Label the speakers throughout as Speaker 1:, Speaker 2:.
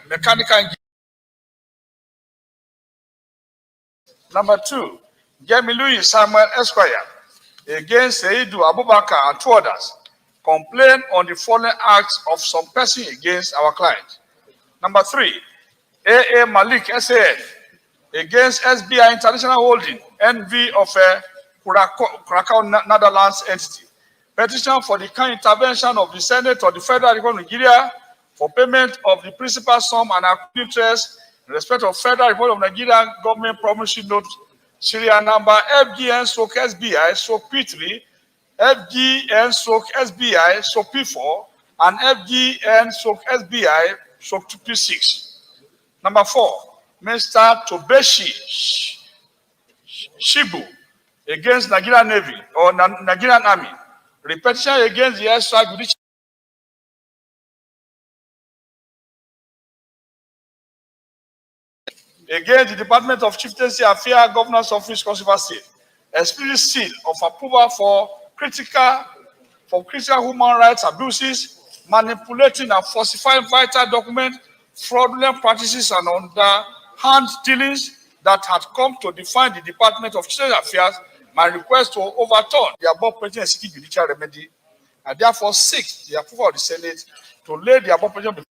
Speaker 1: mechanical engineering. Number 2, Jamilu Samuel Esquire against Seidu Abubakar and 2 others complain on the following acts of some person against our client. Number 3, A.A. Malik SAN against SBI International Holding, NV of Curacao, Netherlands entity. Petition for the kind intervention of the Senate of the Federal Republic of Nigeria for payment of the principal sum and accrued interest in respect of Federal Republic of Nigeria government promissory note serial number FGN/SBI/P3, FGN/SBI/P4, and FGN/SBI/P6. Number 4, Mr. Tobeshi Shibu against Nigerian Navy or Nigerian Army. Repetition against the extrajudicial against the Department of Chieftaincy Affairs, Governor's Office, Consular State. Explicit seal of approval for critical human rights abuses, manipulating and falsifying vital documents, fraudulent practices, and underhand dealings that had come to define the Department of Chieftaincy Affairs. My request to overturn the above present executive judicial remedy, and therefore seek the approval of the Senate to lay the above present.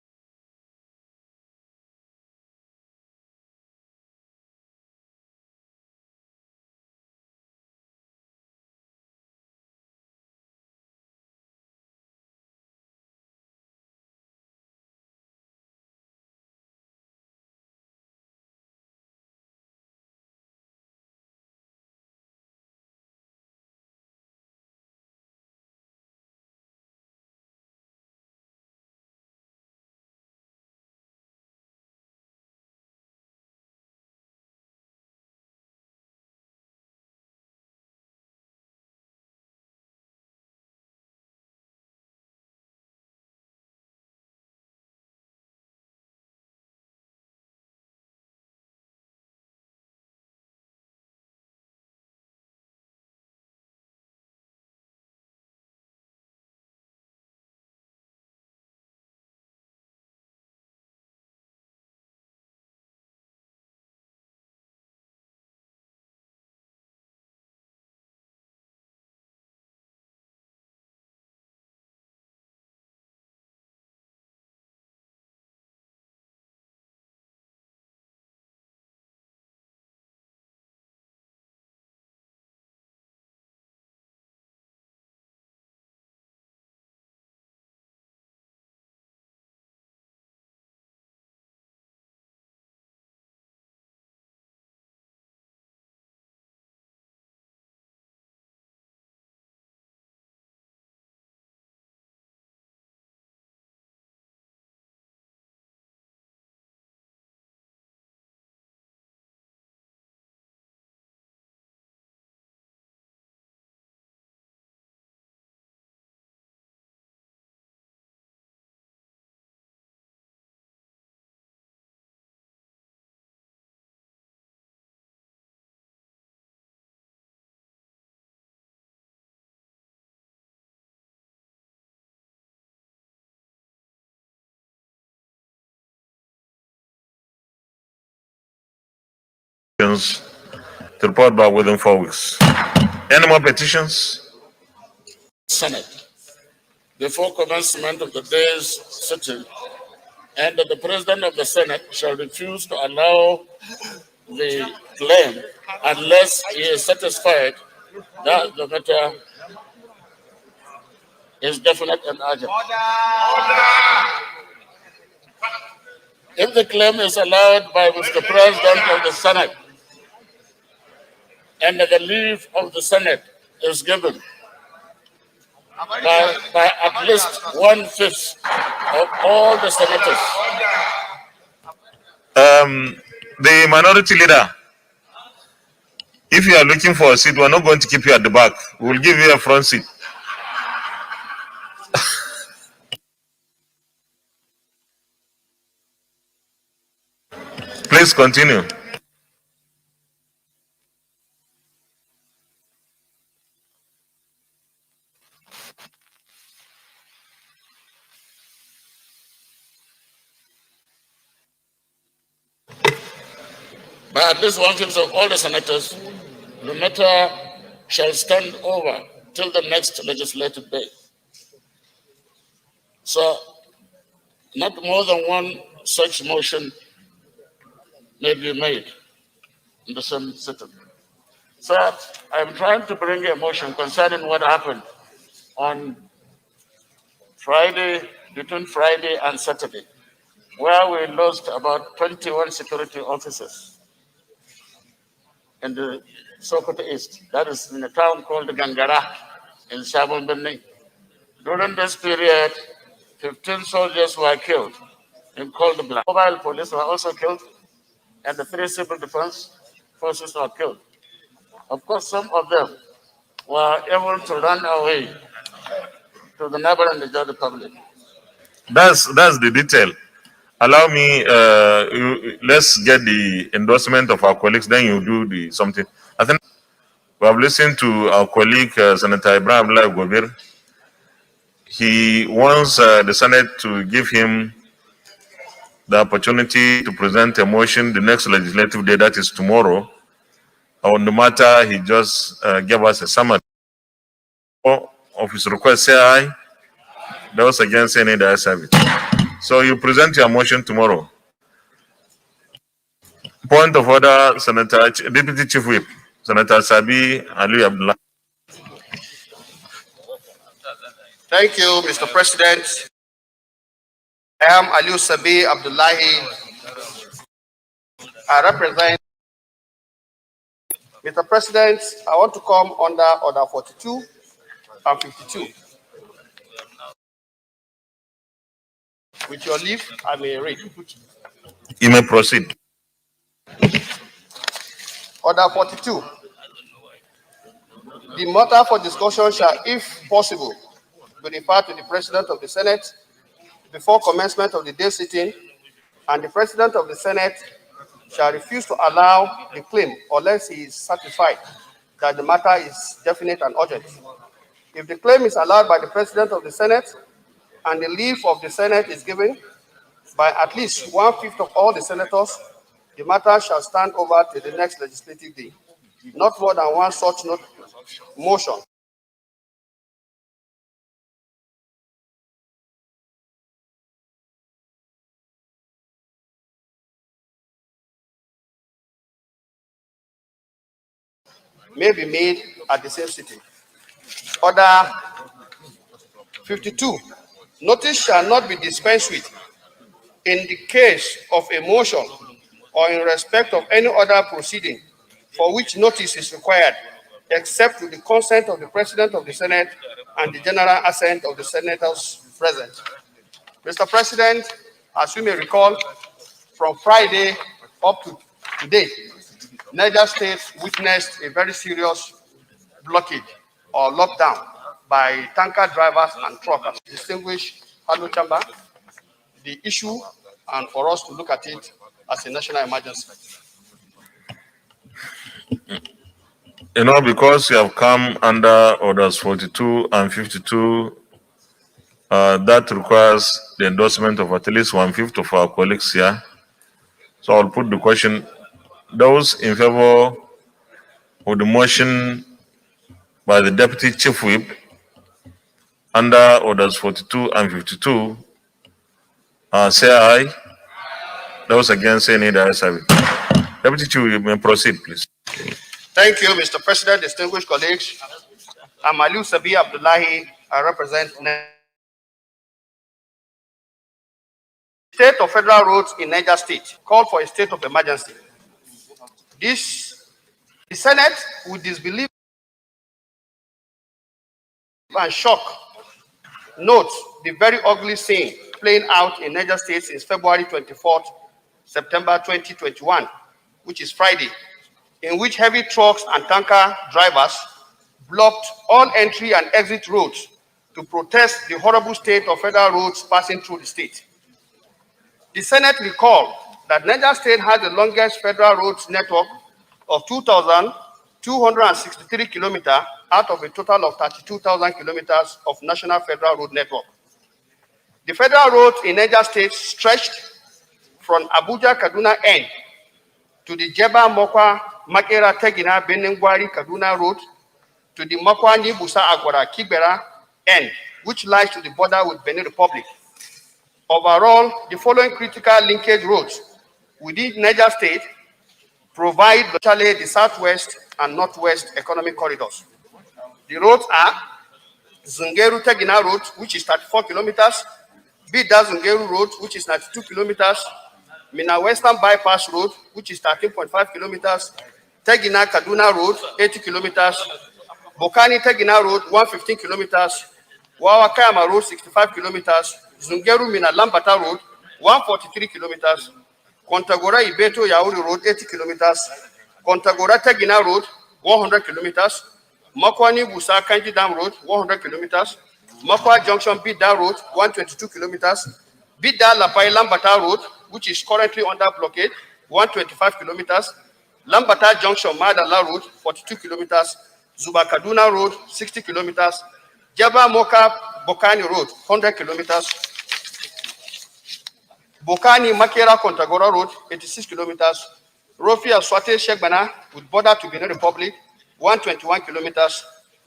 Speaker 2: To report back within 4 weeks. Any more petitions?
Speaker 3: Senate before commencement of the day's sitting, and that the President of the Senate shall refuse to allow the claim unless he is satisfied that the matter is definite and urgent. If the claim is allowed by Mr. President of the Senate, and that the leave of the Senate is given by at least 1/5 of all the senators.
Speaker 2: The minority leader, if you are looking for a seat, we're not going to keep you at the back. We'll give you a front seat. Please continue.
Speaker 3: by at least 1/5 of all the senators, the matter shall stand over till the next legislative day. So, not more than one such motion may be made in the same sitting. So, I'm trying to bring a motion concerning what happened on Friday, between Friday and Saturday, where we lost about 21 security officers in the Sokoto East. That is in a town called Gangara in Sabon Benin. During this period, 15 soldiers were killed in cold blood. Mobile police were also killed, and the 3 civil defense forces were killed. Of course, some of them were able to run away to the neighboring Niger Republic.
Speaker 2: That's the detail. Allow me. Let's get the endorsement of our colleagues. Then you do the something. I think we have listened to our colleague Senator Ibrahim Gobir. He wants the Senate to give him the opportunity to present a motion the next legislative day, that is tomorrow, on the matter he just gave us a summary of his request. Say aye. Those against any the ayes have it. So you present your motion tomorrow. Point of order, Senator Deputy Chief Whip, Senator Sabi Ali Abdullah.
Speaker 4: Thank you, Mr. President. I am Aliu Sabi Abdullahi. I represent. Mr. President, I want to come under Order 42 and 52. With your leave, I may read.
Speaker 2: You may proceed.
Speaker 4: Order 42. The matter for discussion shall, if possible, be referred to the President of the Senate before commencement of the day sitting, and the President of the Senate shall refuse to allow the claim unless he is satisfied that the matter is definite and urgent. If the claim is allowed by the President of the Senate and the leave of the Senate is given by at least 1/5 of all the senators, the matter shall stand over to the next legislative day. Not more than one such motion may be made at the same sitting. Order 52. Notice shall not be dispensed with in the case of a motion or in respect of any other proceeding for which notice is required, except with the consent of the President of the Senate and the general assent of the senators present. Mr. President, as you may recall, from Friday up to today, Niger State witnessed a very serious blockade or lockdown by tanker drivers and truckers. Distinguished Hello Chamber, the issue and for us to look at it as a national emergency.
Speaker 2: You know, because you have come under orders 42 and 52, that requires the endorsement of at least 1/5 of our colleagues here. So I'll put the question. Those in favor of the motion by the Deputy Chief Whip under orders 42 and 52, say aye. Those against, say nay. The ayes have it. Deputy Chief, you may proceed, please.
Speaker 4: Thank you, Mr. President, distinguished colleagues. I'm Aliu Sabi Abdullahi. I represent the state of federal roads in Niger State. Called for a state of emergency. The Senate would disbelieve and shock. Note the very ugly scene playing out in Niger State since February 24th, September 2021, which is Friday, in which heavy trucks and tanker drivers blocked all entry and exit roads to protest the horrible state of federal roads passing through the state. The Senate recalled that Niger State has the longest federal roads network of 2,263 kilometers out of a total of 32,000 kilometers of national federal road network. The federal roads in Niger State stretched from Abuja-Kaduna end to the Jeba Mokwa Makera Tegina Benengwari Kaduna Road to the Mokwa Nibusa Agwara Kibera end, which lies to the border with Benin Republic. Overall, the following critical linkage roads within Niger State provide virtually the southwest and northwest economic corridors. The roads are Zungeru Tegina Road, which is 34 kilometers, Bida Zungeru Road, which is 92 kilometers, Mina Western Bypass Road, which is 13.5 kilometers, Tegina Kaduna Road, 80 kilometers, Bokani Tegina Road, 115 kilometers, Wawakayama Road, 65 kilometers, Zungeru Mina Lambata Road, 143 kilometers, Kontagora Ibeto Yauri Road, 80 kilometers, Kontagora Tegina Road, 100 kilometers, Makwani Busa Kanji Dam Road, 100 kilometers, Makwa Junction Bida Road, 122 kilometers, Bida Lapai Lambata Road, which is currently under blockade, 125 kilometers, Lambata Junction Madala Road, 42 kilometers, Zuba Kaduna Road, 60 kilometers, Jaba Moka Bokani Road, 100 kilometers, Bokani Makera Kontagora Road, 86 kilometers, Rofia Swate Shegbana with border to Benin Republic, 121 kilometers,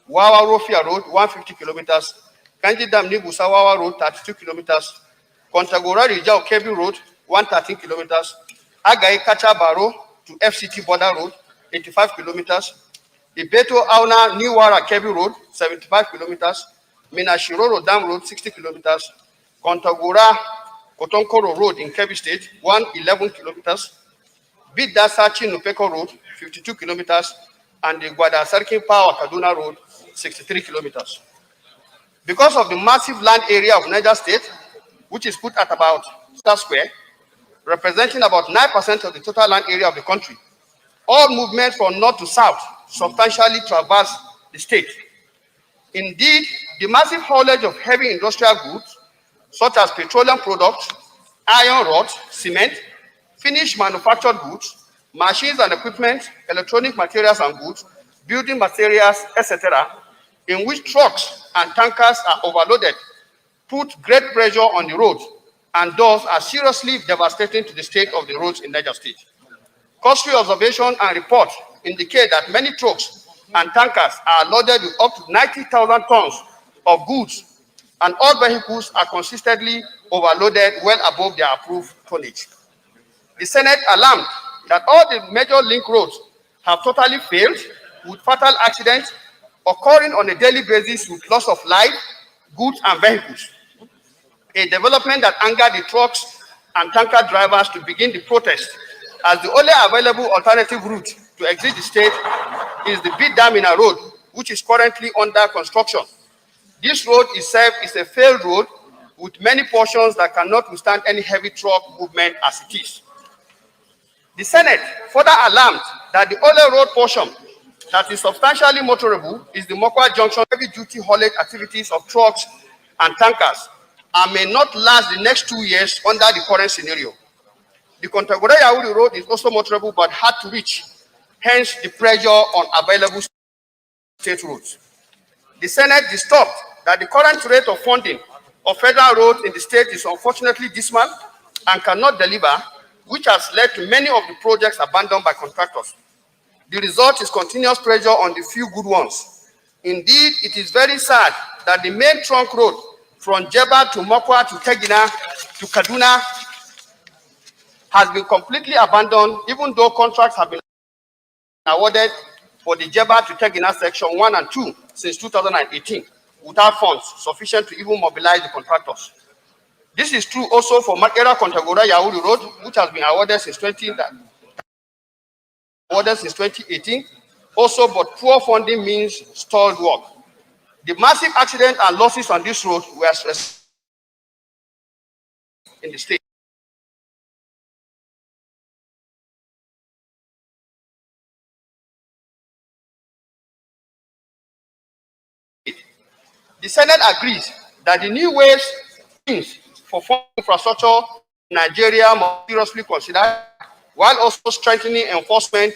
Speaker 4: Wawa Rofia Road, 150 kilometers, Kanji Dam Nibusa Wawa Road, 32 kilometers, Kontagora Rijao Kebi Road, 113 kilometers, Agai Kacha Baro to FCT Border Road, 85 kilometers, Ibeto Auna Niwara Kebi Road, 75 kilometers, Minashiroro Dam Road, 60 kilometers, Kontagora Kotonkoro Road in Kebbi State, 111 kilometers, Bida Sachi Nupeko Road, 52 kilometers, and the Guadasarkin Power Kaduna Road, 63 kilometers. Because of the massive land area of Niger State, which is put at about square, representing about 9% of the total land area of the country, all movements from north to south substantially traverse the state. Indeed, the massive haulage of heavy industrial goods, such as petroleum products, iron rods, cement, finished manufactured goods, machines and equipment, electronic materials and goods, building materials, etc., in which trucks and tankers are overloaded, put great pressure on the roads, and thus are seriously devastating to the state of the roads in Niger State. Costly observation and reports indicate that many trucks and tankers are loaded with up to 90,000 tons of goods, and all vehicles are consistently overloaded well above their approved tonnage. The Senate alarmed that all the major link roads have totally failed, with fatal accidents occurring on a daily basis with loss of life, goods, and vehicles. A development that angered the trucks and tanker drivers to begin the protest, as the only available alternative route to exit the state is the Bidamina Road, which is currently under construction. This road itself is a failed road with many portions that cannot withstand any heavy truck movement as it is. The Senate further alarmed that the only road portion that is substantially motorable is the Mokwa Junction heavy-duty haulage activities of trucks and tankers, and may not last the next 2 years under the current scenario. The Kontagora Yauri Road is also motorable but hard to reach, hence the pressure on available state roads. The Senate disturbed that the current rate of funding of federal roads in the state is unfortunately dismal and cannot deliver, which has led to many of the projects abandoned by contractors. The result is continuous pressure on the few good ones. Indeed, it is very sad that the main trunk road from Jeba to Mokwa to Tegina to Kaduna has been completely abandoned, even though contracts have been awarded for the Jeba to Tegina section 1 and 2 since 2018, without funds sufficient to even mobilize the contractors. This is true also for Makera Kontagora Yauri Road, which has been awarded since 2018. Also, but poor funding means stalled work. The massive accident and losses on this road were in the state. The Senate agrees that the new ways for infrastructure in Nigeria must be seriously considered, while also strengthening enforcement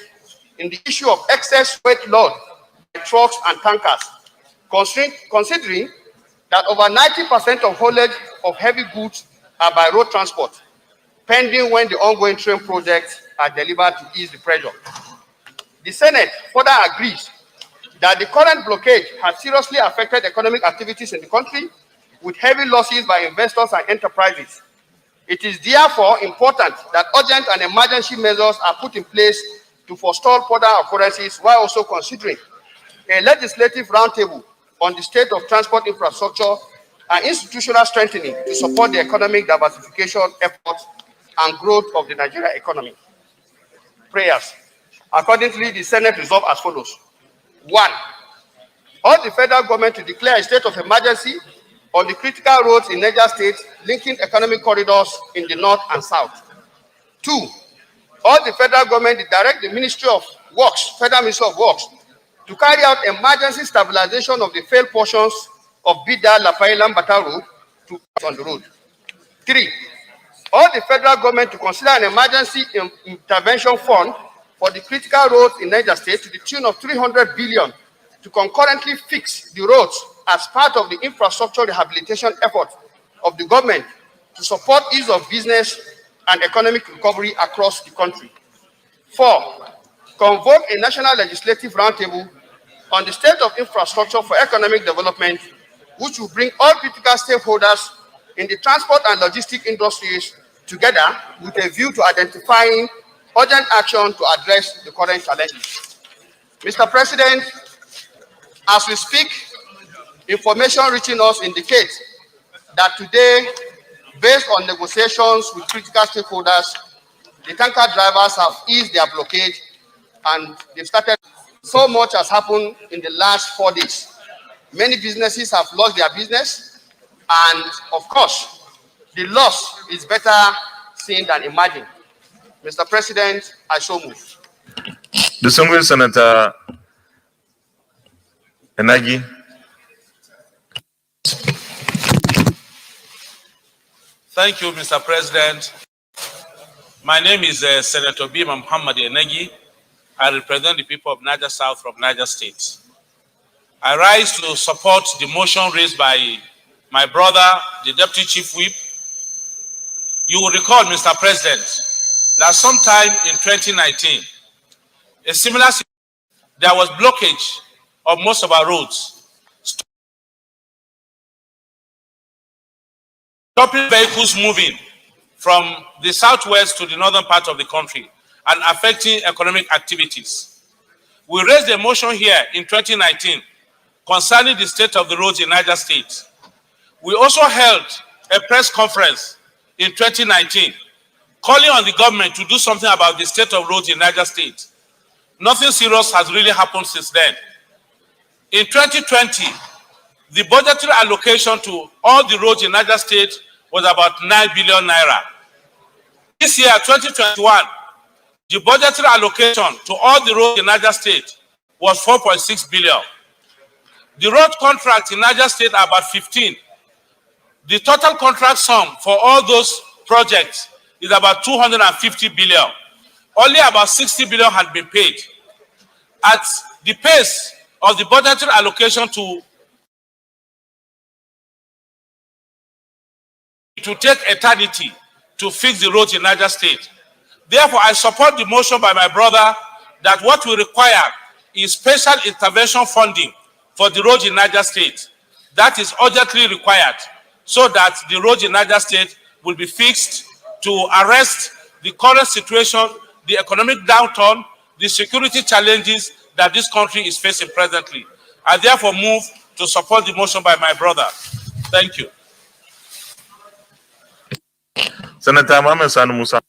Speaker 4: in the issue of excess weight load by trucks and tankers, considering that over 90% of haulage of heavy goods are by road transport, pending when the ongoing train project are delivered to ease the pressure. The Senate further agrees that the current blockade has seriously affected economic activities in the country, with heavy losses by investors and enterprises. It is therefore important that urgent and emergency measures are put in place to forestall further occurrences, while also considering a legislative roundtable on the state of transport infrastructure and institutional strengthening to support the economic diversification efforts and growth of the Nigerian economy. Prayers. Accordingly, the Senate resolved as follows. 1. Urge the federal government to declare a state of emergency on the critical roads in Niger State linking economic corridors in the north and south. 2. Urge the federal government to direct the Ministry of Works, Federal Ministry of Works, to carry out emergency stabilization of the failed portions of Bida, Lafayette, Lambata Road to on the road. 3. Urge the federal government to consider an emergency intervention fund for the critical roads in Niger State to the tune of 300 billion to concurrently fix the roads as part of the infrastructure rehabilitation effort of the government to support ease of business and economic recovery across the country. 4. Convoke a national legislative roundtable on the state of infrastructure for economic development, which will bring all critical stakeholders in the transport and logistic industries together with a view to identifying urgent action to address the current challenges. Mr. President, as we speak, information reaching us indicates that today, based on negotiations with critical stakeholders, the tanker drivers have eased their blockade and they've started. So much has happened in the last 4 days. Many businesses have lost their business, and of course, the loss is better seen than imagined. Mr. President, I so move.
Speaker 2: Distinguished Senator Njenje.
Speaker 5: Thank you, Mr. President. My name is Senator Bima Muhammad Njenje. I represent the people of Niger South from Niger State. I rise to support the motion raised by my brother, the Deputy Chief Whip. You will recall, Mr. President, that sometime in 2019, a similar situation, there was blockage of most of our roads, stopping vehicles moving from the southwest to the northern part of the country and affecting economic activities. We raised a motion here in 2019 concerning the state of the roads in Niger State. We also held a press conference in 2019 calling on the government to do something about the state of roads in Niger State. Nothing serious has really happened since then. In 2020, the budgetary allocation to all the roads in Niger State was about 9 billion naira. This year, 2021, the budgetary allocation to all the roads in Niger State was 4.6 billion. The road contracts in Niger State are about 15. The total contract sum for all those projects is about 250 billion. Only about 60 billion had been paid. At the pace of the budgetary allocation to take eternity to fix the roads in Niger State. Therefore, I support the motion by my brother that what we require is special intervention funding for the roads in Niger State. That is urgently required so that the roads in Niger State will be fixed to arrest the current situation, the economic downturn, the security challenges that this country is facing presently. I therefore move to support the motion by my brother. Thank you.
Speaker 2: Senator Mohammed Sani Musa.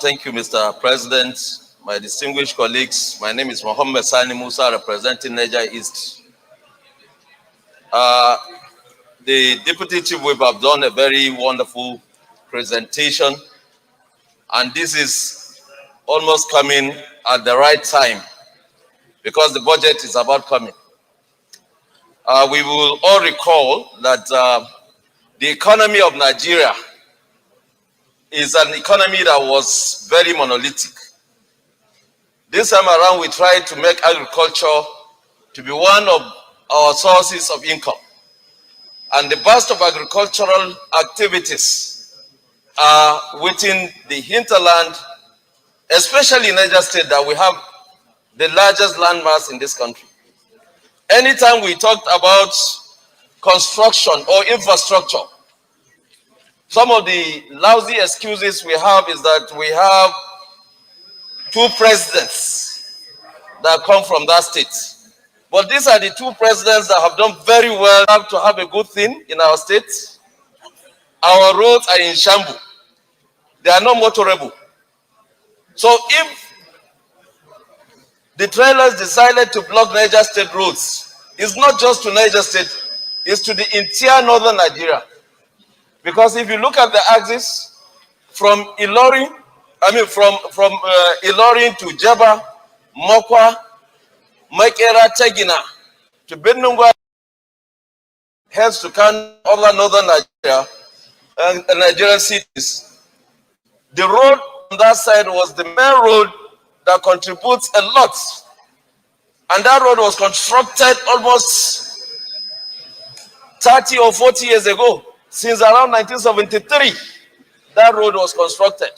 Speaker 6: Thank you, Mr. President. My distinguished colleagues, my name is Mohammed Sani Musa, representing Niger East. The Deputy Chief Whip have done a very wonderful presentation, and this is almost coming at the right time because the budget is about coming. We will all recall that the economy of Nigeria is an economy that was very monolithic. This time around, we tried to make agriculture to be one of our sources of income. And the burst of agricultural activities are within the hinterland, especially in Niger State, that we have the largest landmass in this country. Anytime we talked about construction or infrastructure, some of the lousy excuses we have is that we have two presidents that come from that state. But these are the two presidents that have done very well to have a good thing in our state. Our roads are in shambles. They are not motorable. So if the trailers decided to block Niger State roads, it's not just to Niger State, it's to the entire northern Nigeria. Because if you look at the axis from Ilorin, from Ilorin to Jaba, Mokwa, Makera, Tegina, to Benungwa, heads to Kano, other northern Nigeria, and Nigerian cities, the road on that side was the main road that contributes a lot. And that road was constructed almost 30 or 40 years ago. Since around 1973, that road was constructed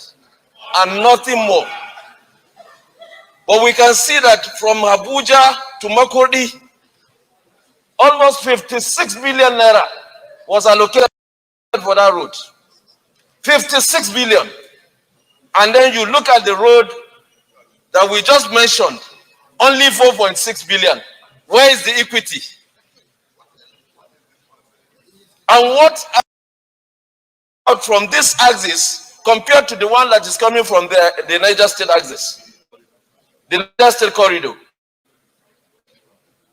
Speaker 6: and nothing more. But we can see that from Abuja to Makurdi, almost 56 billion naira was allocated for that road. 56 billion. And then you look at the road that we just mentioned, only 4.6 billion. Where is the equity? And what out from this axis compared to the one that is coming from the Niger State axis, the Niger State corridor?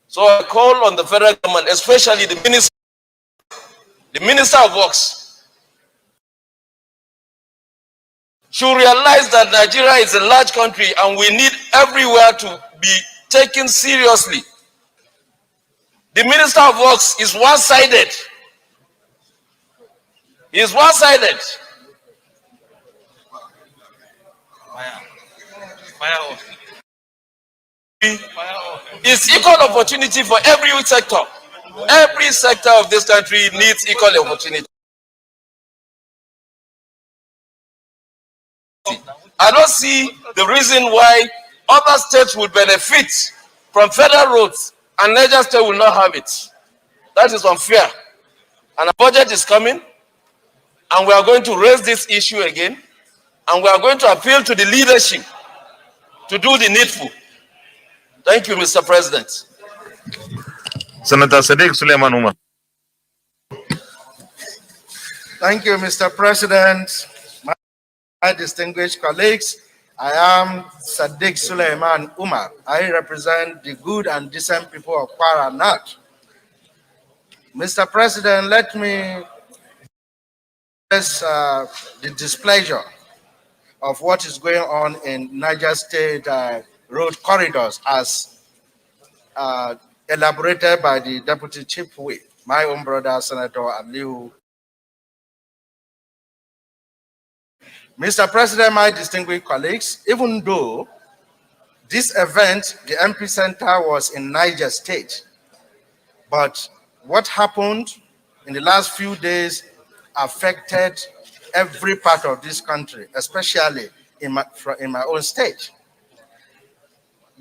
Speaker 6: So I call on the federal government, especially the Minister of Works, should realize that Nigeria is a large country and we need everywhere to be taken seriously. The Minister of Works is one-sided. He is one-sided. It's equal opportunity for every sector. Every sector of this country needs equal opportunity. I don't see the reason why other states will benefit from federal roads and Niger State will not have it. That is unfair. And a budget is coming, and we are going to raise this issue again, and we are going to appeal to the leadership to do the needful. Thank you, Mr. President.
Speaker 2: Senator Sadiq Suleiman Umar.
Speaker 7: Thank you, Mr. President. My distinguished colleagues, I am Sadiq Suleiman Umar. I represent the good and decent people of Kwara North. Mr. President, let me express the displeasure of what is going on in Niger State road corridors as elaborated by the Deputy Chief Whip, my own brother, Senator Aliu. Mr. President, my distinguished colleagues, even though this event, the MP Center, was in Niger State, but what happened in the last few days affected every part of this country, especially in my own state.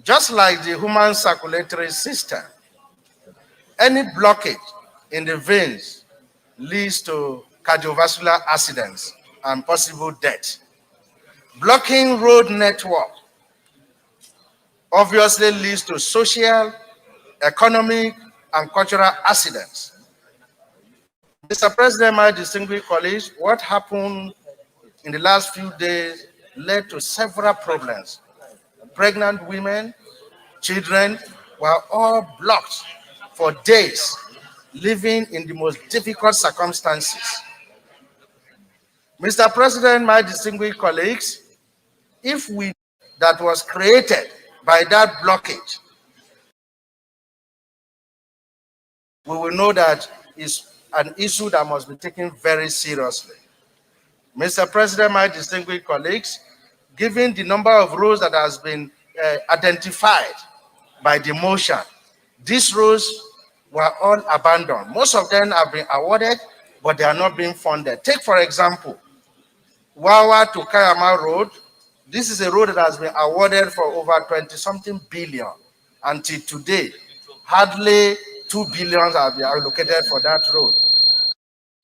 Speaker 7: Just like the human circulatory system, any blockage in the veins leads to cardiovascular accidents and possible death. Blocking road network obviously leads to social, economic, and cultural accidents. Mr. President, my distinguished colleagues, what happened in the last few days led to several problems. Pregnant women, children were all blocked for days, living in the most difficult circumstances. Mr. President, my distinguished colleagues, if we that was created by that blockage, we will know that it's an issue that must be taken very seriously. Mr. President, my distinguished colleagues, given the number of roads that has been identified by the motion, these roads were all abandoned. Most of them have been awarded, but they are not being funded. Take, for example, Wawa to Kayama Road. This is a road that has been awarded for over 20-something billion. Until today, hardly 2 billion have been allocated for that road.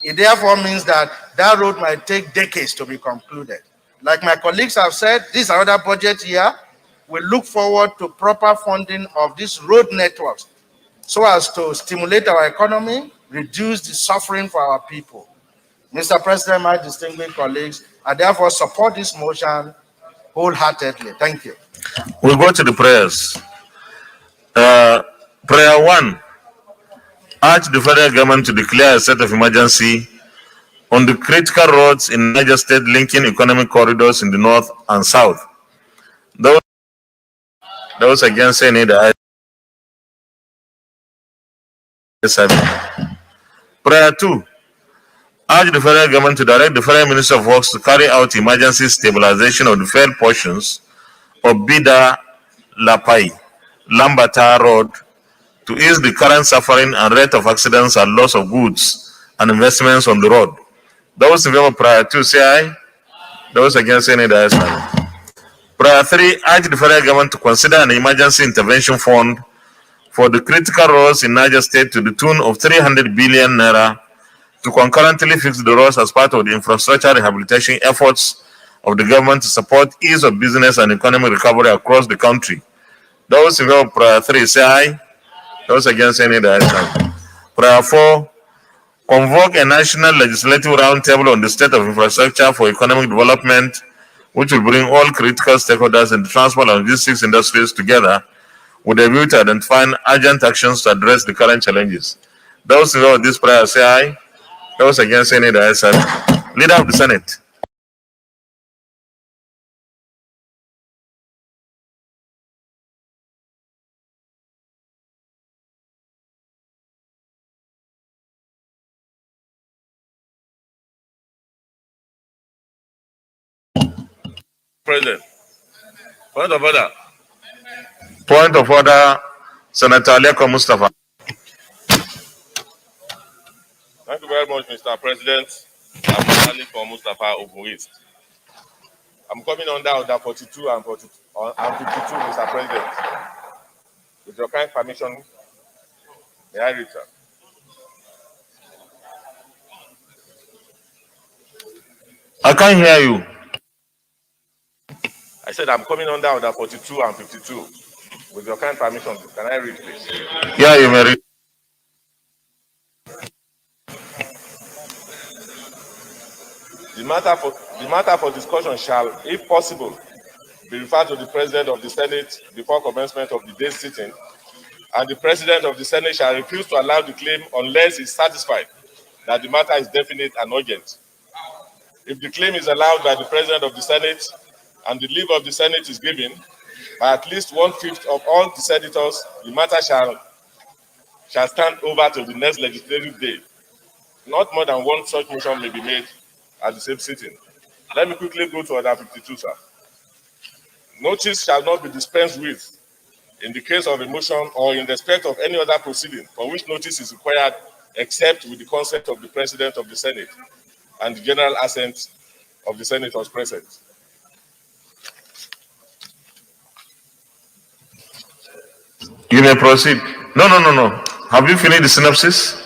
Speaker 7: It therefore means that that road might take decades to be concluded. Like my colleagues have said, this is another budget year. We look forward to proper funding of these road networks so as to stimulate our economy, reduce the suffering for our people. Mr. President, my distinguished colleagues, I therefore support this motion wholeheartedly. Thank you.
Speaker 2: We'll go to the prayers. Prayer 1. Urge the federal government to declare a state of emergency on the critical roads in Niger State linking economic corridors in the north and south. Those against saying it, Prayer 2. Urge the federal government to direct the Federal Minister of Works to carry out emergency stabilization of the failed portions of Bida Lapai, Lambata Road to ease the current suffering and rate of accidents and loss of goods and investments on the road. Those in favor of prayer 2 say aye. Those against saying it, Prayer 3. Urge the federal government to consider an emergency intervention fund for the critical roads in Niger State to the tune of 300 billion naira to concurrently fix the roads as part of the infrastructure rehabilitation efforts of the government to support ease of business and economic recovery across the country. Those in favor of prayer 3 say aye. Those against any direction. Prayer 4. Convoke a national legislative roundtable on the state of infrastructure for economic development, which will bring all critical stakeholders in the transport and logistics industries together with a view to identifying urgent actions to address the current challenges. Those in favor of this prayer say aye. Those against any direction. Leader of the Senate.
Speaker 8: President. Point of order.
Speaker 2: Point of order, Senator Aleko Mustafa.
Speaker 8: Thank you very much, Mr. President. I'm Aleko Mustafa Ogun East. I'm coming under order 42 and 52, Mr. President. With your kind permission, may I return?
Speaker 2: I can't hear you.
Speaker 8: I said I'm coming under order 42 and 52. With your kind permission, can I read, please?
Speaker 2: Yeah, you may read.
Speaker 8: The matter for discussion shall, if possible, be referred to the President of the Senate before commencement of the day's sitting, and the President of the Senate shall refuse to allow the claim unless he is satisfied that the matter is definite and urgent. If the claim is allowed by the President of the Senate and the leave of the Senate is given by at least 1/5 of all the senators, the matter shall stand over till the next legislative day. Not more than one such motion may be made at the same sitting. Let me quickly go to order 52, sir. Notice shall not be dispensed with in the case of a motion or in respect of any other proceeding for which notice is required except with the consent of the President of the Senate and the general assent of the senators present.
Speaker 2: You may proceed. No. Have you finished the synopsis?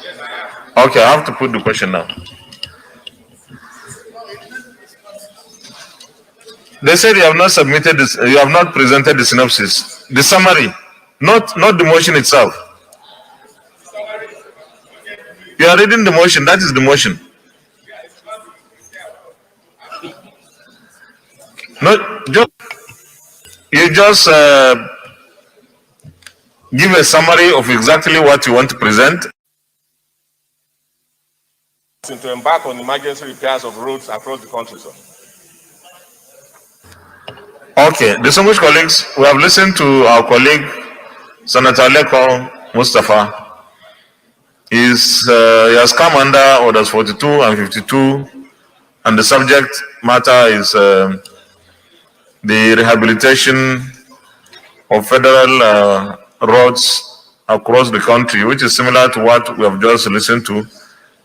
Speaker 2: Okay, I have to put the question now. They said you have not submitted this, you have not presented the synopsis, the summary, not the motion itself. You are reading the motion, that is the motion. No, you just give a summary of exactly what you want to present.
Speaker 8: To embark on emergency repairs of roads across the country, sir.
Speaker 2: Okay, distinguished colleagues, we have listened to our colleague, Senator Aleko Mustafa. He has come under orders 42 and 52, and the subject matter is the rehabilitation of federal roads across the country, which is similar to what we have just listened to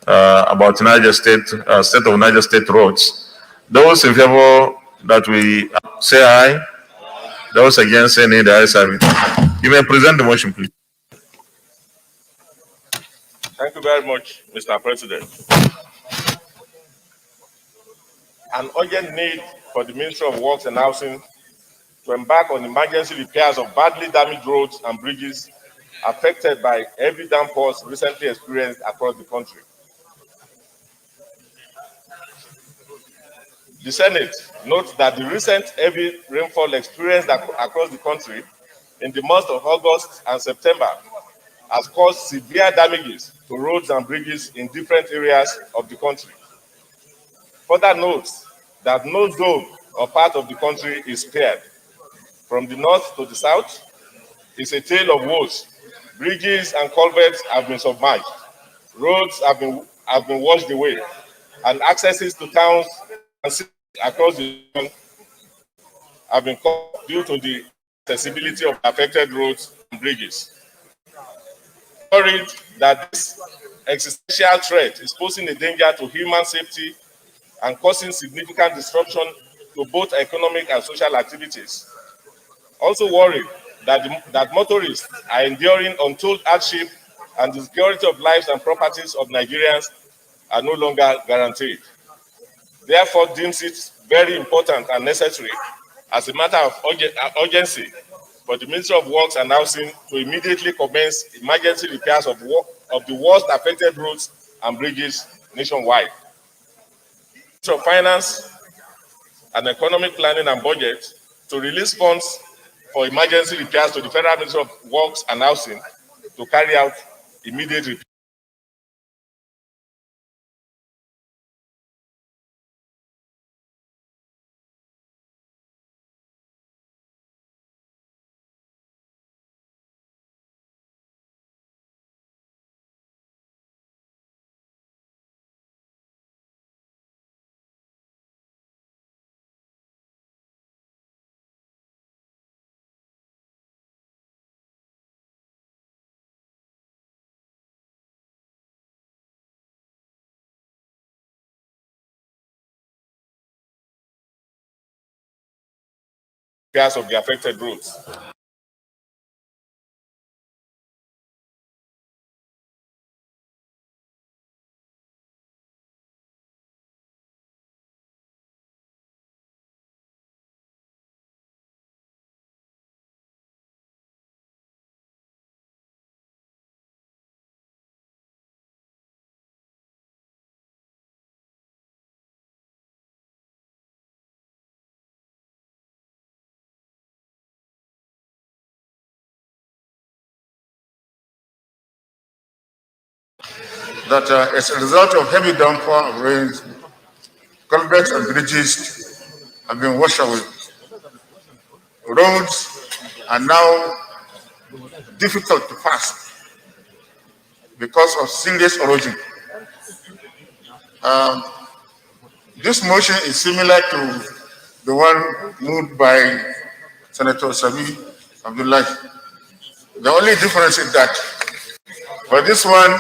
Speaker 2: about Niger State, state of Niger State roads. Those in favor that we say aye. Those against say nay. The ayes have it. You may present the motion, please.
Speaker 8: Thank you very much, Mr. President. An urgent need for the Ministry of Works and Housing to embark on emergency repairs of badly damaged roads and bridges affected by heavy downpours recently experienced across the country. The Senate notes that the recent heavy rainfall experienced across the country in the months of August and September has caused severe damages to roads and bridges in different areas of the country. Further notes that no zone or part of the country is spared. From the north to the south, it's a tale of woes. Bridges and culverts have been submerged. Roads have been washed away, and accesses to towns and cities across the region have been cut due to the accessibility of affected roads and bridges. Worried that this existential threat is posing a danger to human safety and causing significant disruption to both economic and social activities. Also worried that motorists are enduring untold hardship and the security of lives and properties of Nigerians are no longer guaranteed. Therefore, deems it very important and necessary as a matter of urgency for the Ministry of Works and Housing to immediately commence emergency repairs of the worst affected roads and bridges nationwide. The Ministry of Finance and Economic Planning and Budget to release funds for emergency repairs to the Federal Ministry of Works and Housing to carry out immediate repairs. Of the affected roads.
Speaker 9: That as a result of heavy downpour of rains, culverts and bridges have been washed away. Roads are now difficult to pass because of serious erosion. This motion is similar to the one moved by Senator Sabi Abdullahi. The only difference is that for this one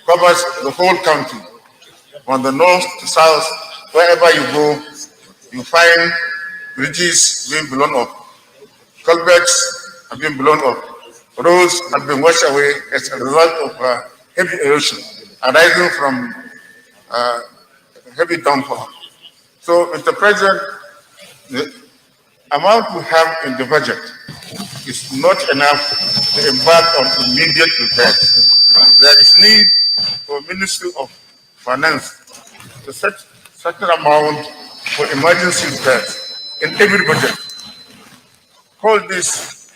Speaker 9: covers the whole country, from the north to south. Wherever you go, you find bridges being blown up, culverts have been blown up, roads have been washed away as a result of heavy erosion arising from heavy downpour. So, Mr. President, the amount we have in the budget is not enough to embark on immediate repairs. There is need for Ministry of Finance to set certain amount for emergency repairs in every budget. Call this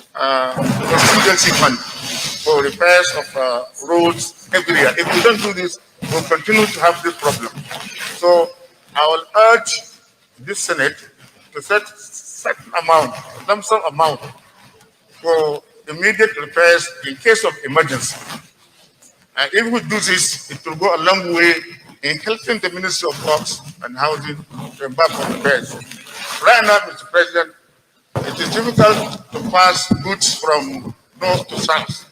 Speaker 9: contingency fund for repairs of roads every year. If we don't do this, we'll continue to have this problem. So I will urge this Senate to set certain amount, lump sum amount for immediate repairs in case of emergency. And if we do this, it will go a long way in helping the Ministry of Works and Housing to embark on repairs. Right now, Mr. President, it is difficult to pass goods from north to south.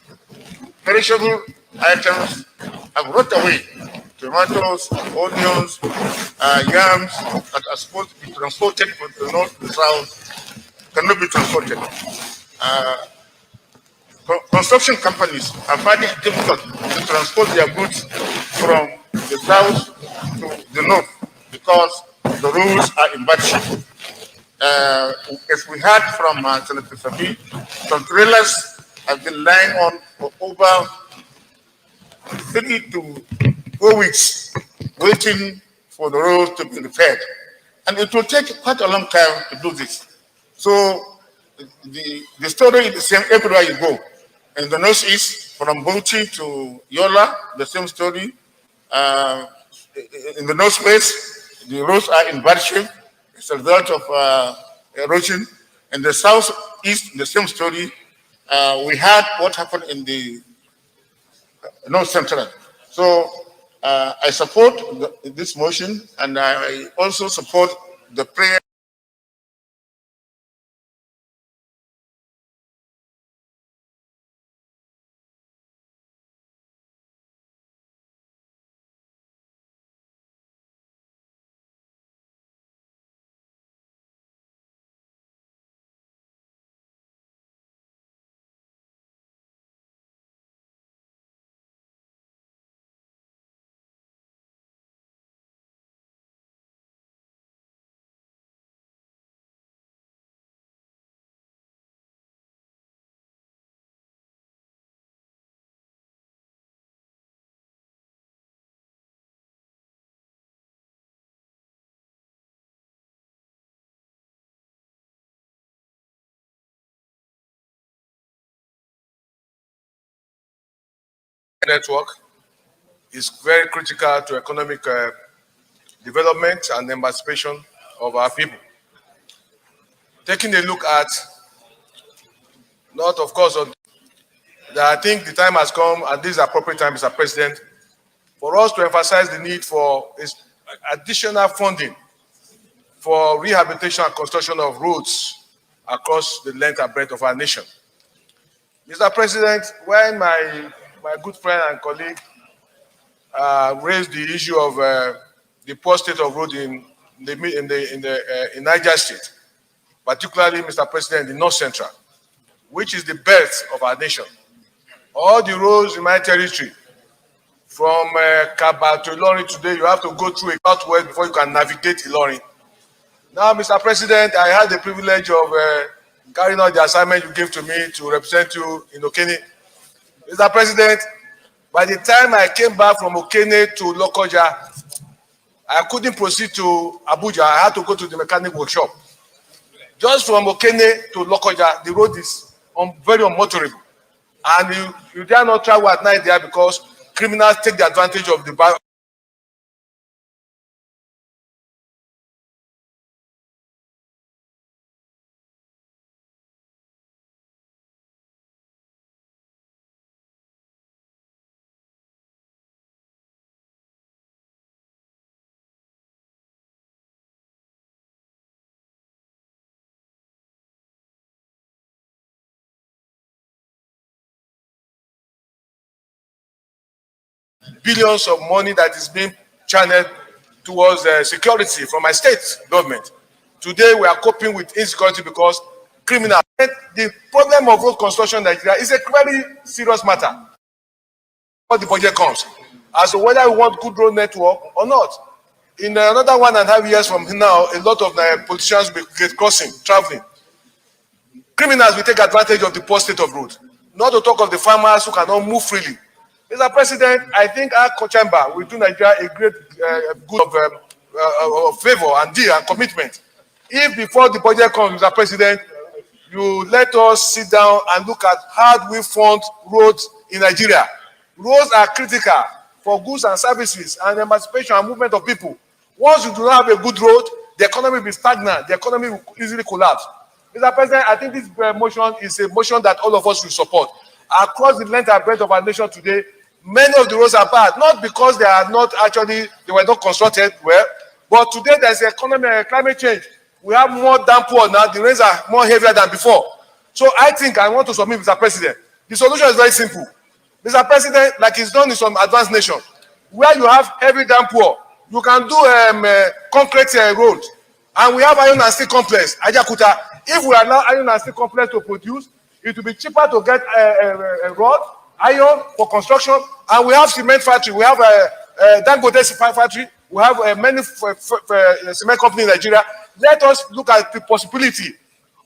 Speaker 9: Perishable items have rot away tomatoes, onions, yams that are supposed to be transported from the north to the south cannot be transported. Construction companies are finding it difficult to transport their goods from the south to the north because the roads are in bad shape. As we heard from Senator Sabi, some trailers have been lying on for over 3 to 4 weeks waiting for the road to be repaired. And it will take quite a long time to do this. So the story is the same everywhere you go. In the northeast, from Bauchi to Yola, the same story. In the northwest, the roads are in bad shape. It's a result of erosion. In the southeast, the same story. We had what happened in the north central. So I support this motion, and I also support the prayer.
Speaker 1: Network is very critical to economic development and emancipation of our people. Taking a look at, not of course, that I think the time has come, and this is appropriate time, Mr. President, for us to emphasize the need for additional funding for rehabilitation and construction of roads across the length and breadth of our nation. Mr. President, when my good friend and colleague raised the issue of the poor state of road in Niger State, particularly, Mr. President, the North Central, which is the birth of our nation. All the roads in my territory, from Kaba to Ilorin today, you have to go through a southwest before you can navigate Ilorin. Now, Mr. President, I had the privilege of carrying out the assignment you gave to me to represent you in Okene. Mr. President, by the time I came back from Okene to Lokoja, I couldn't proceed to Abuja. I had to go to the mechanic workshop. Just from Okene to Lokoja, the road is very unmotorable. And you dare not travel at night there because criminals take the advantage of the billions of money that is being channeled towards security from my state government. Today, we are coping with insecurity because criminals. The problem of road construction in Nigeria is a very serious matter. When the budget comes, as to whether we want good road network or not. In another 1.5 years from now, a lot of politicians will get crossing, traveling. Criminals will take advantage of the poor state of road. Not to talk of the farmers who cannot move freely. Mr. President, I think our chamber will do Nigeria a great good of favor and deal and commitment. If before the budget comes, Mr. President, you let us sit down and look at how we fund roads in Nigeria. Roads are critical for goods and services and emancipation and movement of people. Once you do not have a good road, the economy will be stagnant. The economy will easily collapse. Mr. President, I think this motion is a motion that all of us will support. Across the length and breadth of our nation today, many of the roads are bad, not because they were not constructed well, but today there's economic climate change. We have more downpour now, the rains are more heavier than before. So I think I want to submit, Mr. President. The solution is very simple. Mr. President, like it's done in some advanced nations,
Speaker 10: where you have heavy downpour, you can do concrete road. And we have iron and steel complex, Ajakuta. If we allow iron and steel complex to produce, it will be cheaper to get a rod, iron for construction. And we have cement factory. We have a Dangote factory. We have many cement companies in Nigeria. Let us look at the possibility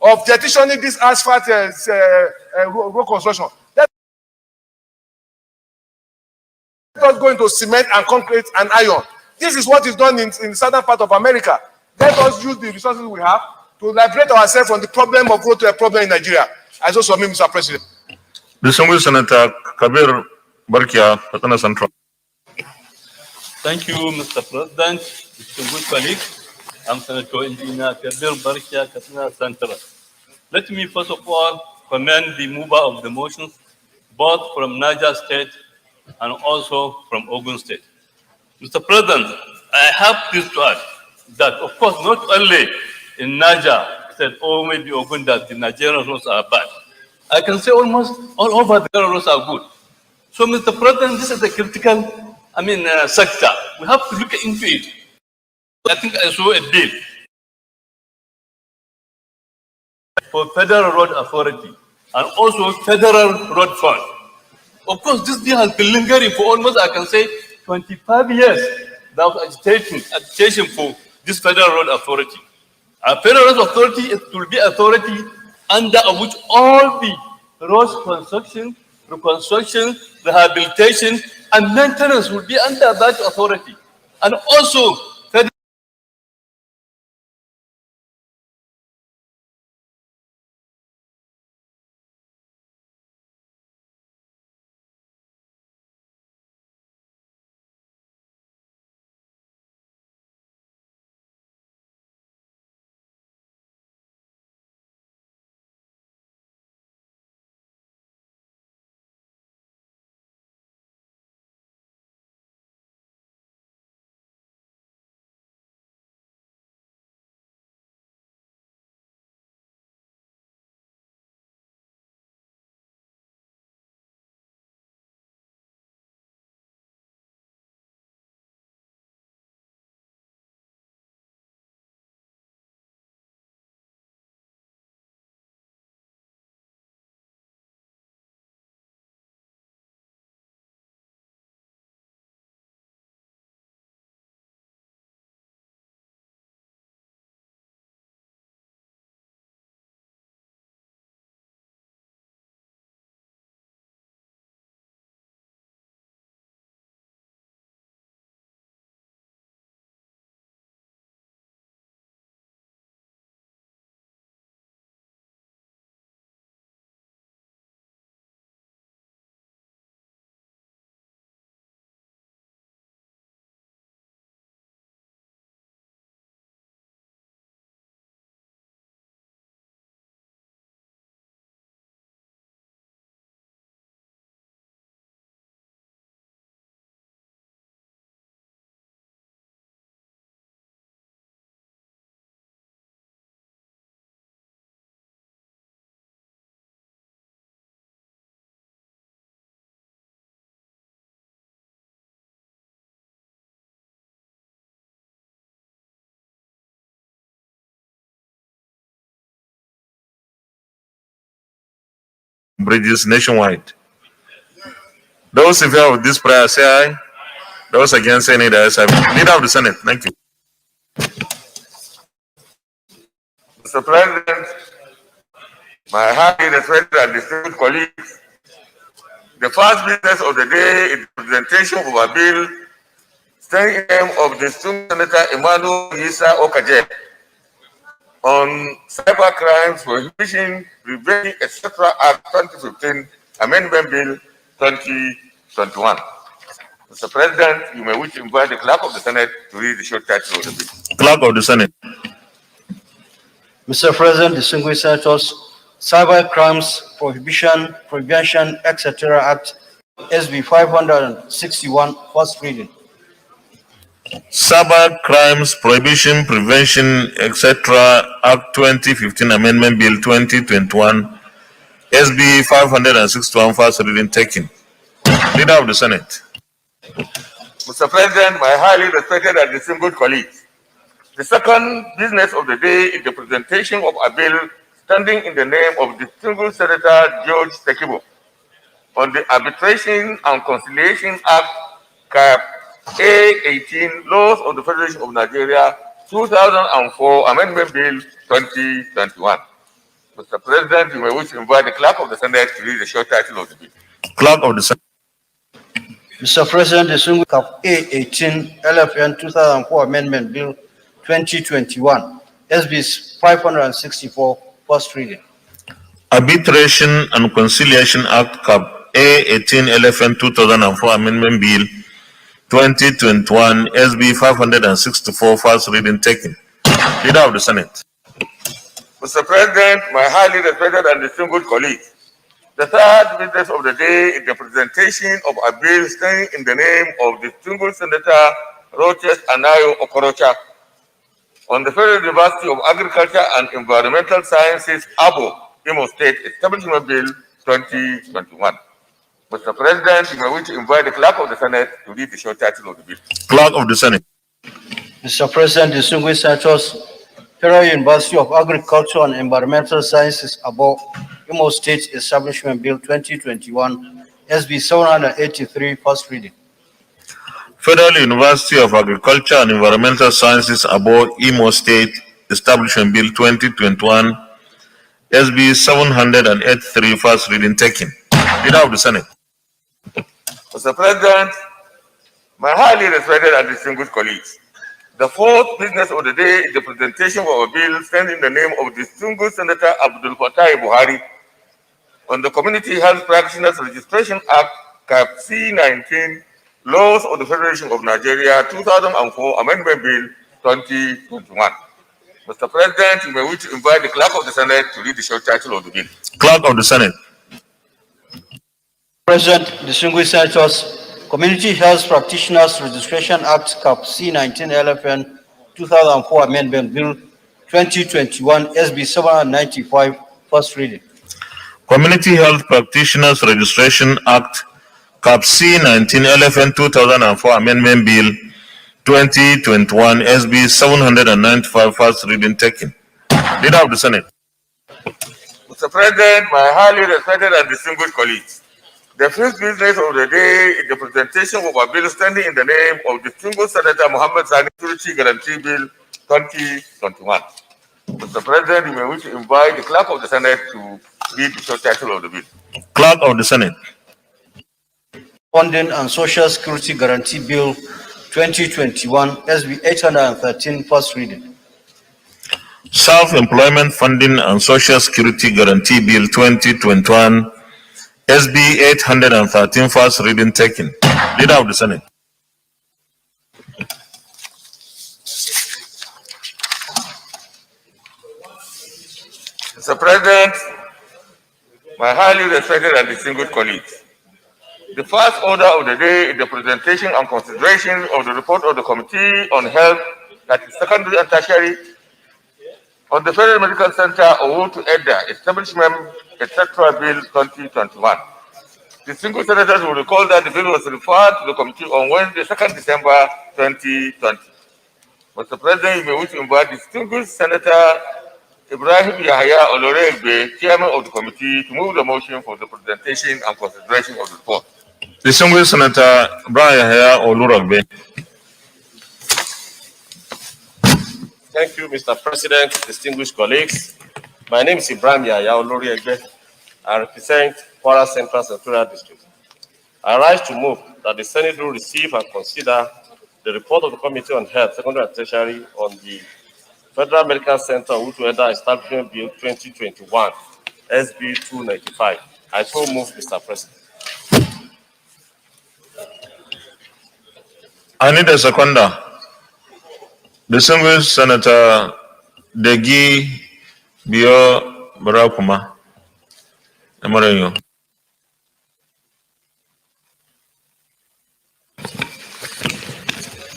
Speaker 10: of jettisoning this asphalt road construction. Let us go into cement and concrete and iron. This is what is done in the southern part of America. Let us use the resources we have to liberate ourselves from the problem of road to a problem in Nigeria. I so submit, Mr. President.
Speaker 2: Distinguished Senator Kabir Barkia, Katana Central.
Speaker 11: Thank you, Mr. President. Distinguished colleagues, I'm Senator Engineer Kabir Barkia, Katana Central. Let me first of all commend the mover of the motions, both from Niger State and also from Ogun State. Mr. President, I have this to add that, of course, not only in Niger State or maybe Ogun that the Nigerian roads are bad. I can say almost all over the roads are good. So, Mr. President, this is a critical, sector. We have to look into it. I think I saw a bill for Federal Road Authority and also Federal Road Fund. Of course, this bill has been lingering for almost, I can say, 25 years. There was agitation for this Federal Road Authority. A Federal Road Authority, it will be authority under which all the roads construction, reconstruction, rehabilitation, and maintenance will be under that authority. And also,
Speaker 2: Bridges nationwide. Those in favor of this prayer say aye. Those against say nay. The ayes have it. Leader of the Senate, thank you.
Speaker 12: Mr. President, my highly respected and distinguished colleagues, the first business of the day is the presentation of a bill stating the name of the distinguished Senator Emmanuel Yisa Okaje on cyber crimes, prohibition, preventing, etc. Act 2015, Amendment Bill 2021. Mr. President, you may wish to invite the Clerk of the Senate to read the short title of the bill.
Speaker 2: Clerk of the Senate.
Speaker 13: Mr. President, distinguished senators, Cyber Crimes Prohibition, Prevention, etc. Act SB 561, first reading.
Speaker 2: Cyber Crimes Prohibition, Prevention, etc. Act 2015 Amendment Bill 2021, SB 561, first reading taken. Leader of the Senate.
Speaker 12: Mr. President, my highly respected and distinguished colleagues, the second business of the day is the presentation of a bill standing in the name of distinguished Senator George Tekibo on the Arbitration and Conciliation Act, Cap A18, Laws of the Federation of Nigeria, 2004, Amendment Bill 2021. Mr. President, you may wish to invite the Clerk of the Senate to read the short title of the bill.
Speaker 2: Clerk of the Senate.
Speaker 13: Mr. President, the single Cap A18 LFN 2004 Amendment Bill 2021, SB 564, first reading.
Speaker 2: Arbitration and Conciliation Act, Cap A18 LFN 2004 Amendment Bill 2021, SB 564, first reading taken. Leader of the Senate.
Speaker 12: Mr. President, my highly respected and distinguished colleagues, the third business of the day is the presentation of a bill standing in the name of distinguished Senator Roches Anayo Okorocha on the Federal University of Agriculture and Environmental Sciences, ABO, Imo State Establishment Bill 2021. Mr. President, you may wish to invite the Clerk of the Senate to read the short title of the bill.
Speaker 2: Clerk of the Senate.
Speaker 13: Mr. President, distinguished senators, Federal University of Agriculture and Environmental Sciences, ABO, Imo State Establishment Bill 2021, SB 783, first reading.
Speaker 2: Federal University of Agriculture and Environmental Sciences, ABO, Imo State Establishment Bill 2021, SB 783, first reading taken. Leader of the Senate.
Speaker 12: Mr. President, my highly respected and distinguished colleagues, the fourth business of the day is the presentation of a bill standing in the name of distinguished Senator Abdul Fattah Buhari on the Community Health Practitioners Registration Act, Cap C19, Laws of the Federation of Nigeria, 2004, Amendment Bill 2021. Mr. President, you may wish to invite the Clerk of the Senate to read the short title of the bill.
Speaker 2: Clerk of the Senate.
Speaker 13: President, distinguished senators, Community Health Practitioners Registration Act, Cap C19 LFN 2004 Amendment Bill 2021, SB 795, first reading.
Speaker 2: Community Health Practitioners Registration Act, Cap C19 LFN 2004 Amendment Bill 2021, SB 795, first reading taken. Leader of the Senate.
Speaker 12: Mr. President, my highly respected and distinguished colleagues, the fifth business of the day is the presentation of a bill standing in the name of distinguished Senator Muhammad Sani Security Guarantee Bill 2021. Mr. President, you may wish to invite the Clerk of the Senate to read the short title of the bill.
Speaker 2: Clerk of the Senate.
Speaker 13: Funding and Social Security Guarantee Bill 2021, SB 813, first reading.
Speaker 2: Self-Employment Funding and Social Security Guarantee Bill 2021, SB 813, first reading taken. Leader of the Senate.
Speaker 12: Mr. President, my highly respected and distinguished colleagues, the first order of the day is the presentation and consideration of the report of the Committee on Health, that is secondary and tertiary, on the Federal Medical Center Owo to Edda Establishment, etc. Bill 2021. Distinguished senators will recall that the bill was referred to the committee on Wednesday, 2nd December 2020. Mr. President, you may wish to invite distinguished Senator Ibrahim Yahya Oloregbe, Chairman of the committee, to move the motion for the presentation and consideration of the report.
Speaker 2: Distinguished Senator Ibrahim Yahya Oloregbe.
Speaker 14: Thank you, Mr. President, distinguished colleagues. My name is Ibrahim Yahya Oloregbe. I represent Kwara Central Senatorial District. I rise to move that the Senate will receive and consider the report of the Committee on Health, Secondary and Tertiary on the Federal Medical Center Utueda Establishment Bill 2021, SB 295. I so move, Mr. President.
Speaker 2: I need a seconder. Distinguished Senator Degi Bio Barakuma. Amaranyo.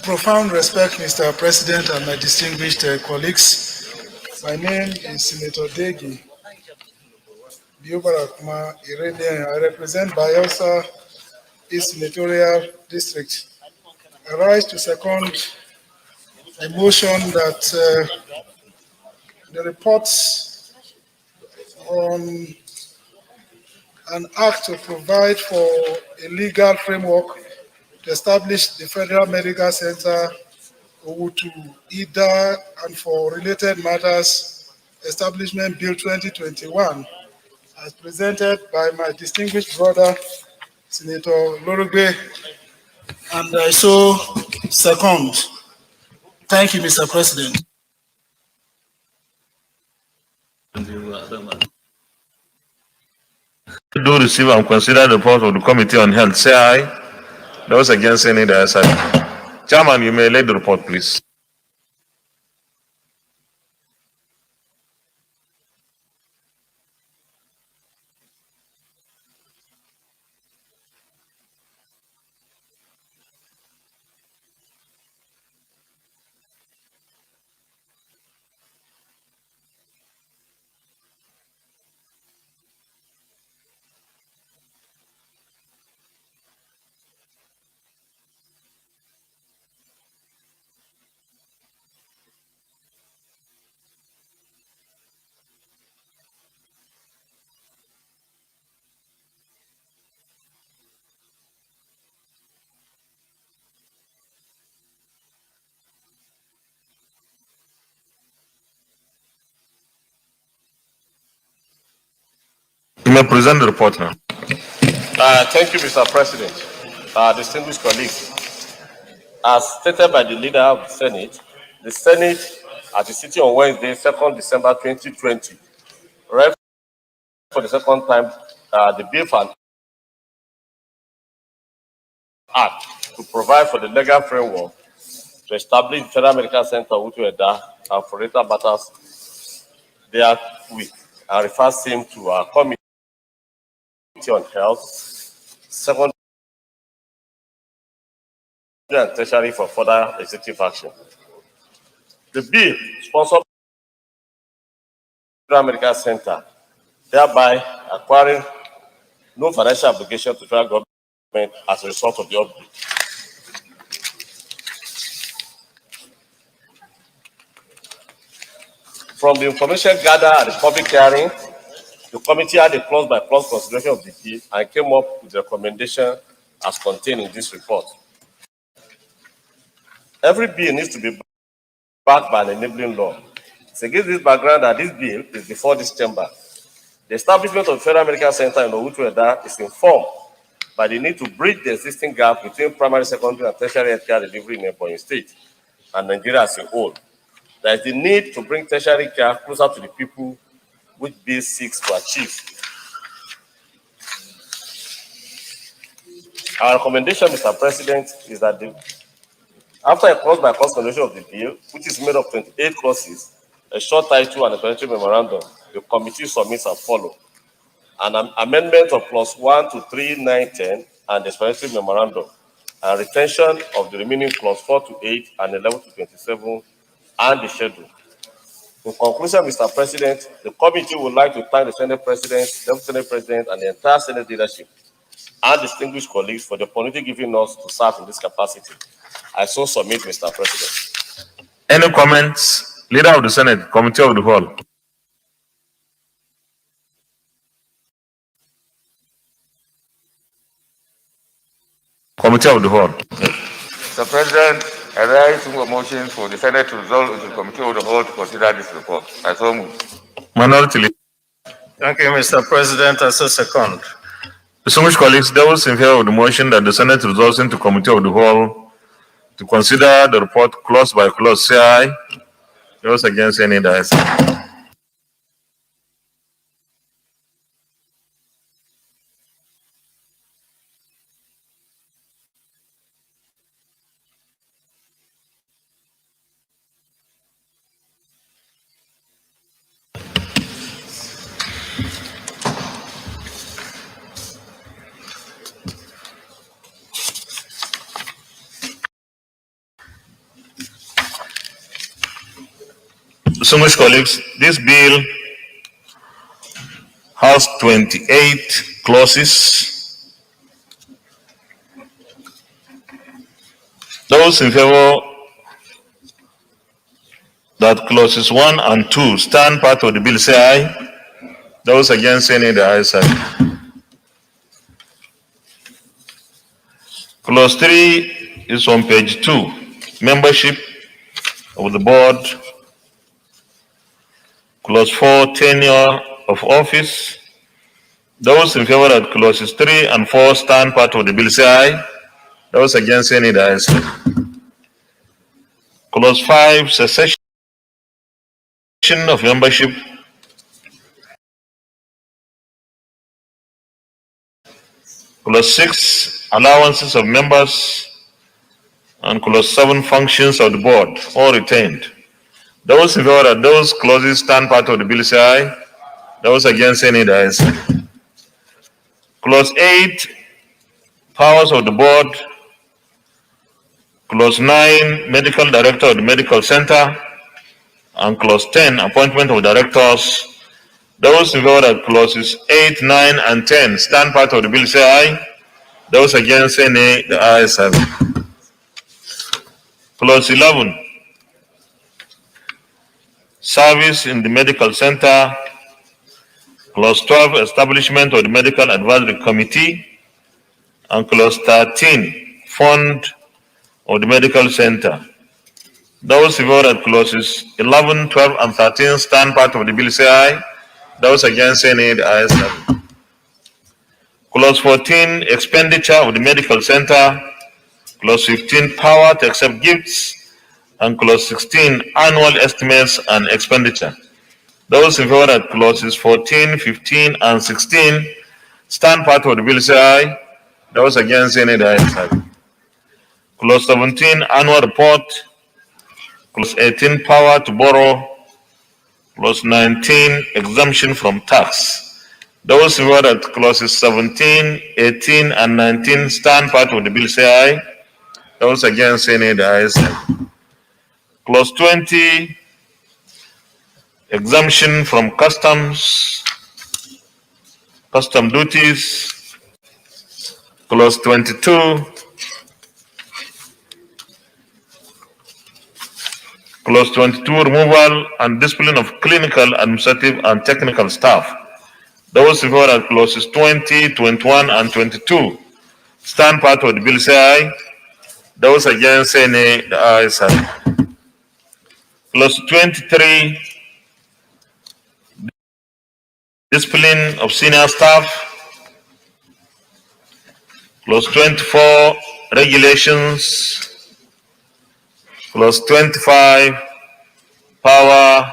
Speaker 15: Profound respect, Mr. President, and my distinguished colleagues. My name is Senator Degi Biobarakma Irene. I represent Bayelsa East Senatorial District. I rise to second a motion that the reports on an act to provide for a legal framework to establish the Federal Medical Center to IDA and for related matters establishment bill 2021 as presented by my distinguished brother Senator Lorugbe, and I so second. Thank you, Mr. President.
Speaker 2: Do receive and consider the report of the Committee on Health. Say aye. Those against any the ayes have it. Chairman, you may lead the report, please. You may present the report now.
Speaker 14: Thank you, Mr. President. Distinguished colleagues, as stated by the leader of the Senate at the sitting on Wednesday, 2nd December 2020, read for the second time the bill for an act to provide for the legal framework to establish the Federal Medical Center Utueda and for related matters therewith, and refers him to our Committee on Health, secondary and tertiary for further executive action. The bill sponsored the Federal Medical Center, thereby acquiring no financial obligation to the federal government as a result of the upgrade. From the information gathered at the public hearing, the committee had a clause-by-clause consideration of the bill and came up with the recommendation as contained in this report. Every bill needs to be backed by an enabling law. It's against this background that this bill is before this chamber. The establishment of the Federal Medical Center in Owutu-Eda is informed by the need to bridge the existing gap between primary, secondary, and tertiary healthcare delivery in Ebonyi State and Nigeria as a whole. There is the need to bring tertiary care closer to the people, which bill seeks to achieve. Our recommendation, Mr. President, is that after a clause-by-clause consideration of the bill, which is made of 28 clauses, a short title and a explanatory memorandum, the committee submits as follows: an amendment of clause 1 to 3, 9, 10, and the explanatory memorandum, and retention of the remaining clause 4 to 8 and 11 to 27, and the schedule. In conclusion, Mr. President, the committee would like to thank the Senate President, Deputy Senate President, and the entire Senate leadership and distinguished colleagues for the opportunity given us to serve in this capacity. I so submit, Mr. President.
Speaker 2: Any comments? Leader of the Senate, Committee of the Whole. Committee of the Whole.
Speaker 12: Mr. President, I rise to a motion for the Senate to resolve into the Committee of the Whole to consider this report. I so move.
Speaker 2: Minority Leader.
Speaker 7: Thank you, Mr. President. I so second.
Speaker 2: Distinguished colleagues, those in favor of the motion that the Senate resolves into Committee of the Whole to consider the report clause by clause, say aye. Those against any the ayes have it. Distinguished colleagues, this bill has 28 clauses. Those Those in favor that clauses 1 and 2 stand part of the bill say aye. Those against say nay, the ayes have it. Clause 3 is on page 2. Membership of the board. Clause 4, tenure of office. Those in favor that clauses 3 and 4 stand part of the bill say aye. Those against say nay, the ayes have it. Clause 5, cessation of membership. Clause 6, allowances of members. And clause 7, functions of the board, all retained. Those in favor that those clauses stand part of the bill say aye. Those against say nay, the ayes have it. Clause 8, powers of the board. Clause 9, medical director of the medical center. And clause 10, appointment of directors. Those in favor that clauses 8, 9, and 10 stand part of the bill say aye. Those against say nay, the ayes have it. Clause 11, service in the medical center. Clause 12, establishment of the medical advisory committee. And clause 13, fund of the medical center. Those in favor that clauses 11, 12, and 13 stand part of the bill say aye. Those against say nay, the ayes have it. Clause 14, expenditure of the medical center. Clause 15, power to accept gifts. And clause 16, annual estimates and expenditure. Those in favor that clauses 14, 15, and 16 stand part of the bill say aye. Those against say nay, the ayes have it. Clause 17, annual report. Clause 18, power to borrow. Clause 19, exemption from tax. Those in favor that clauses 17, 18, and 19 stand part of the bill say aye. Those against say nay, the ayes have it. Clause 20, exemption from custom duties. Clause 22, Clause 22, removal and discipline of clinical, administrative, and technical staff. Those in favor that clauses 20, 21, and 22 stand part of the bill say aye. Those against say nay, the ayes have it. Clause 23, discipline of senior staff. Clause 24, regulations. Clause 25, power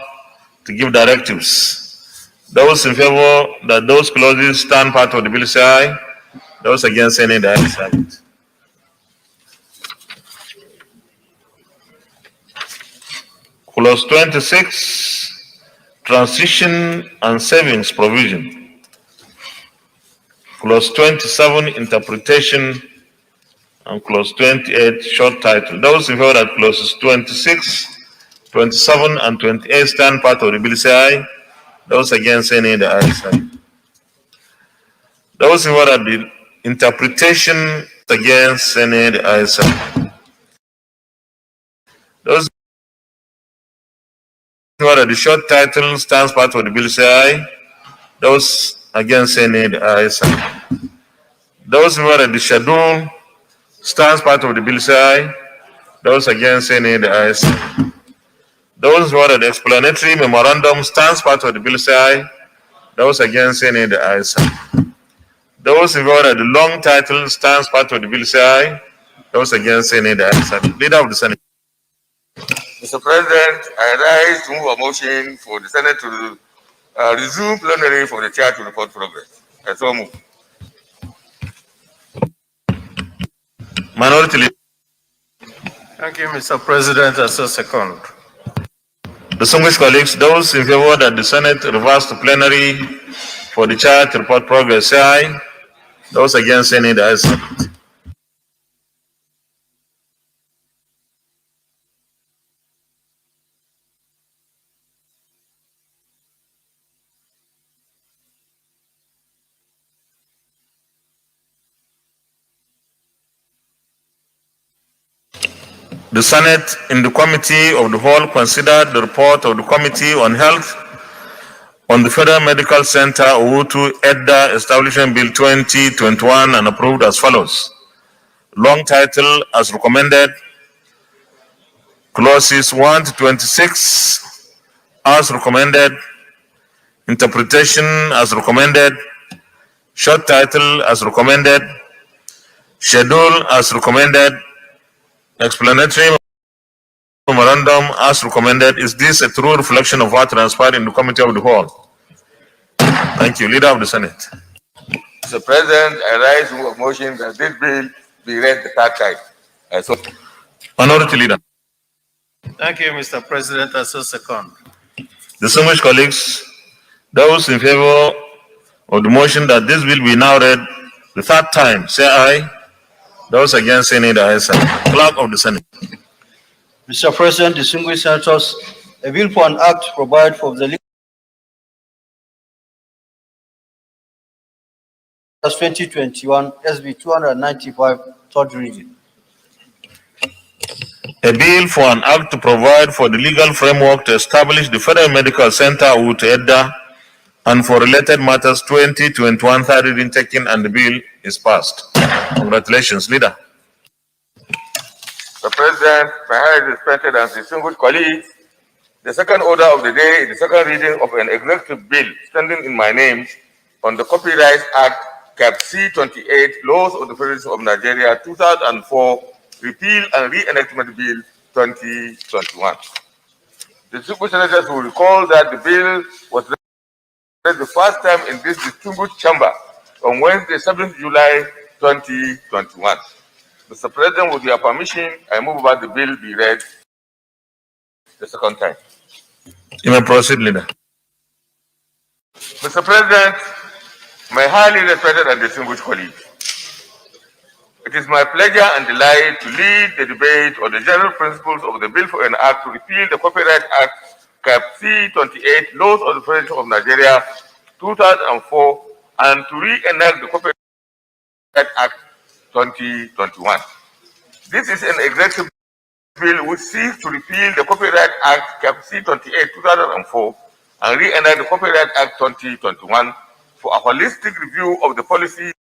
Speaker 2: to give directives. Those in favor that those clauses stand part of the bill say aye. Those against say nay, the ayes have it. Clause 26, transition and savings provision. Clause 27, interpretation. And clause 28, short title. Those in favor that clauses 26, 27, and 28 stand part of the bill say aye. Those against say nay, the ayes have it. Those in favor that the interpretation against say nay, the ayes have it. Those in favor that the short title stands part of the bill say aye. Those against say nay, the ayes have it. Those in favor that the schedule stands part of the bill say aye. Those against say nay, the ayes have it. Those in favor that the explanatory memorandum stands part of the bill say aye. Those against say nay, the ayes have it. Those in favor that the long title stands part of the bill say aye. Those against say nay, the ayes have it. Leader of the Senate.
Speaker 12: Mr. President, I rise to move a motion for the Senate to resume plenary for the chair to report progress. I so move.
Speaker 2: Minority Leader.
Speaker 7: Thank you, Mr. President. I so second.
Speaker 2: Distinguished colleagues, those in favor that the Senate reverse to plenary for the chair to report progress say aye. Those against say nay, the ayes have it. The Senate, in the Committee of the Whole, considered the report of the Committee on Health on the Federal Medical Center Uhutu EDDA Establishment Bill 2021 and approved as follows. Long title as recommended, clauses 1 to 26 as recommended, interpretation as recommended, short title as recommended, schedule as recommended, explanatory memorandum as recommended. Is this a true reflection of what transpired in the Committee of the Whole? Thank you. Leader of the Senate.
Speaker 12: Mr. President, I rise with a motion that this bill be read the third time.
Speaker 2: Honorable Leader.
Speaker 7: Thank you, Mr. President. I so second.
Speaker 2: Distinguished colleagues, those in favor of the motion that this bill be now read the third time, say aye. Those against, say nay. The ayes have it. Clerk of the Senate.
Speaker 13: Mr. President, distinguished senators, a bill for an act to provide for the legal 2021 SB 295, third reading.
Speaker 2: A bill for an act to provide for the legal framework to establish the Federal Medical Center Uhutu EDDA and for related matters 2021 third reading taken, and the bill is passed. Congratulations, Leader.
Speaker 12: Mr. President, my highly respected and distinguished colleagues, the second order of the day is the second reading of an executive bill standing in my name on the Copyright Act, Cap C-28, Laws of the Federation of Nigeria 2004, Repeal and Reenactment Bill 2021. The distinguished senators will recall that the bill was read the first time in this distinguished chamber on Wednesday, 7th July 2021. Mr. President, with your permission, I move that the bill be read the second time.
Speaker 2: You may proceed, Leader.
Speaker 12: Mr. President, my highly respected and distinguished colleagues, it is my pleasure and delight to lead the debate on the general principles of the Bill for an Act to repeal the Copyright Act, Cap C-28, Laws of the Federation of Nigeria 2004, and to reenact the Copyright Act 2021. This is an executive bill which seeks to repeal the Copyright Act, Cap C-28, 2004, and reenact the Copyright Act 2021 for a holistic review of the policy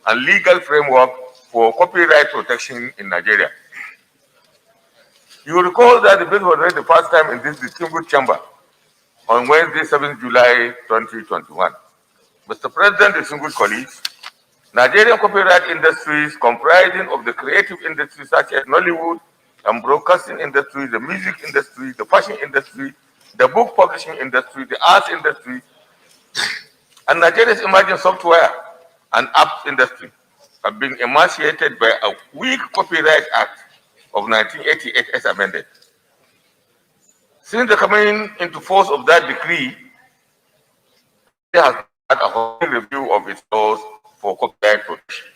Speaker 12: and legal framework for copyright protection in Nigeria. You will recall that the bill was read the first time in this distinguished chamber on Wednesday, 7th July 2021. Mr. President, distinguished colleagues, Nigerian copyright industries comprising of the creative industries such as Nollywood and broadcasting industry, the music industry, the fashion industry, the book publishing industry, the arts industry, and Nigeria's emerging software and apps industry have been emaciated by a weak Copyright Act of 1988 as amended. Since the coming into force of that decree, it has had a whole review of its laws for copyright protection.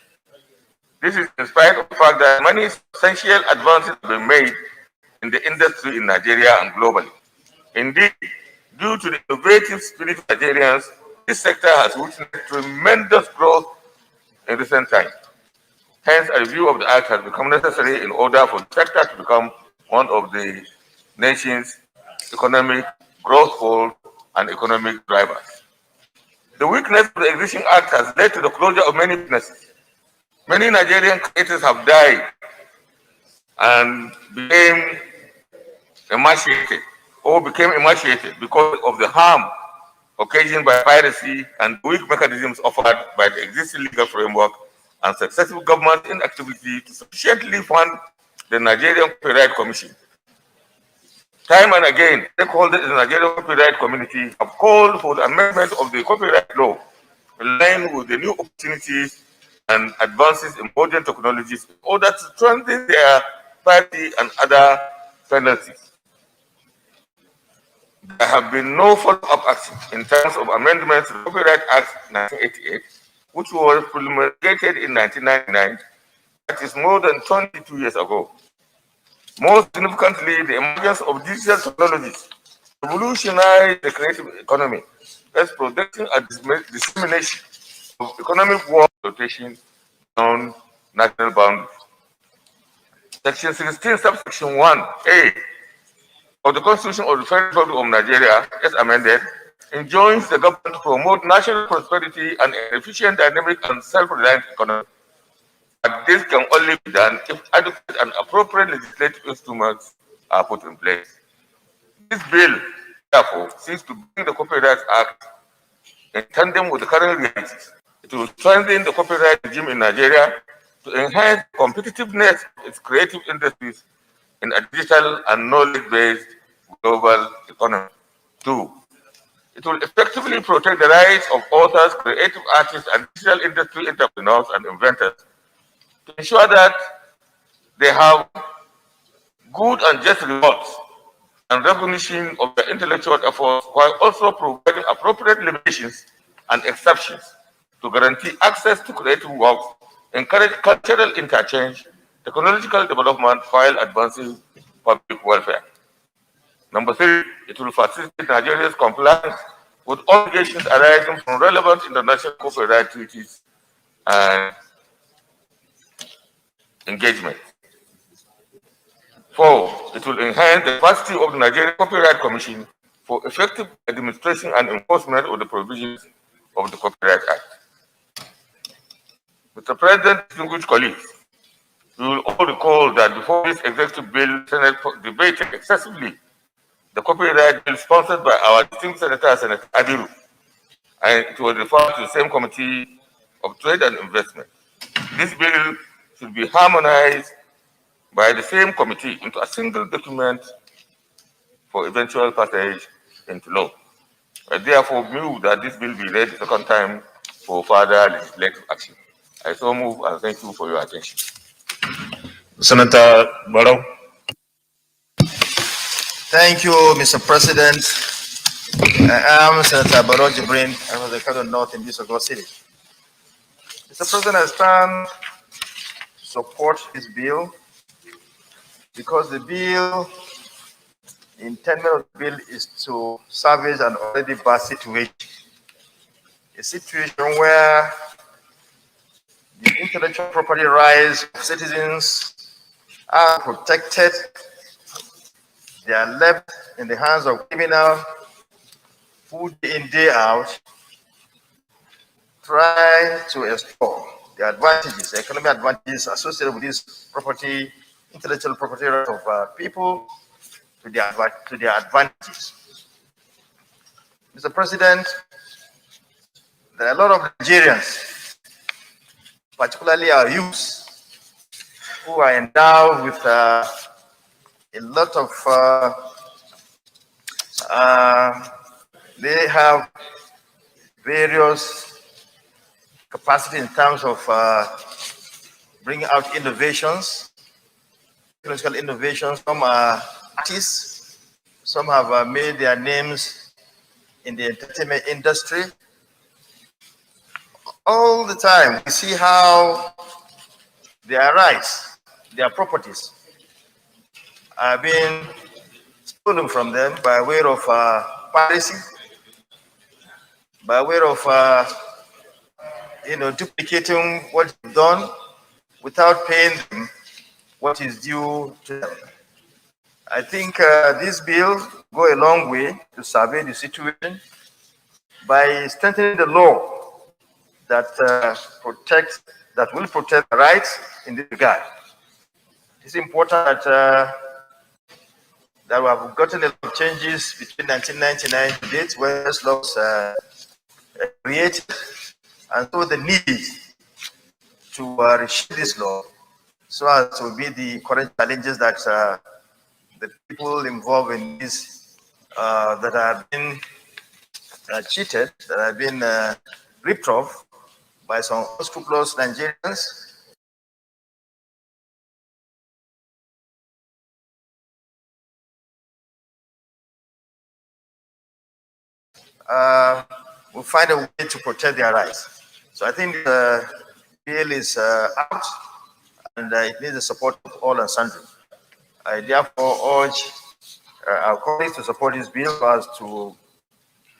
Speaker 12: This is in spite of the fact that many substantial advances have been made in the industry in Nigeria and globally. Indeed, due to the innovative spirit of Nigerians, this sector has witnessed tremendous growth in recent times. Hence, a review of the Act has become necessary in order for the sector to become one of the nation's economic growth goals and economic drivers. The weakness of the existing Act has led to the closure of many businesses. Many Nigerian creators have died and became emaciated because of the harm occasioned by piracy and weak mechanisms offered by the existing legal framework and successful government inactivity to sufficiently fund the Nigerian Copyright Commission. Time and again, stakeholders in the Nigerian copyright community have called for the amendment of the copyright law in line with the new opportunities and advances in modern technologies in order to strengthen their piracy and other penalties. There have been no follow-up action in terms of amendments to the Copyright Act 1988, which was promulgated in 1999, that is more than 22 years ago. More significantly, the emergence of digital technologies revolutionized the creative economy, thus protecting a dissemination of economic work rotation beyond national boundaries. Section 16, subsection 1A of the Constitution of the Federal Republic of Nigeria, as amended, enjoins the government to promote national prosperity and an efficient, dynamic, and self-reliant economy. But this can only be done if adequate and appropriate legislative instruments are put in place. This bill, therefore, seeks to bring the Copyright Act in tandem with the current realities. It will strengthen the copyright regime in Nigeria to enhance competitiveness of its creative industries in a digital and knowledge-based global economy. 2. It will effectively protect the rights of authors, creative artists, and digital industry entrepreneurs and inventors to ensure that they have good and just rewards and recognition of their intellectual efforts, while also providing appropriate limitations and exceptions to guarantee access to creative works, encourage cultural interchange, technological development, while advancing public welfare. Number 3, it will facilitate Nigeria's compliance with obligations arising from relevant international copyright treaties and engagement. 4, it will enhance the capacity of the Nigerian Copyright Commission for effective administration and enforcement of the provisions of the Copyright Act. Mr. President, distinguished colleagues, you will all recall that before this executive bill, Senate debated excessively the copyright bill sponsored by our distinguished Senator, Senator Abiru, and it was referred to the same Committee of Trade and Investment. This bill should be harmonized by the same committee into a single document for eventual passage into law. I therefore move that this bill be read a second time for further legislative action. I so move and thank you for your attention.
Speaker 2: Senator Barrow.
Speaker 7: Thank you, Mr. President. I am Senator Barrow Jibrin. I was the Kano North in this August City. Mr. President, I stand to support this bill because the bill, the intent of the bill is to salvage an already bad situation. A situation where the intellectual property rights of citizens are protected. They are left in the hands of criminals who day in, day out, try to explore the advantages, the economic advantages associated with this property, intellectual property rights of people to their advantages. Mr. President, there are a lot of Nigerians, particularly our youth, who are endowed with a lot of, they have various capacity in terms of bringing out innovations, technological innovations. Some are artists, some have made their names in the entertainment industry. All the time, we see how their rights, their properties are being stolen from them by way of piracy, by way of duplicating what they've done without paying them what is due to them. I think this bill go a long way to survey the situation by strengthening the law that will protect the rights in this regard. It's important that we have gotten a lot of changes between 1999 to date when this law was created, and so the need to reshape this law so as to meet the current challenges that the people involved in this that have been cheated, that have been ripped off by some unscrupulous Nigerians. Will find a way to protect their rights. So I think the bill is out and it needs the support of all and sundry. I therefore urge our colleagues to support this bill as to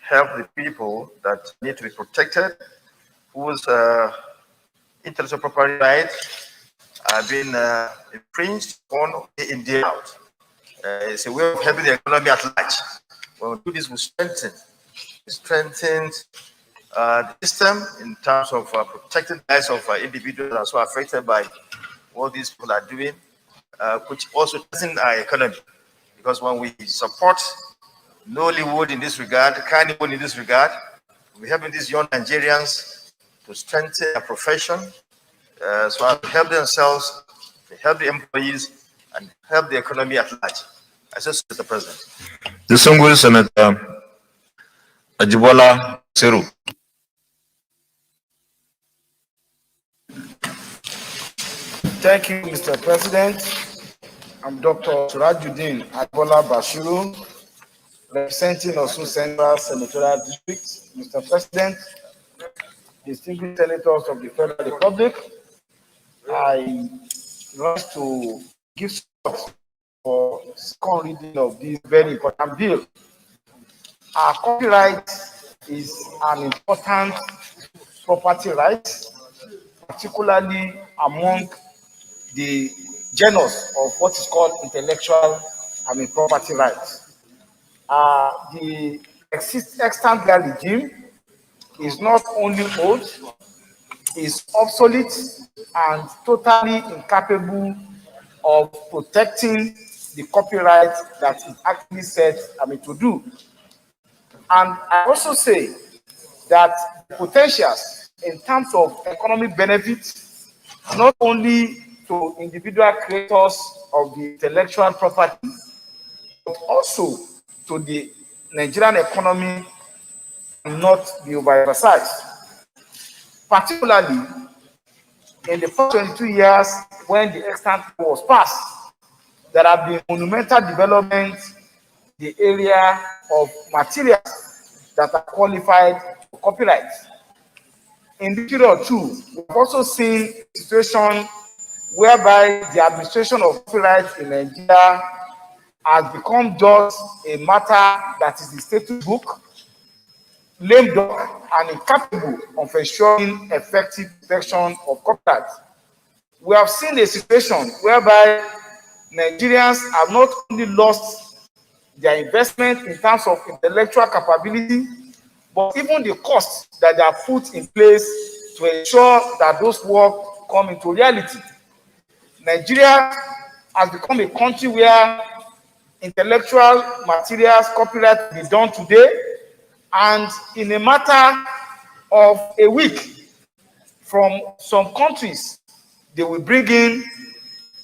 Speaker 7: help the people that need to be protected, whose intellectual property rights have been infringed on day in, day out. It's a way of helping the economy at large. When we do this, we strengthen the system in terms of protecting the rights of individuals that are so affected by what these people are doing, which also strengthens our economy. Because when we support Nollywood in this regard, Carnival in this regard, we're helping these young Nigerians to strengthen their profession, so as to help themselves, to help the employees, and help the economy at large. I say, Mr. President.
Speaker 2: Distinguished Senator Ajibola Seru.
Speaker 15: Thank you, Mr. President. I'm Dr. Surajuddin Ajibola Bashiru, representing Osun Central Senatorial District. Mr. President, distinguished senators of the Federal Republic, I rise to give support for second reading of this very important bill. Our copyright is an important property right, particularly among the genus of what is called intellectual property rights. The extant regime is not only old, is obsolete and totally incapable of protecting the copyright that it actually said to do. And I also say that the potentials in terms of economic benefits, not only to individual creators of the intellectual property, but also to the Nigerian economy, not be overemphasized. Particularly in the first 22 years when the extant law was passed, there have been monumental developments in the area of materials that are qualified for copyright. In this period too, we've also seen a situation whereby the administration of copyright in Nigeria has become just a matter that is the status book, lame duck, and incapable of ensuring effective protection of copyright. We have seen a situation whereby Nigerians have not only lost their investment in terms of intellectual capability, but even the costs that they are put in place to ensure that those work come into reality. Nigeria has become a country where intellectual materials copyright is done today, and in a matter of a week, from some countries, they will bring in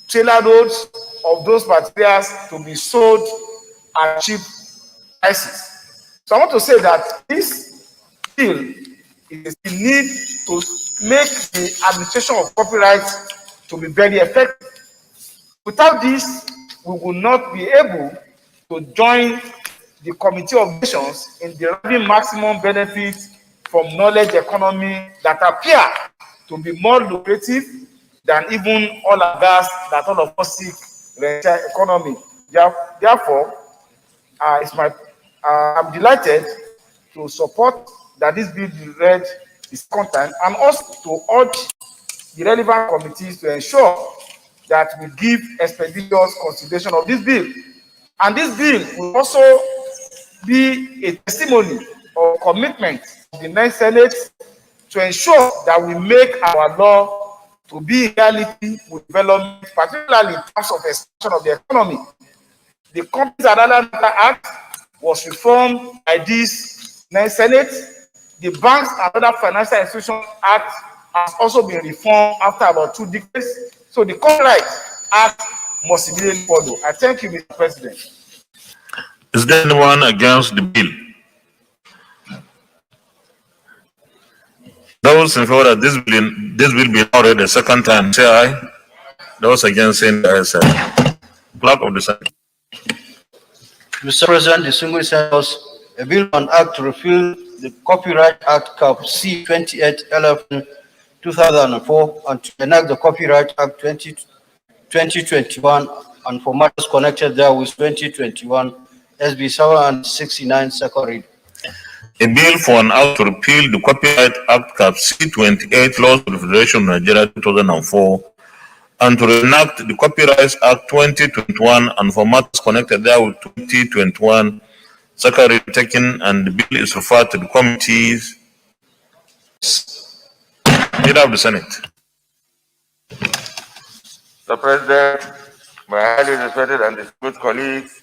Speaker 15: trailer loads of those materials to be sold at cheap prices. So I want to say that this bill is the need to make the administration of copyright to be very effective. Without this, we will not be able to join the Committee of Nations in deriving maximum benefits from knowledge economy that appear to be more lucrative than even oil and gas that all of us seek in the economy. Therefore, I'm delighted to support that this bill be read the second time, and also to urge the relevant committees to ensure that we give expeditious consideration of this bill. And this bill will also be a testimony or commitment of the next Senate to ensure that we make our law to be in reality with development, particularly in terms of expansion of the economy. The Companies and Other Act was reformed by this next Senate. The Banks and Other Financial Institutions Act has also been reformed after about 2 decades. So the Copyright Act must immediately follow. I thank you, Mr. President.
Speaker 2: Is there anyone against the bill? Those in favor that this will be now read a second time, say aye. Those against, say aye. Clerk of the Senate.
Speaker 13: Mr. President, distinguished senators, a bill on act to repeal the Copyright Act Cap C 2811 2004 and to enact the Copyright Act 2021 and for matters connected therewith 2021 SB 769 second reading.
Speaker 2: A bill for an act to repeal the Copyright Act Cap C28 laws of the Federation of Nigeria 2004 and to enact the Copyright Act 2021 and for matters connected therewith 2021 second reading taken, and the bill is referred to the committees. Leader of the Senate.
Speaker 12: Mr. President, my highly respected and distinguished colleagues,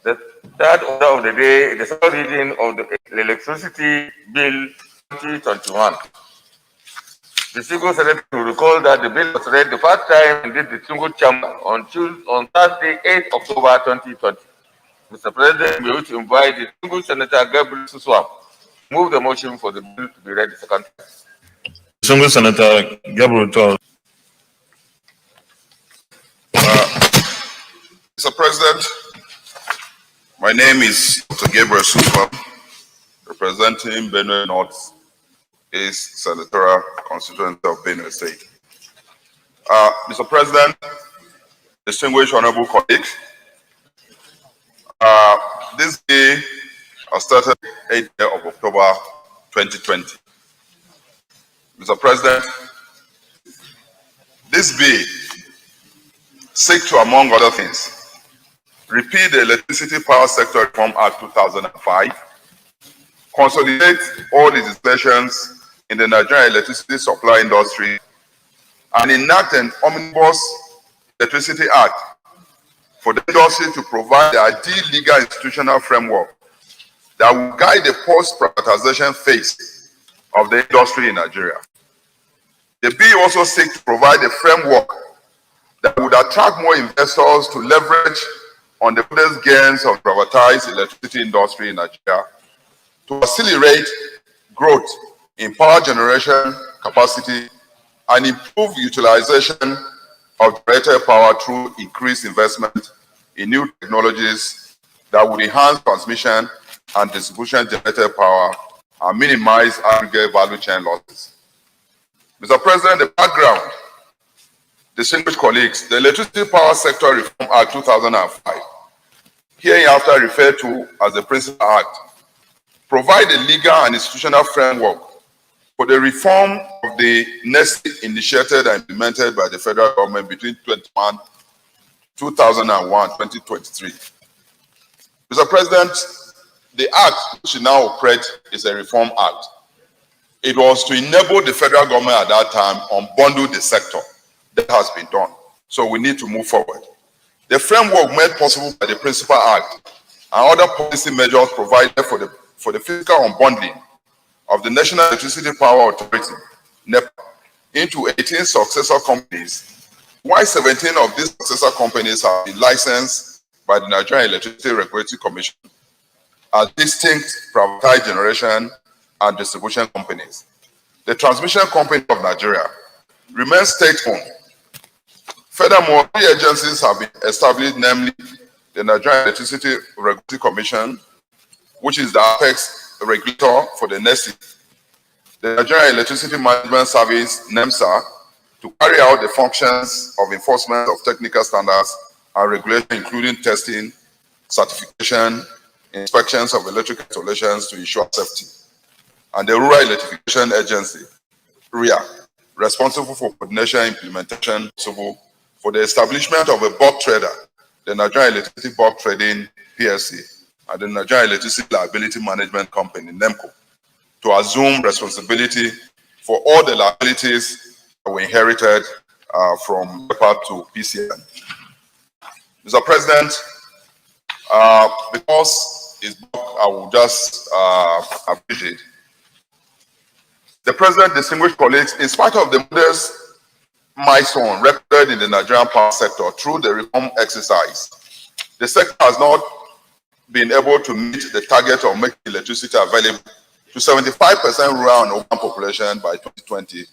Speaker 12: the third order of the day is the second reading of the Electricity Bill 2021. The single Senate will recall that the bill was read the first time in this distinguished chamber on Thursday, 8 October 2020. Mr. President, we wish to invite the distinguished Senator Gabriel Suswam to move the motion for the bill to be read the second time.
Speaker 2: Distinguished Senator Gabriel.
Speaker 16: Mr. President, my name is Dr. Gabriel Suswam, representing Benue North East Senatorial Constituency of Benue State. Mr. President, distinguished honorable colleagues, this day I started 8th day of October 2020. Mr. President, this bill seeks to, among other things, repeal the Electricity Power Sector Reform Act 2005, consolidate all legislations in the Nigerian electricity supply industry, and enact an omnibus Electricity Act for the industry to provide the ideal legal institutional framework that will guide the post-privatization phase of the industry in Nigeria. The bill also seeks to provide a framework that would attract more investors to leverage on the modest gains of privatized electricity industry in Nigeria to accelerate growth in power generation capacity and improve utilization of generated power through increased investment in new technologies that would enhance transmission and distribution generated power and minimize aggregate value chain losses. Mr. President, the background, distinguished colleagues, the Electricity Power Sector Reform Act 2005, hereinafter referred to as the Principal Act, provide a legal and institutional framework for the reform of the NEST initiated and implemented by the federal government between 2001 and 2023. Mr. President, the act which now operates is a reform act. It was to enable the federal government at that time unbundle the sector. That has been done. So we need to move forward. The framework made possible by the Principal Act and other policy measures provided for the physical unbundling of the National Electricity Power Authority, NEPA, into 18 successor companies, while 17 of these successor companies have been licensed by the Nigerian Electricity Regulatory Commission as distinct privatized generation and distribution companies. The Transmission Company of Nigeria remains state-owned. Furthermore, 3 agencies have been established, namely the Nigerian Electricity Regulatory Commission, which is the apex regulator for the NESI, the Nigerian Electricity Management Service, NEMSA, to carry out the functions of enforcement of technical standards and regulation, including testing, certification, inspections of electrical installations to ensure safety, and the Rural Electrification Agency, REA, responsible for coordination and implementation for the establishment of a bulk trader, the Nigerian Electricity Bulk Trading PLC, and the Nigerian Electricity Liability Management Company, NEMCO, to assume responsibility for all the liabilities that were inherited from NEPA to PCN. Mr. President, because it's bulk, I will just appreciate it. The President, distinguished colleagues, in spite of the modest milestone recorded in the Nigerian power sector through the reform exercise, the sector has not been able to meet the target of making electricity available to 75% rural and urban population by 2020,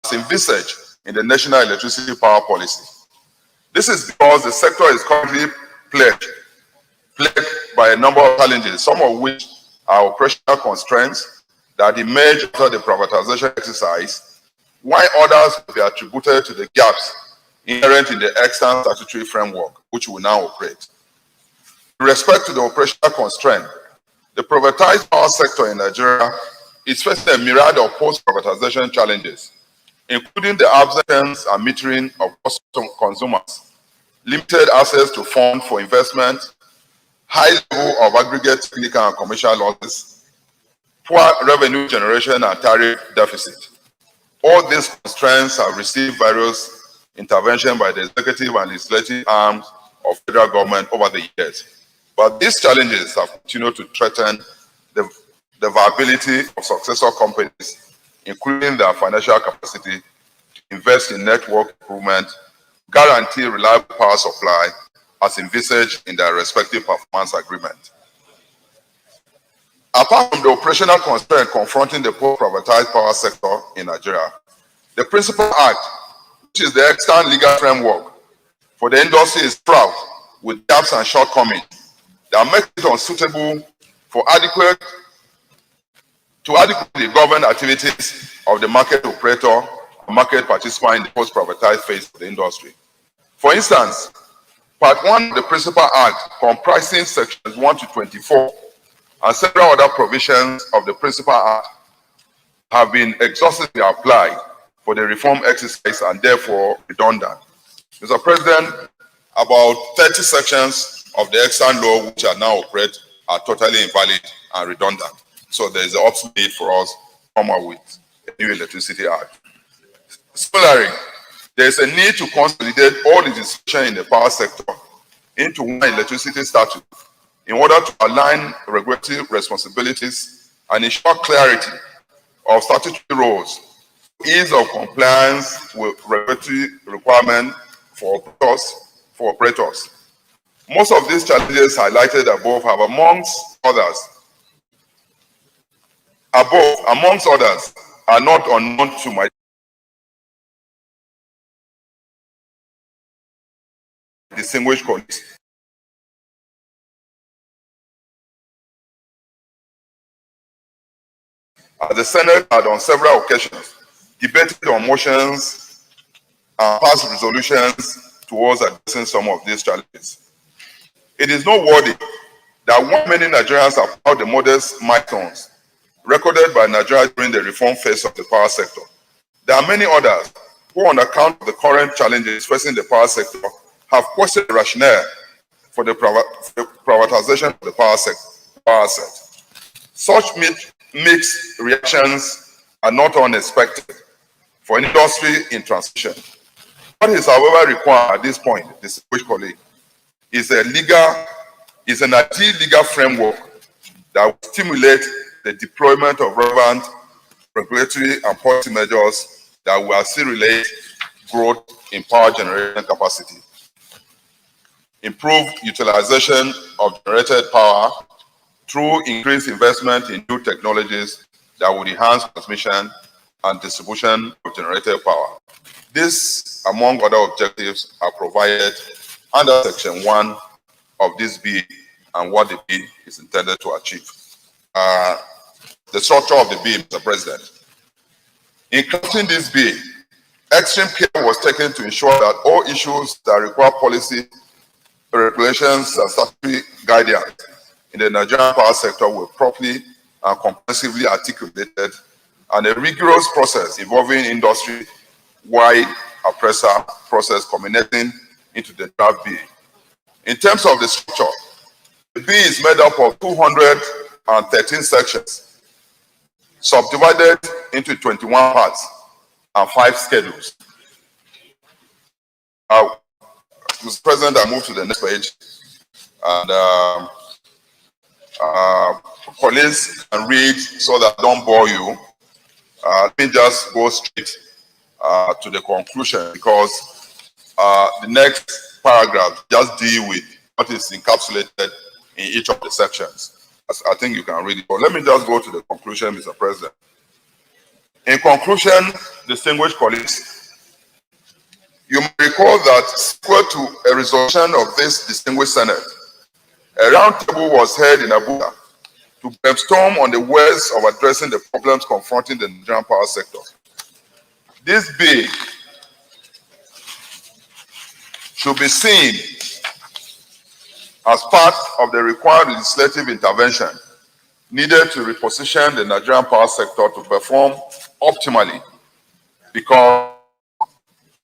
Speaker 16: as envisaged in the National Electricity Power Policy. This is because the sector is currently plagued by a number of challenges, some of which are operational constraints, that emerged after the privatization exercise, while others will be attributed to the gaps inherent in the extant statutory framework, which we now operate. With respect to the operational constraint, the privatized power sector in Nigeria is facing a myriad of post-privatization challenges, including the absence and metering of consumers, limited access to funds for investment, high level of aggregate technical and commercial losses, poor revenue generation and tariff deficit. All these constraints have received various interventions by the executive and legislative arms of federal government over the years. But these challenges have continued to threaten the viability of successor companies, including their financial capacity to invest in network improvement, guarantee reliable power supply, as envisaged in their respective performance agreement. Apart from the operational constraint confronting the post-privatized power sector in Nigeria, the principal act, which is the extant legal framework for the industry, is fraught with gaps and shortcomings that make it unsuitable for to adequately govern activities of the market operator and market participant in the post-privatized phase of the industry. For instance, Part 1 of the Principal Act, comprising sections 1 to 24, and several other provisions of the Principal Act, have been exhaustively applied for the reform exercise and therefore redundant. Mr. President, about 30 sections of the extant law which are now operate are totally invalid and redundant. So there is an absolute need for us to come up with a new electricity act. Similarly, there is a need to consolidate all the legislation in the power sector into one electricity statute in order to align regulatory responsibilities and ensure clarity of statutory roles, ease of compliance with regulatory requirements for operators. Most of these challenges highlighted above have, amongst others, are not unknown to my distinguished colleagues. The Senate had on several occasions debated on motions and passed resolutions towards addressing some of these challenges. It is noteworthy that while many Nigerians have proud the modest milestones recorded by Nigeria during the reform phase of the power sector, there are many others who, on account of the current challenges facing the power sector, have questioned the rationale for the privatization of the power sector. Such mixed reactions are not unexpected for an industry in transition. What is, however, required at this point, distinguished colleague, is an ideal legal framework that will stimulate the deployment of relevant regulatory and policy measures that will accelerate growth in power generation capacity, improved utilization of generated power through increased investment in new technologies that would enhance transmission and distribution of generated power. This, among other objectives, are provided under Section 1 of this bill and what the bill is intended to achieve. The structure of the bill, Mr. President. In crafting this bill, extreme care was taken to ensure that all issues that require policy, regulations, and statutory guidance in the Nigerian power sector were properly and comprehensively articulated, and a rigorous process involving industry-wide appraisal process culminating into the draft bill. In terms of the structure, the bill is made up of 213 sections, subdivided into 21 parts and 5 schedules. Mr. President, I move to the next page, and colleagues can read so that I don't bore you. Let me just go straight to the conclusion, because the next paragraph just deal with what is encapsulated in each of the sections. I think you can read it, but let me just go to the conclusion, Mr. President. In conclusion, distinguished colleagues, you may recall that, equal to a resolution of this distinguished Senate, a roundtable was held in Abuja to brainstorm on the ways of addressing the problems confronting the Nigerian power sector. This bill should be seen as part of the required legislative intervention needed to reposition the Nigerian power sector to perform optimally, because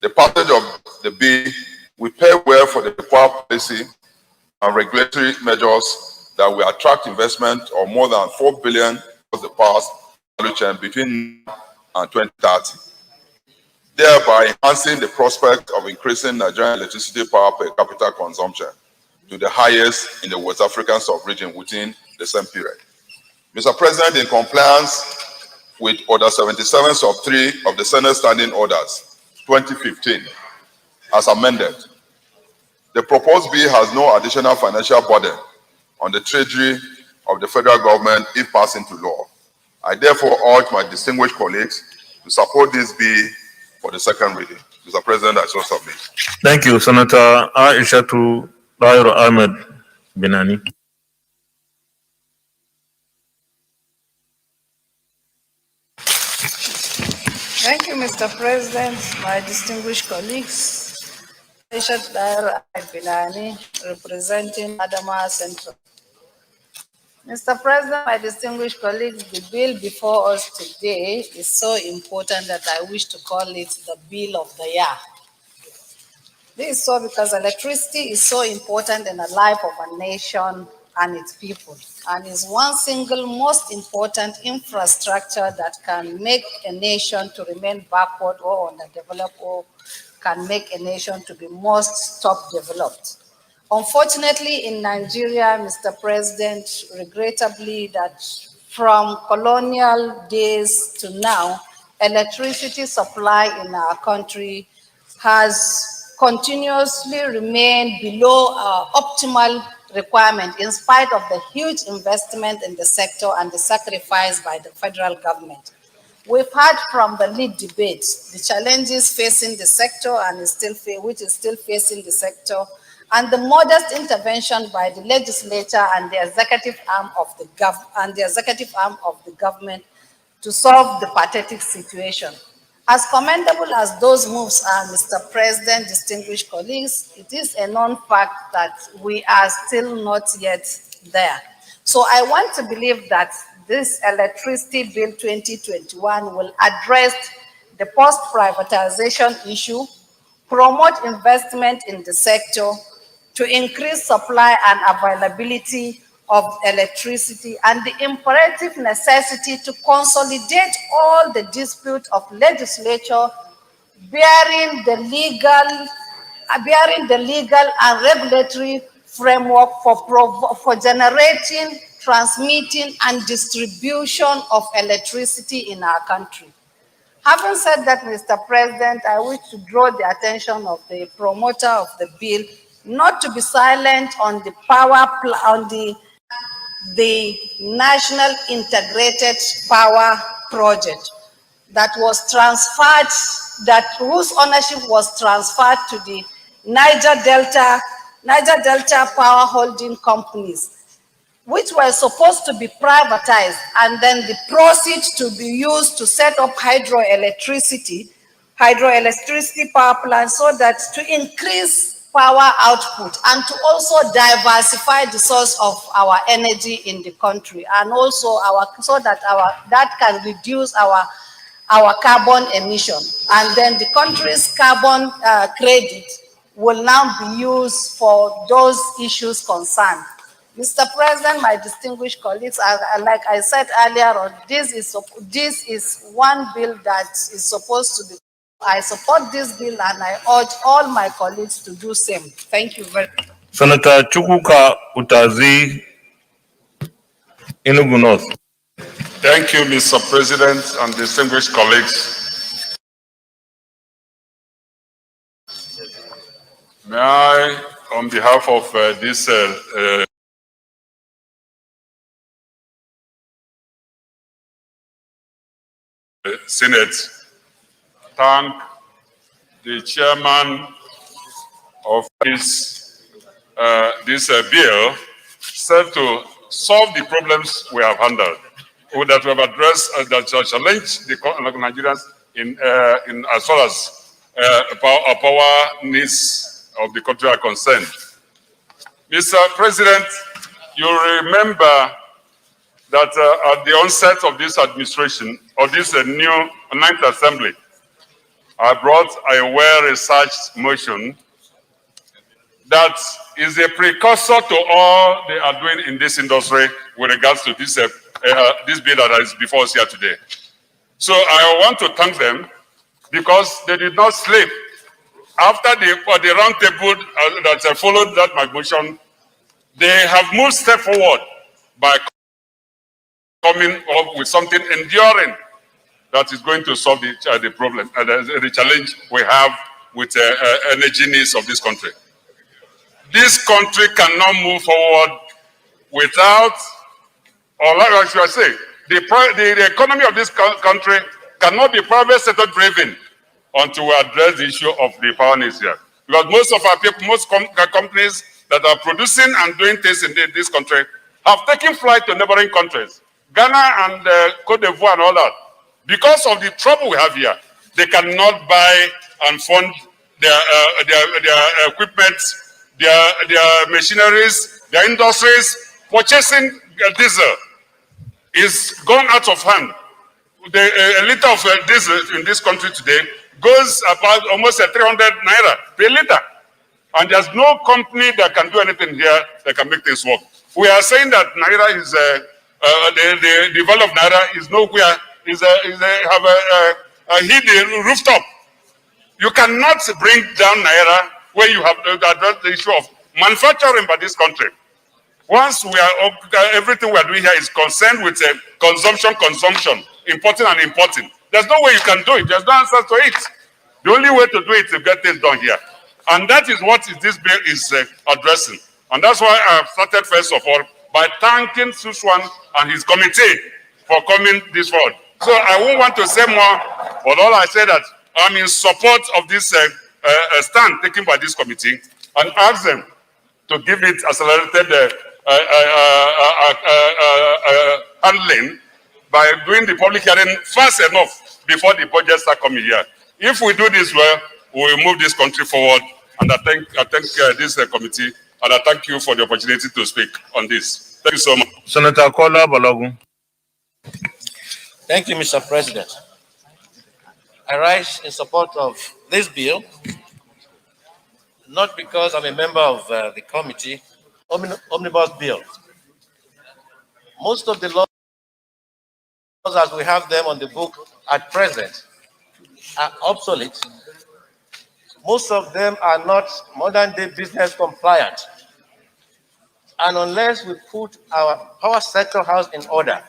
Speaker 16: the passage of the bill will pave well for the required policy and regulatory measures that will attract investment of more than 4 billion across the power value chain between now and 2030, thereby enhancing the prospect of increasing Nigerian electricity power per capita consumption to the highest in the West African sub-region within the same period. Mr. President, in compliance with Order 77 sub 3 of the Senate Standing Orders 2015, as amended, the proposed bill has no additional financial burden on the treasury of the federal government if passed into law. I therefore urge my distinguished colleagues to support this bill for the second reading. Mr. President, I so submit.
Speaker 2: Thank you, Senator Aishatu Dairo Ahmed Binani.
Speaker 17: Thank you, Mr. President, my distinguished colleagues. Aishat Dairo Ahmed Binani, representing Adamawa Central. Mr. President, my distinguished colleagues, the bill before us today is so important that I wish to call it the Bill of the Year. This is so because electricity is so important in the life of a nation and its people, and is one single most important infrastructure that can make a nation to remain backward or underdeveloped, or can make a nation to be most top developed. Unfortunately, in Nigeria, Mr. President, regrettably, that from colonial days to now, electricity supply in our country has continuously remained below our optimal requirement in spite of the huge investment in the sector and the sacrifice by the federal government. We've heard from the lead debate the challenges facing the sector and which is still facing the sector, and the modest intervention by the legislature and the executive arm of the government to solve the pathetic situation. As commendable as those moves are, Mr. President, distinguished colleagues, it is a known fact that we are still not yet there. So I want to believe that this Electricity Bill 2021 will address the post-privatization issue, promote investment in the sector, to increase supply and availability of electricity, and the imperative necessity to consolidate all the disputes of legislature bearing the legal and regulatory framework for generating, transmitting, and distribution of electricity in our country. Having said that, Mr. President, I wish to draw the attention of the promoter of the bill not to be silent on the National Integrated Power Project that was transferred, whose ownership was transferred to the Niger Delta Power Holding Companies, which were supposed to be privatized, and then the proceeds to be used to set up hydroelectricity power plants, so that to increase power output and to also diversify the source of our energy in the country, and also that can reduce our carbon emission, and then the country's carbon credit will now be used for those issues concerned. Mr. President, my distinguished colleagues, like I said earlier on, this is one bill that is supposed to be. I support this bill and I urge all my colleagues to do same. Thank you very much.
Speaker 2: Senator Chukwuka Utazi, Enugu North.
Speaker 18: Thank you, Mr. President and distinguished colleagues. May I, on behalf of this Senate, thank the chairman of this bill, set to solve the problems we have handled, or that we have addressed that challenge the Nigerians in as far as power needs of the country are concerned. Mr. President, you remember that at the onset of this administration, of this new 9th Assembly, I brought a well-researched motion that is a precursor to all they are doing in this industry with regards to this, this bill that is before us here today. So I want to thank them because they did not sleep. After the round table that followed that my motion, they have moved step forward by coming up with something enduring that is going to solve the problem, the challenge we have with energy needs of this country. This country cannot move forward without, or like I should say, the economy of this country cannot be private sector driven until we address the issue of the power needs here. Because most of our people, most companies that are producing and doing things in this country have taken flight to neighboring countries, Ghana and Cote d'Ivoire and all that. Because of the trouble we have here, they cannot buy and fund their equipment, their machineries, their industries. Purchasing diesel is gone out of hand. A liter of diesel in this country today goes about almost 300 naira per liter. And there's no company that can do anything here that can make things work. We are saying that naira is, the value of naira is nowhere, have a hidden rooftop. You cannot bring down naira when you have addressed the issue of manufacturing by this country. Once we are, everything we are doing here is concerned with consumption, importing and importing. There's no way you can do it. There's no answer to it. The only way to do it is to get things done here. And that is what this bill is addressing. And that's why I have started, first of all, by thanking Suswan and his committee for coming this forward. So I won't want to say more, but all I say that I'm in support of this stand taken by this committee and ask them to give it accelerated handling by doing the public hearing fast enough before the budget start coming here. If we do this well, we will move this country forward. And I thank this committee, and I thank you for the opportunity to speak on this. Thank you so much.
Speaker 2: Senator Kola Balogun.
Speaker 14: Thank you, Mr. President. I rise in support of this bill, not because I'm a member of the committee, omnibus bill. Most of the laws as we have them on the book at present are obsolete. Most of them are not modern day business compliant. And unless we put our power sector house in order,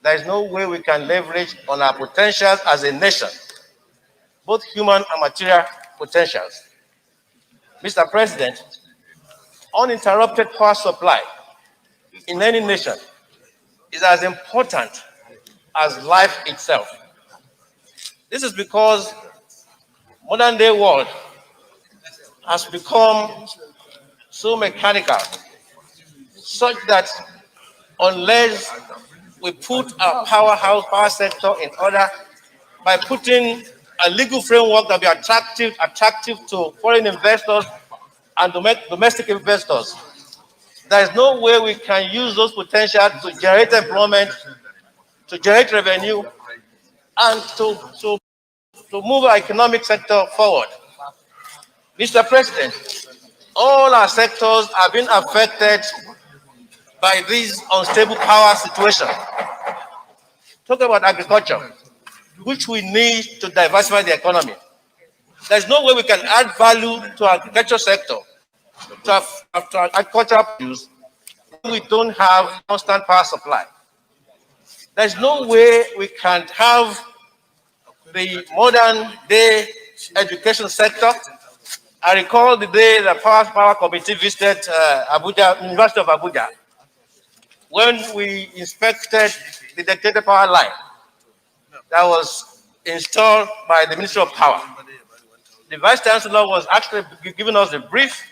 Speaker 14: there is no way we can leverage on our potentials as a nation, both human and material potentials. Mr. President, uninterrupted power supply in any nation is as important as life itself. This is because modern day world has become so mechanical, such that unless we put our power sector in order by putting a legal framework that will be attractive to foreign investors and domestic investors, there is no way we can use those potentials to generate employment, to generate revenue, and to move our economic sector forward. Mr. President, all our sectors have been affected by this unstable power situation. Talk about agriculture, which we need to diversify the economy. There's no way we can add value to our agriculture sector, to our agricultural produce, when we don't have constant power supply. There's no way we can have the modern day education sector. I recall the day the Power Committee visited Abuja, University of Abuja, when we inspected the dedicated power line that was installed by the Ministry of Power. The Vice Chancellor was actually giving us a brief,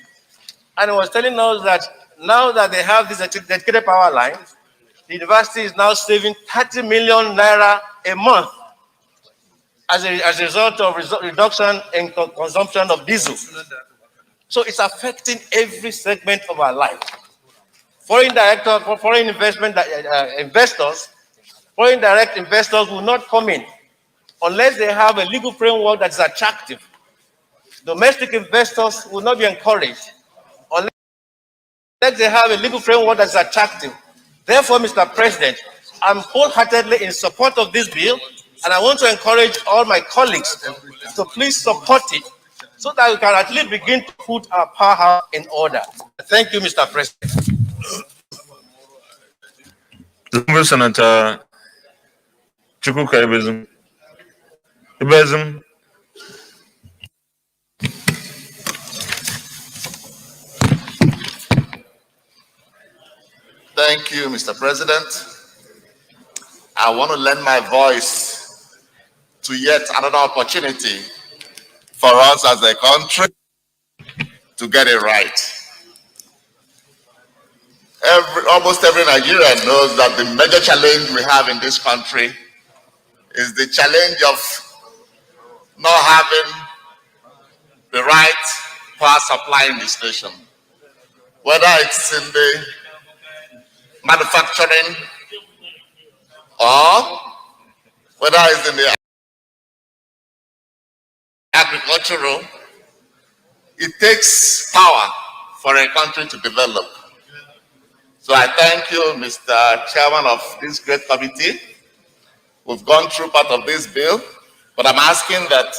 Speaker 14: and he was telling us that now that they have this dedicated power line, the university is now saving 30 million naira a month as a result of reduction in consumption of diesel. So it's affecting every segment of our life. Foreign direct investors will not come in unless they have a legal framework that is attractive. Domestic investors will not be encouraged unless they have a legal framework that is attractive. Therefore, Mr. President, I'm wholeheartedly in support of this bill, and I want to encourage all my colleagues to please support it so that we can at least begin to put our powerhouse in order. Thank you, Mr. President.
Speaker 2: Senator Chukwuka Ibezim.
Speaker 19: Thank you, Mr. President. I want to lend my voice to yet another opportunity for us as a country to get it right. Almost every Nigerian knows that the major challenge we have in this country is the challenge of not having the right power supply in the nation. Whether it's in the manufacturing or whether it's in the agricultural, it takes power for a country to develop. So I thank you, Mr. Chairman of this great committee. We've gone through part of this bill, but I'm asking that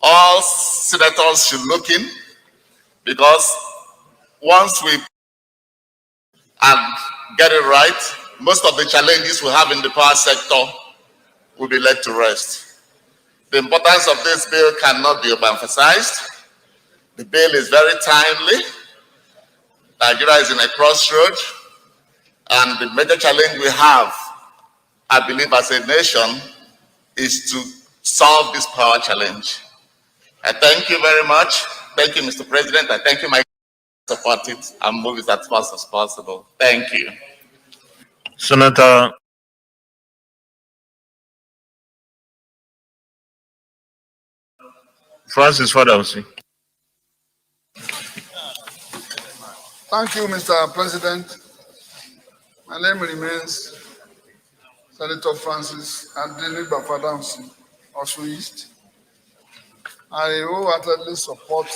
Speaker 19: all senators should look in, because once we get it right, most of the challenges we have in the power sector will be laid to rest. The importance of this bill cannot be overemphasized. The bill is very timely. Nigeria is in a crossroad, and the major challenge we have, I believe, as a nation, is to solve this power challenge. I thank you very much. Thank you, Mr. President. I thank you, my support it and move it as fast as possible. Thank you.
Speaker 2: Senator Francis Fadausi.
Speaker 20: Thank you, Mr. President. My name remains Senator Francis Adeni Fadausi, Osun East. I wholeheartedly support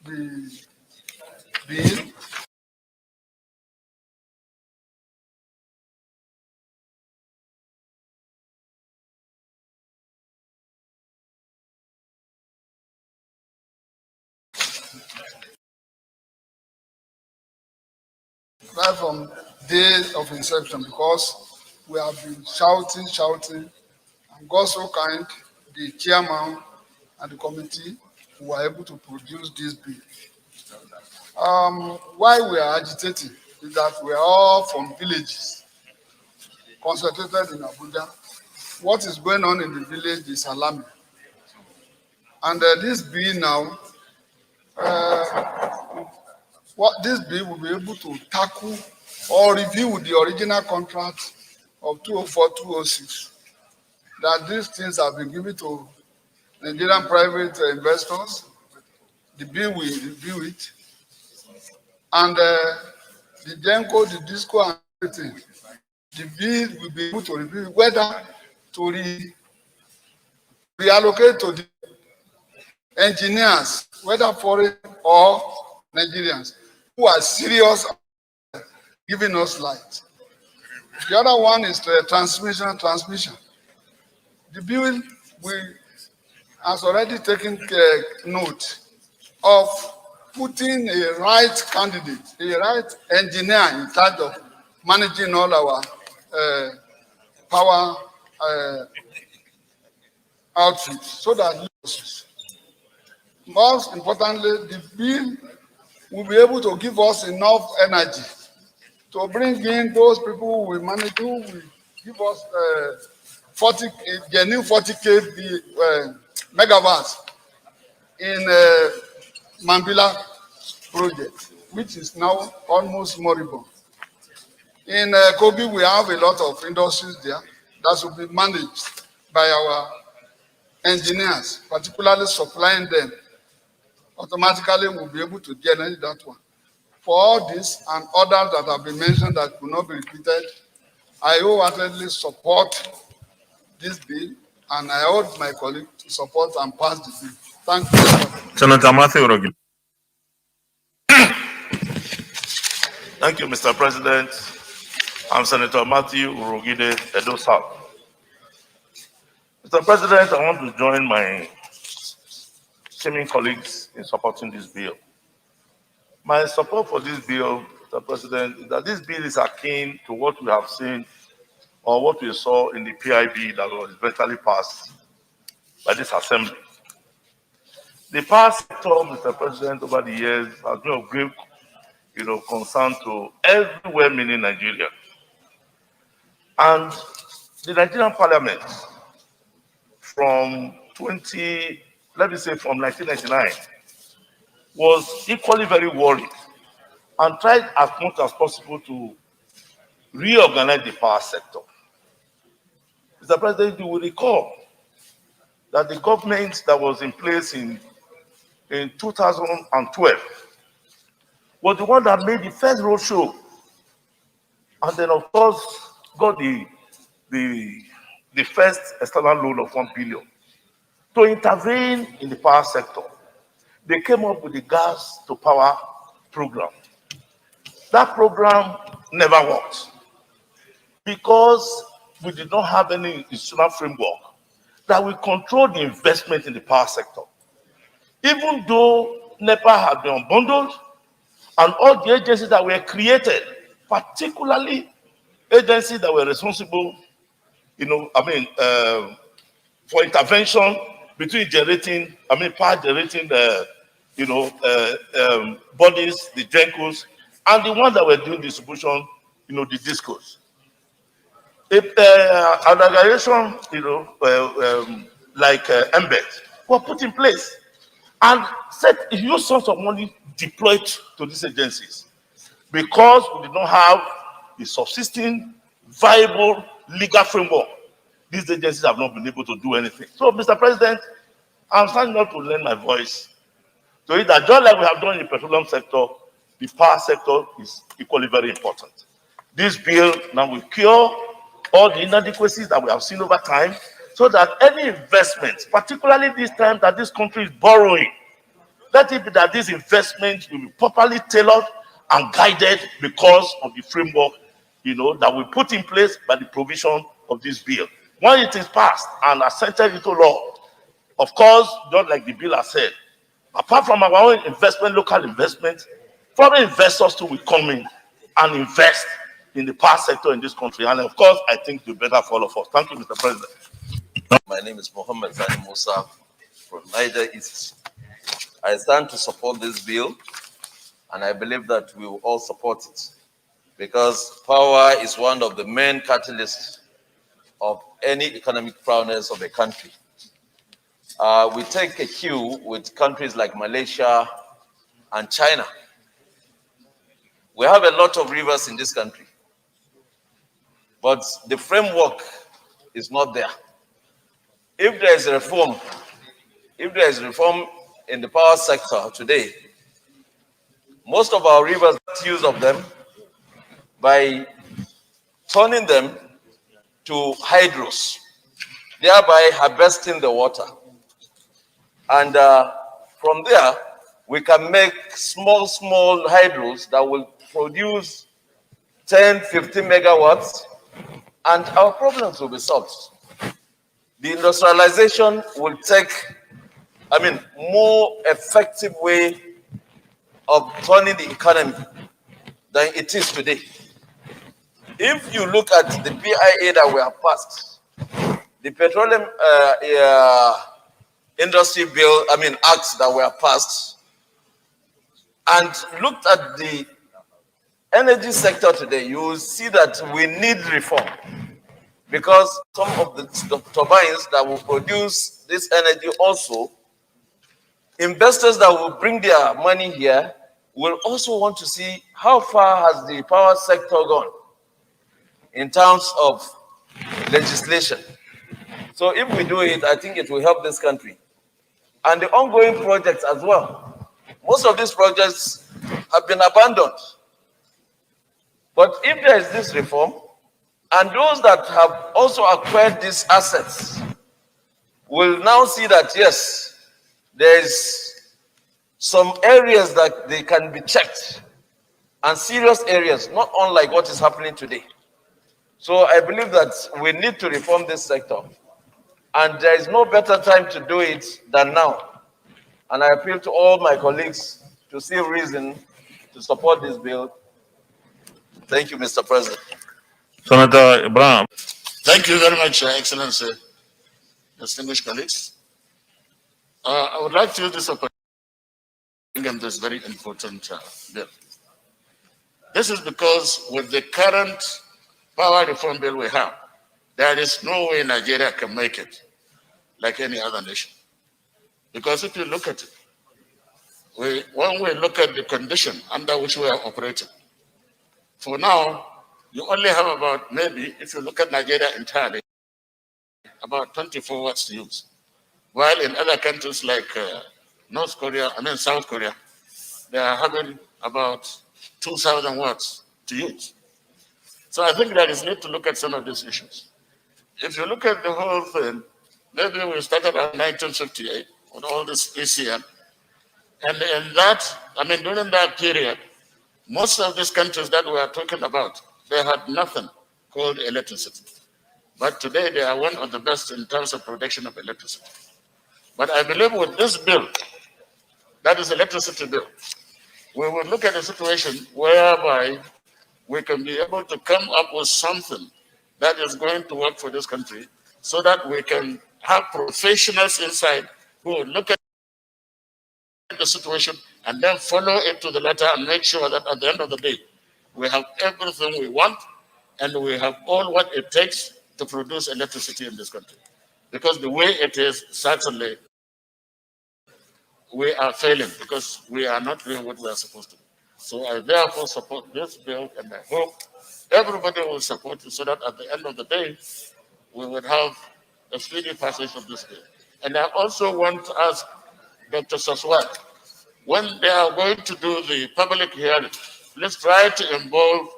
Speaker 20: the bill. Right from days of inception, because we have been shouting, and God so kind, the chairman and the committee were able to produce this bill. Why we are agitating is that we are all from villages, concentrated in Abuja. What is going on in the village is alarming. And this bill now, this bill will be able to tackle or review the original contract of 204-206, that these things have been given to Nigerian private investors. The bill will review it. And the GENCO, the DISCO, and everything, the bill will be able to review whether to reallocate to the engineers, whether foreign or Nigerians, who are serious about giving us light. The other one is the transmission. The bill has already taken note of putting a right candidate, a right engineer in charge of managing all our power outfits, so that most importantly, the bill will be able to give us enough energy to bring in those people who will manage, who will give us 40 megawatts in Mambila project. which is now almost moribund. In Kobe, we have a lot of industries there that should be managed by our engineers, particularly supplying them. Automatically, we'll be able to generate that one. For all this and others that have been mentioned that will not be repeated, I wholeheartedly support this bill, and I urge my colleague to support and pass the bill. Thank you.
Speaker 2: Senator Matthew Urogide.
Speaker 21: Thank you, Mr. President. I'm Senator Matthew Urogide, Edo South. Mr. President, I want to join my teaming colleagues in supporting this bill. My support for this bill, Mr. President, is that this bill is akin to what we have seen or what we saw in the PIB that was eventually passed by this assembly. The power sector, Mr. President, over the years has been of great concern to every well-meaning Nigerian. And the Nigerian Parliament from 1999 was equally very worried and tried as much as possible to reorganize the power sector. Mr. President, you will recall that the government that was in place in 2012 was the one that made the first roadshow, and then of course got the first external loan of 1 billion to intervene in the power sector. They came up with the gas to power program. That program never worked because we did not have any institutional framework that will control the investment in the power sector. Even though NEPA had been unbundled and all the agencies that were created, particularly agencies that were responsible, for intervention between power generating, bodies, the GENCOs, and the ones that were doing distribution, the DISCOs. An organization, like MBET, were put in place and said huge sums of money deployed to these agencies because we did not have a subsisting, viable legal framework. These agencies have not been able to do anything. So, Mr. President, I'm standing up to lend my voice to it that just like we have done in the petroleum sector, the power sector is equally very important. This bill now will cure all the inadequacies that we have seen over time so that any investment, particularly this time that this country is borrowing, let it be that this investment will be properly tailored and guided because of the framework, that we put in place by the provision of this bill. When it is passed and assented into law, of course, just like the bill has said, apart from our own investment, local investment, foreign investors too will come in and invest in the power sector in this country. And of course, I think the better for all of us. Thank you, Mr. President.
Speaker 6: My name is Mohammed Zani Musa from Niger East. I stand to support this bill, and I believe that we will all support it because power is one of the main catalysts of any economic prowess of a country. We take a cue with countries like Malaysia and China. We have a lot of rivers in this country, but the framework is not there. If there is reform in the power sector today, most of our rivers use of them by turning them to hydros, thereby harvesting the water. And from there, we can make small hydros that will produce 10, 15 megawatts, and our problems will be solved. The industrialization will take, more effective way of turning the economy than it is today. If you look at the PIA that we have passed, the petroleum industry bill, acts that were passed, and looked at the energy sector today, you will see that we need reform because some of the turbines that will produce this energy also, investors that will bring their money here we'll also want to see how far has the power sector gone in terms of legislation. So if we do it, I think it will help this country. And the ongoing projects as well. Most of these projects have been abandoned. But if there is this reform, and those that have also acquired these assets will now see that, yes, there is some areas that they can be checked, and serious areas, not unlike what is happening today. So I believe that we need to reform this sector. And there is no better time to do it than now. And I appeal to all my colleagues to see reason to support this bill. Thank you, Mr. President.
Speaker 2: Senator Ibrahim.
Speaker 9: Thank you very much, Your Excellency, distinguished colleagues. I would like to use this opportunity to bring in this very important bill. This is because with the current power reform bill we have, there is no way Nigeria can make it like any other nation. Because if you look at it, when we look at the condition under which we are operating, for now, you only have about, maybe, if you look at Nigeria entirely, about 24 watts to use. While in other countries like South Korea, they are having about 2,000 watts to use. So I think there is need to look at some of these issues. If you look at the whole thing, maybe we started in 1958 with all this ECM. And in that, during that period, most of these countries that we are talking about, they had nothing called electricity. But today they are one of the best in terms of production of electricity. But I believe with this bill, that is electricity bill, we will look at a situation whereby we can be able to come up with something that is going to work for this country so that we can have professionals inside who will look at the situation and then follow it to the letter and make sure that at the end of the day, we have everything we want and we have all what it takes to produce electricity in this country. Because the way it is, certainly, we are failing because we are not doing what we are supposed to do. So I therefore support this bill and I hope everybody will support it so that at the end of the day, we will have a speedy passage of this bill. And I also want to ask Dr. Saswat, when they are going to do the public hearing, let's try to involve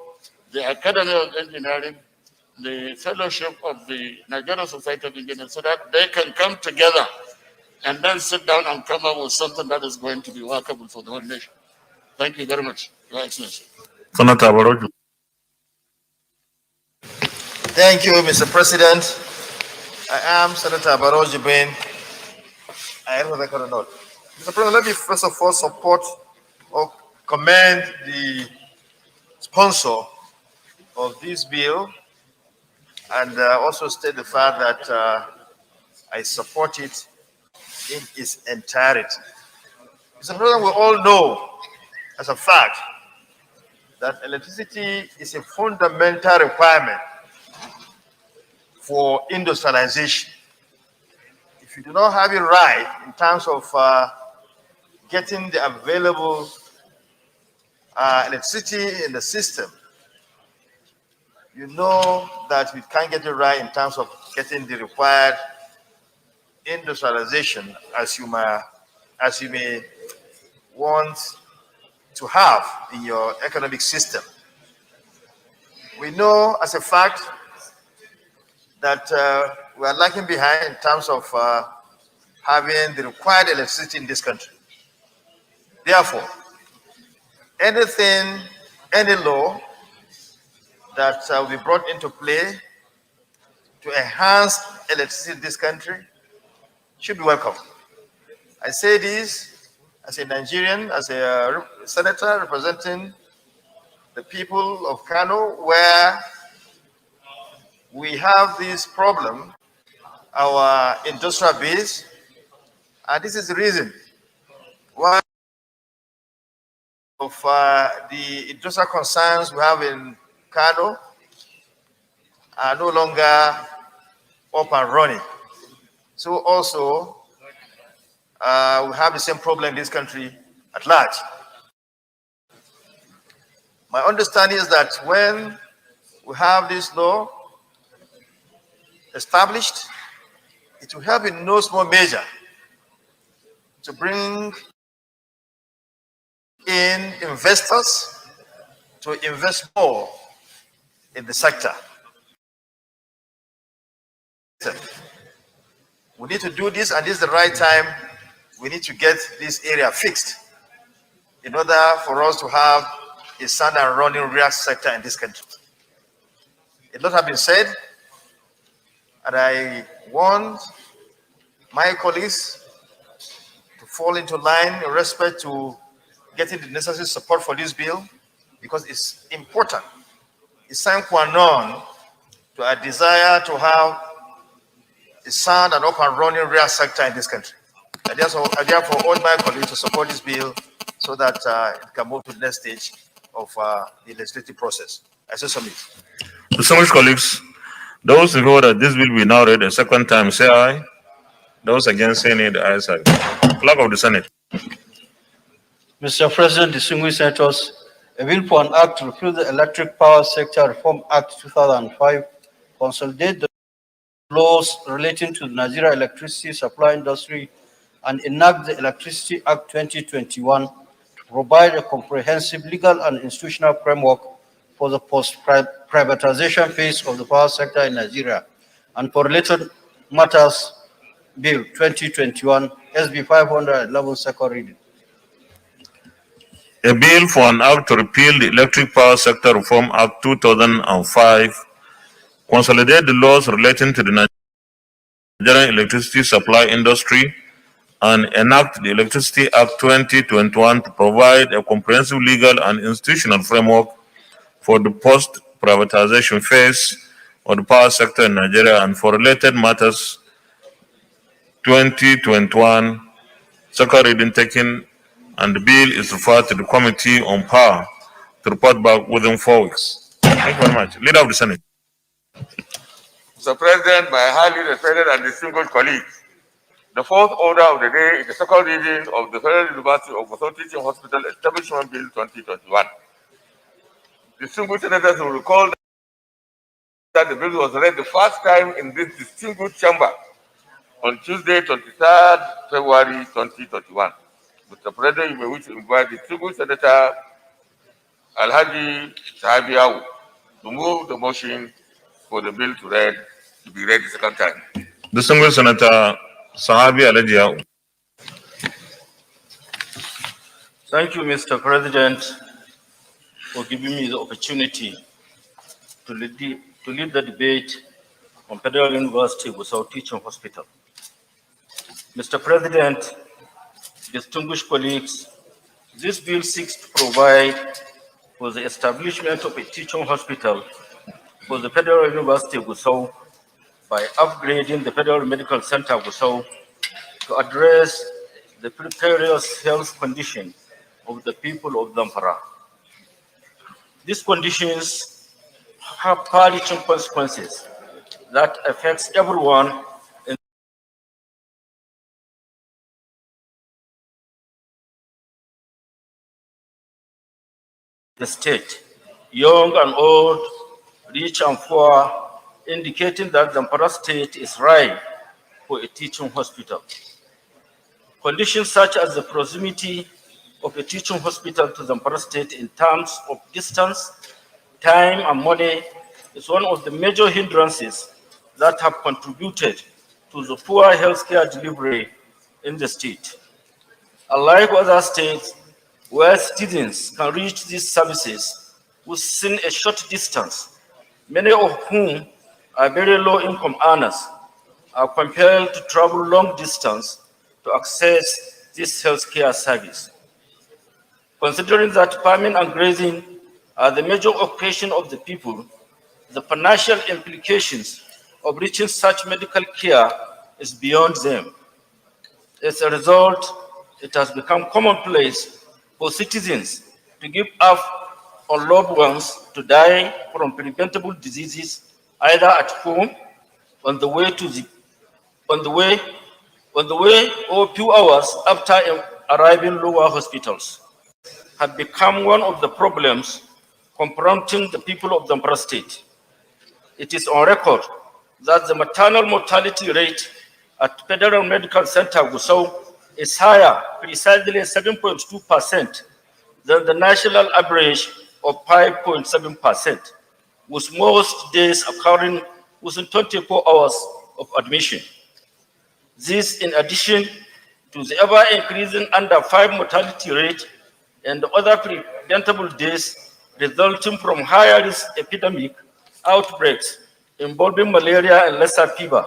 Speaker 9: the Academy of Engineering, the Fellowship of the Nigerian Society of Engineers, so that they can come together and then sit down and come up with something that is going to be workable for the whole nation. Thank you very much, Your Excellency.
Speaker 2: Senator Baroju.
Speaker 7: Thank you, Mr. President. I am Senator Baroju Ben. I am the record note. Mr. President, let me first of all support or commend the sponsor of this bill and also state the fact that I support it in its entirety. Mr. President, we all know as a fact that electricity is a fundamental requirement for industrialization. If you do not have it right in terms of getting the available electricity in the system, you know that we can't get it right in terms of getting the required industrialization as you may want to have in your economic system. We know as a fact that we are lagging behind in terms of having the required electricity in this country. Therefore, any law that will be brought into play to enhance electricity in this country should be welcome. I say this as a Nigerian, as a senator representing the people of Kano, where we have this problem, our industrial base, and this is the reason why of the industrial concerns we have in Kano are no longer up and running. So also, we have the same problem in this country at large. My understanding is that when we have this law established, it will help in no small measure to bring in investors to invest more in the sector. We need to do this, and this is the right time. We need to get this area fixed in order for us to have a sound and running real sector in this country. A lot has been said, and I want my colleagues to fall into line in respect to getting the necessary support for this bill, because it's important. It's sine qua non to our desire to have a sound and up and running real sector in this country. I therefore urge my colleagues to support this bill so that it can move to the next stage of the legislative process. I say submit.
Speaker 2: Distinguished colleagues, those in favor that this bill be now read a second time, say aye. Those against, say nay. The ayes have it. Clerk of the Senate.
Speaker 13: Mr. President, distinguished senators, a bill for an act to repeal the Electric Power Sector Reform Act 2005, consolidate the laws relating to the Nigeria electricity supply industry, and enact the Electricity Act 2021 to provide a comprehensive legal and institutional framework for the post-privatization phase of the power sector in Nigeria, and for related matters, Bill 2021 SB 511 second reading.
Speaker 2: A bill for an act to repeal the Electric Power Sector Reform Act 2005, consolidate the laws relating to the Nigerian electricity supply industry, and enact the Electricity Act 2021 to provide a comprehensive legal and institutional framework for the post-privatization phase of the power sector in Nigeria and for related matters 2021, second reading taken, and the bill is referred to the Committee on Power to report back within 4 weeks. Thank you very much. Leader of the Senate.
Speaker 12: Mr. President, my highly respected and distinguished colleagues, the fourth order of the day is the second reading of the Federal University of Gusau Teaching Hospital Establishment Bill 2021. Distinguished senators will recall that the bill was read the first time in this distinguished chamber on Tuesday, 23rd February 2021. Mr. President, you may wish to invite the distinguished Senator Alhaji Sahabiawu to move the motion for the bill to be read the second time.
Speaker 2: Distinguished Senator Sahabi Alhaji.
Speaker 3: Thank you, Mr. President, for giving me the opportunity to lead the debate on Federal University Gusau Teaching Hospital. Mr. President, distinguished colleagues, this bill seeks to provide for the establishment of a teaching hospital for the Federal University of Gusau by upgrading the Federal Medical Center of Gusau to address the precarious health condition of the people of Zamfara. These conditions have far-reaching consequences that affects everyone in the state, young and old, rich and poor, indicating that the Zamfara state is ripe for a teaching hospital. Conditions such as the proximity of a teaching hospital to Zamfara state in terms of distance, time, and money is one of the major hindrances that have contributed to the poor healthcare delivery in the state. Unlike other states where citizens can reach these services within a short distance, many of whom are very low-income earners are compelled to travel long distance to access this healthcare service. Considering that farming and grazing are the major occupation of the people, the financial implications of reaching such medical care is beyond them. As a result, it has become commonplace for citizens to give up on loved ones to die from preventable diseases, either at home, on the way, or a few hours after arriving lower hospitals, have become one of the problems confronting the people of Zamfara State. It is on record that the maternal mortality rate at Federal Medical Center Gusau is higher, precisely 7.2%, than the national average of 5.7%, with most days occurring within 24 hours of admission. This in addition to the ever-increasing under 5 mortality rate and other preventable deaths resulting from higher risk epidemic outbreaks involving malaria and Lassa fever,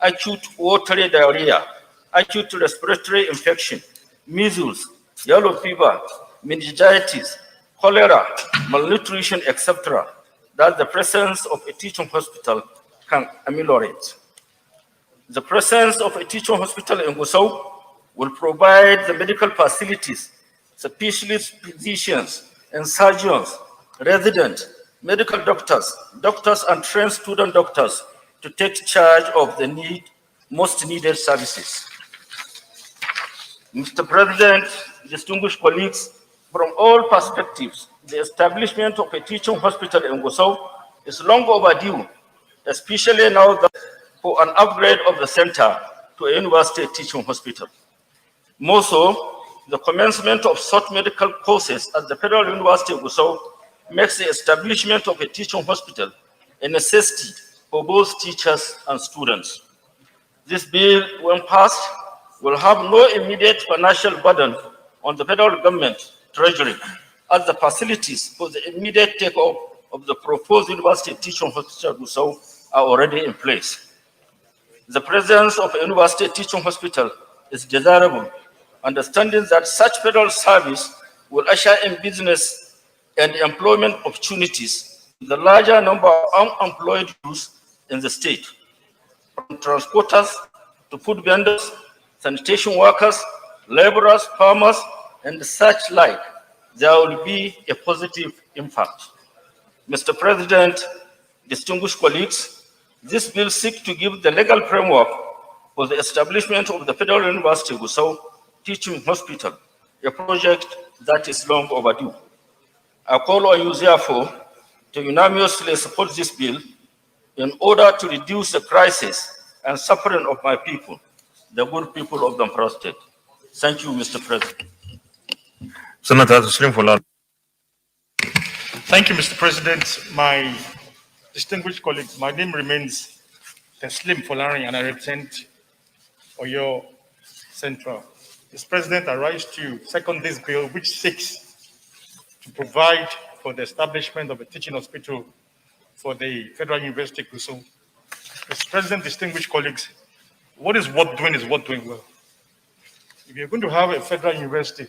Speaker 3: acute watery diarrhea, acute respiratory infection, measles, yellow fever, meningitis, cholera, malnutrition, etc., that the presence of a teaching hospital can ameliorate. The presence of a teaching hospital in Gusau will provide the medical facilities, specialist physicians and surgeons, resident medical doctors, doctors and trained student doctors to take charge of the most needed services. Mr. President, distinguished colleagues, from all perspectives, the establishment of a teaching hospital in Gusau is long overdue, especially now that for an upgrade of the center to a university teaching hospital. More so, the commencement of such medical courses at the Federal University of Gusau makes the establishment of a teaching hospital a necessity for both teachers and students. This bill, when passed, will have no immediate financial burden on the federal government treasury, as the facilities for the immediate takeoff of the proposed university teaching hospital Gusau are already in place. The presence of a university teaching hospital is desirable, understanding that such federal service will usher in business and employment opportunities to the larger number of unemployed youth in the state, from transporters to food vendors, sanitation workers, laborers, farmers, and such like. There will be a positive impact. Mr. President, distinguished colleagues, this bill seeks to give the legal framework for the establishment of the Federal University of Gusau Teaching Hospital, a project that is long overdue. I call on you, therefore, to unanimously support this bill in order to reduce the crisis and suffering of my people, the good people of Zamfara State. Thank you, Mr. President.
Speaker 2: Senator Slim Fola.
Speaker 4: Thank you, Mr. President. My distinguished colleagues, my name remains Slim Folari, and I represent Oyo Central. Mr. President, I rise to second this bill, which seeks to provide for the establishment of a teaching hospital for the Federal University of Gusau. Mr. President, distinguished colleagues, what is worth doing well. If you're going to have a federal university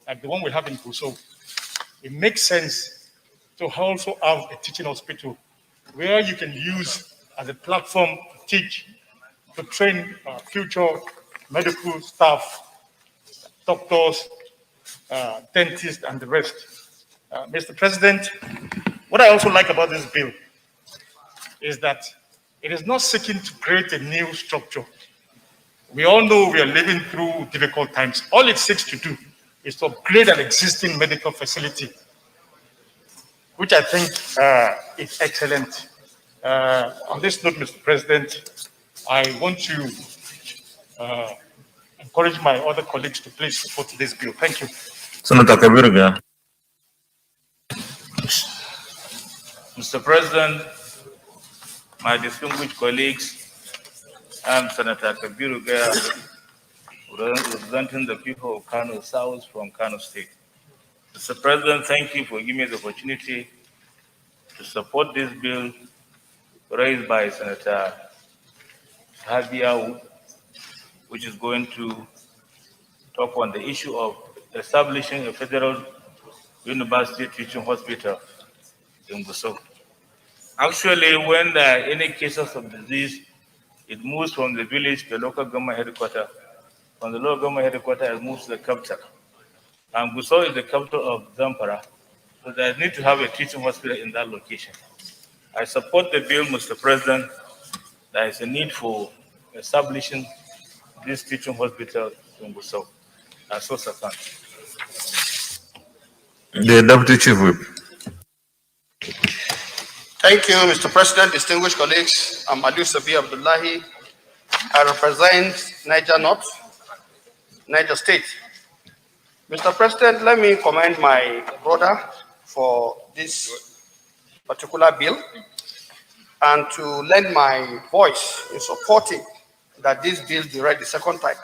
Speaker 4: like the one we have in Gusau, it makes sense to also have a teaching hospital where you can use as a platform to teach, to train future medical staff, doctors, dentists, and the rest. Mr. President, what I also like about this bill is that it is not seeking to create a new structure. We all know we are living through difficult times. All it seeks to do is to upgrade an existing medical facility, which I think is excellent. On this note, Mr. President, I want to encourage my other colleagues to please support this bill. Thank you.
Speaker 2: Senator Kabiruga.
Speaker 5: Mr. President, my distinguished colleagues, I'm Senator Kabiruga, representing the people of Kano South from Kano State. Mr. President, thank you for giving me the opportunity to support this bill raised by Senator Habia, which is going to talk on the issue of establishing a federal university teaching hospital in Gusau. Actually, when there are any cases of disease, it moves from the village to the local government headquarters. From the local government headquarters, it moves to the capital. And Gusau is the capital of Zamfara, so there need to have a teaching hospital in that location. I support the bill, Mr. President. There is a need for establishing this teaching hospital in Gusau. I so support.
Speaker 2: The Deputy Chief Whip.
Speaker 13: Thank you, Mr. President, distinguished colleagues. I'm Aliu Sabi Abdullahi. I represent Niger North, Niger State. Mr. President, let me commend my brother for this particular bill and to lend my voice in supporting that this bill be read the second time.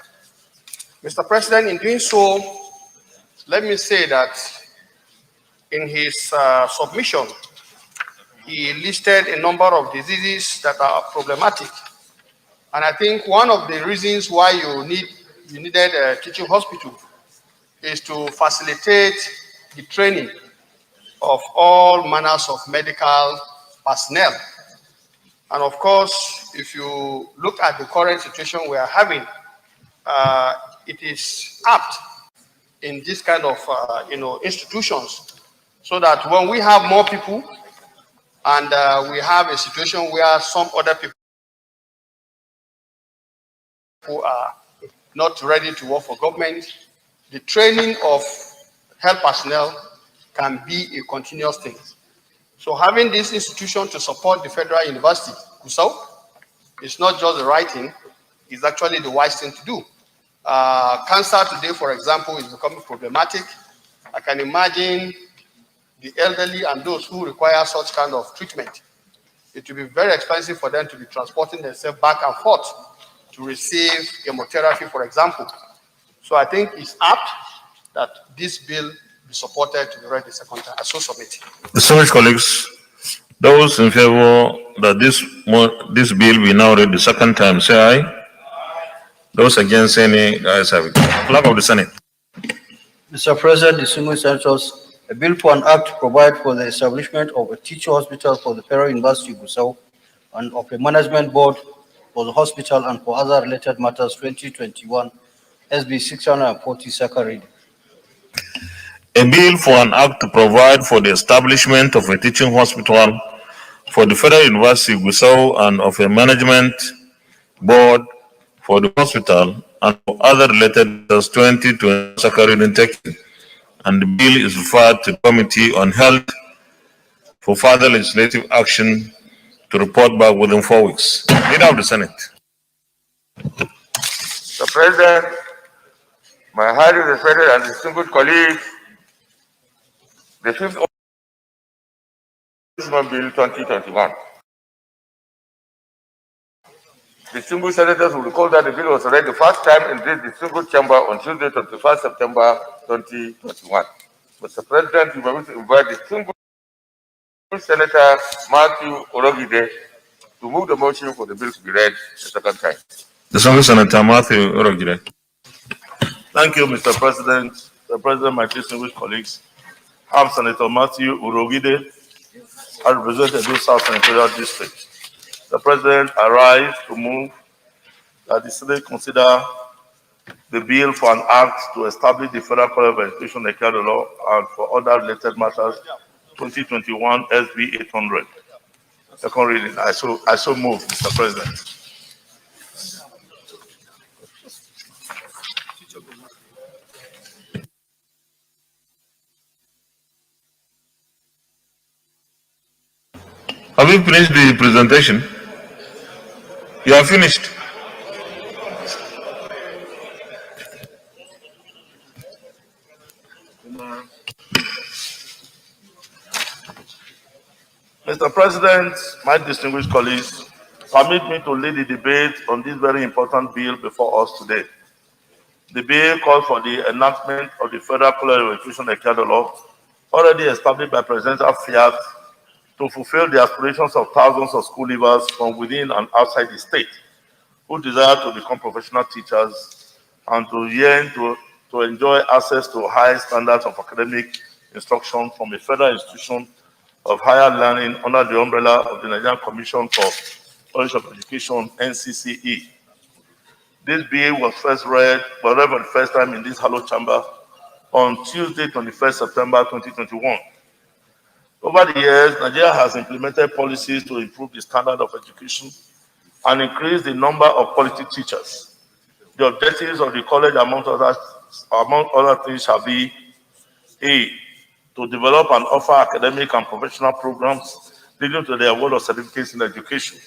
Speaker 13: Mr. President, in doing so, let me say that in his submission, he listed a number of diseases that are problematic. And I think one of the reasons why you needed a teaching hospital is to facilitate the training of all manners of medical personnel. And of course, if you look at the current situation we are having, it is apt in this kind of institutions, so that when we have more people and we have a situation where some other people who are not ready to work for government, the training of health personnel can be a continuous thing. So having this institution to support the Federal University, Gusau, it's not just the right thing, it's actually the wise thing to do. Cancer today, for example, is becoming problematic. I can imagine the elderly and those who require such kind of treatment. It will be very expensive for them to be transporting themselves back and forth to receive chemotherapy, for example. So I think it's apt that this bill be supported to be read the second time. I so submit.
Speaker 2: Distinguished colleagues, those in favor that this bill be now read the second time, say aye. Those against, say nay. The ayes have it. Clerk of the Senate.
Speaker 13: Mr. President, distinguished senators, a bill for an act to provide for the establishment of a teaching hospital for the Federal University Gusau and of a management board for the hospital and for other related matters 2021 SB 640 second reading.
Speaker 2: A bill for an act to provide for the establishment of a teaching hospital for the Federal University Gusau and of a management board for the hospital and for other related matters 2020 second reading taken. And the bill is referred to the Committee on Health for further legislative action to report back within 4 weeks. Leader of the Senate.
Speaker 12: Mr. President, my highly respected and distinguished colleagues, the fifth Omnibus Bill 2021. Distinguished senators will recall that the bill was read the first time in this distinguished chamber on Tuesday, 21st September 2021. Mr. President, you are going to invite distinguished Senator Matthew Orogide to move the motion for the bill to be read the second time.
Speaker 2: Distinguished Senator Matthew Orogide.
Speaker 21: Thank you, Mr. President. Mr. President, my distinguished colleagues. I'm Senator Matthew Urogide. I represent the South Senatorial District. The President, I rise to move that the Senate consider the bill for an act to establish the Federal College of Education, Ekado Law, and for other related matters, 2021 SB 800. Second reading. I so move, Mr. President.
Speaker 2: Have you finished the presentation? You have finished.
Speaker 21: Mr. President, my distinguished colleagues, permit me to lead the debate on this very important bill before us today. The bill calls for the enactment of the Federal College of Education Ekado Law, already established by Presidential Fiat, to fulfill the aspirations of thousands of school leavers from within and outside the state who desire to become professional teachers and to yearn to enjoy access to high standards of academic instruction from a federal institution of higher learning under the umbrella of the Nigerian Commission for College of Education, NCCE. This bill was first read for the first time in this hallowed chamber on Tuesday, 21st September 2021. Over the years, Nigeria has implemented policies to improve the standard of education and increase the number of quality teachers. The objectives of the college, among other things, shall be A, to develop and offer academic and professional programs leading to the award of certificates in education.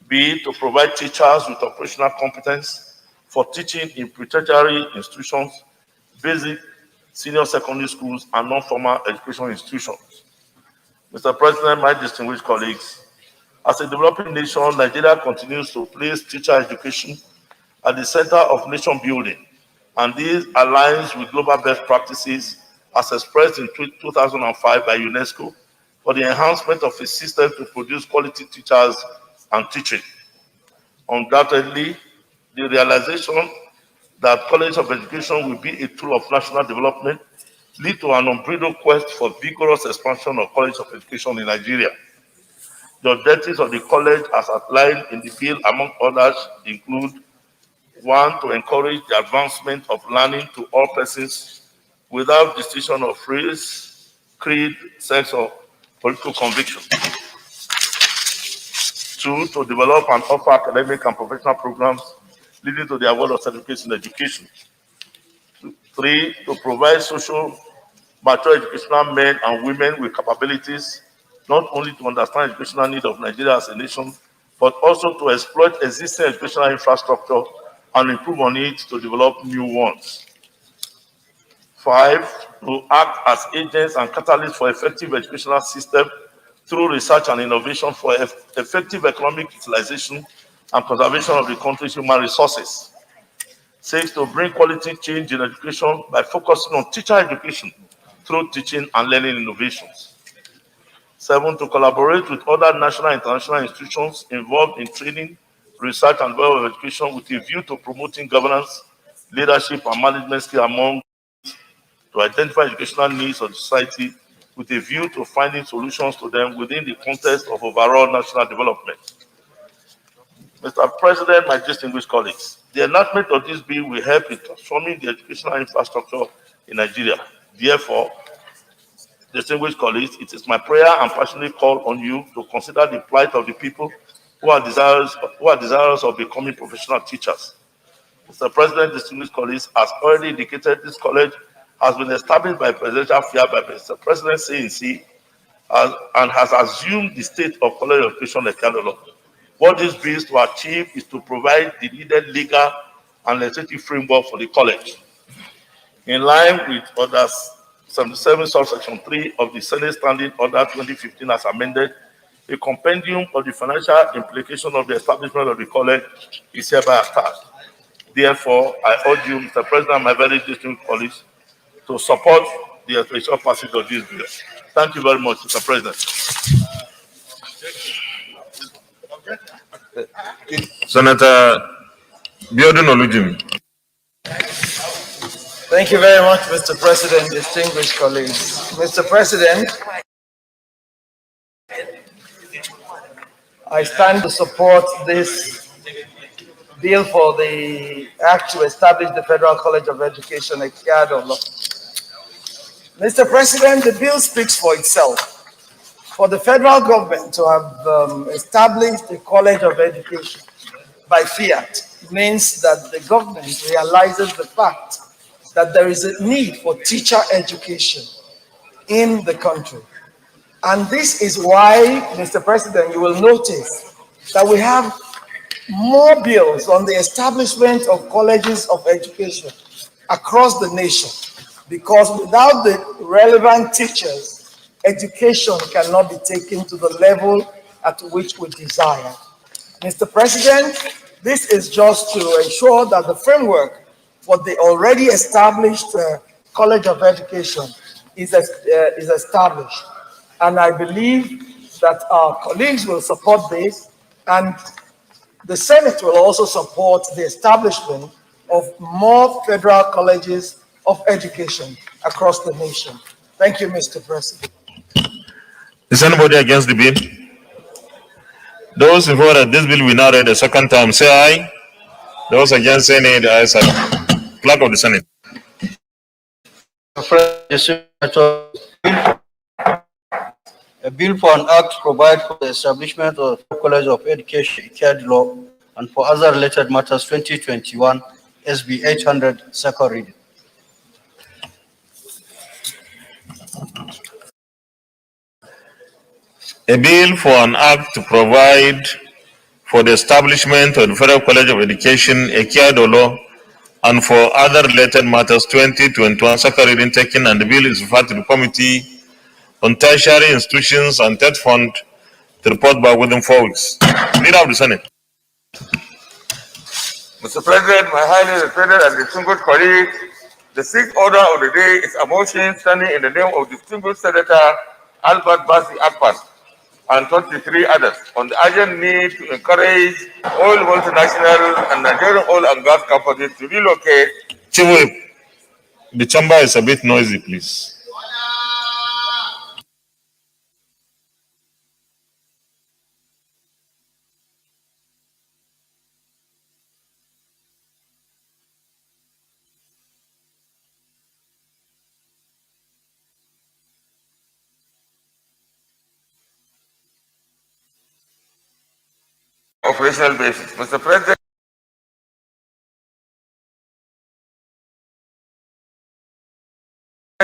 Speaker 21: B, to provide teachers with operational competence for teaching in pre-tertiary institutions, basic, senior secondary schools, and non-formal education institutions. Mr. President, my distinguished colleagues, as a developing nation, Nigeria continues to place teacher education at the center of nation building, and this aligns with global best practices as expressed in 2005 by UNESCO for the enhancement of a system to produce quality teachers and teaching. Undoubtedly, the realization that College of Education will be a tool of national development lead to an unbridled quest for vigorous expansion of College of Education in Nigeria. The objectives of the college as outlined in the bill, among others, include: one, to encourage the advancement of learning to all persons without distinction of race, creed, sex, or political conviction. Two, to develop and offer academic and professional programs leading to the award of certificates in education. Three, to provide social mature educational men and women with capabilities not only to understand educational needs of Nigeria as a nation, but also to exploit existing educational infrastructure and improve on it to develop new ones. Five, to act as agents and catalysts for effective educational system through research and innovation for effective economic utilization and conservation of the country's human resources. Six, to bring quality change in education by focusing on teacher education through teaching and learning innovations. Seven, to collaborate with other national and international institutions involved in training, research, and development of education with a view to promoting governance, leadership, and management skills among to identify educational needs of the society with a view to finding solutions to them within the context of overall national development. Mr. President, my distinguished colleagues, the enactment of this bill will help in transforming the educational infrastructure in Nigeria. Therefore, distinguished colleagues, it is my prayer and passionate call on you to consider the plight of the people who are desirous of becoming professional teachers. Mr. President, distinguished colleagues, as already indicated, this college has been established by presidential fiat by Mr. President CNC and has assumed the state of college of education law. What this bill is to achieve is to provide the needed legal and legislative framework for the college. In line with Orders 77 subsection 3 of the Senate Standing Order 2015 as amended, a compendium of the financial implication of the establishment of the college is hereby attached. Therefore, I urge you, Mr. President, and my very distinguished colleagues, to support the official passage of this bill. Thank you very much, Mr. President.
Speaker 2: Senator Biodun Olujimi.
Speaker 7: Thank you very much, Mr. President, distinguished colleagues. Mr. President, I stand to support this bill for the act to establish the Federal College of Education, Ekiado Law. Mr. President, the bill speaks for itself. For the federal government to have established a College of Education by fiat means that the government realizes the fact that there is a need for teacher education in the country. And this is why, Mr. President, you will notice that we have more bills on the establishment of colleges of education across the nation, because without the relevant teachers, education cannot be taken to the level at which we desire. Mr. President, this is just to ensure that the framework for the already established College of Education is established. And I believe that our colleagues will support this, and the Senate will also support the establishment of more federal colleges of education across the nation. Thank you, Mr. President.
Speaker 2: Is anybody against the bill? Those in favor that this bill will now read a second time, say aye. Those against, say nay. The ayes have it. Clerk of the Senate.
Speaker 13: A bill for an act to provide for the establishment of the College of Education, Ekiado Law, and for other related matters, 2021, SB 800, second reading.
Speaker 2: A bill for an act to provide for the establishment of the Federal College of Education, Ekiadolo, and for other related matters 2021 second reading taken, and the bill is referred to the Committee on Tertiary Institutions and Third Fund to report back within 4 weeks. Leader of the Senate.
Speaker 12: Mr. President, my highly respected and distinguished colleagues, the sixth order of the day is a motion standing in the name of distinguished Senator Albert Basi Akpan and 23 others on the urgent need to encourage all multinational and Nigerian oil and gas companies to relocate.
Speaker 2: Chief Whip, the chamber is a bit noisy, please.
Speaker 12: Operational basis. Mr. President,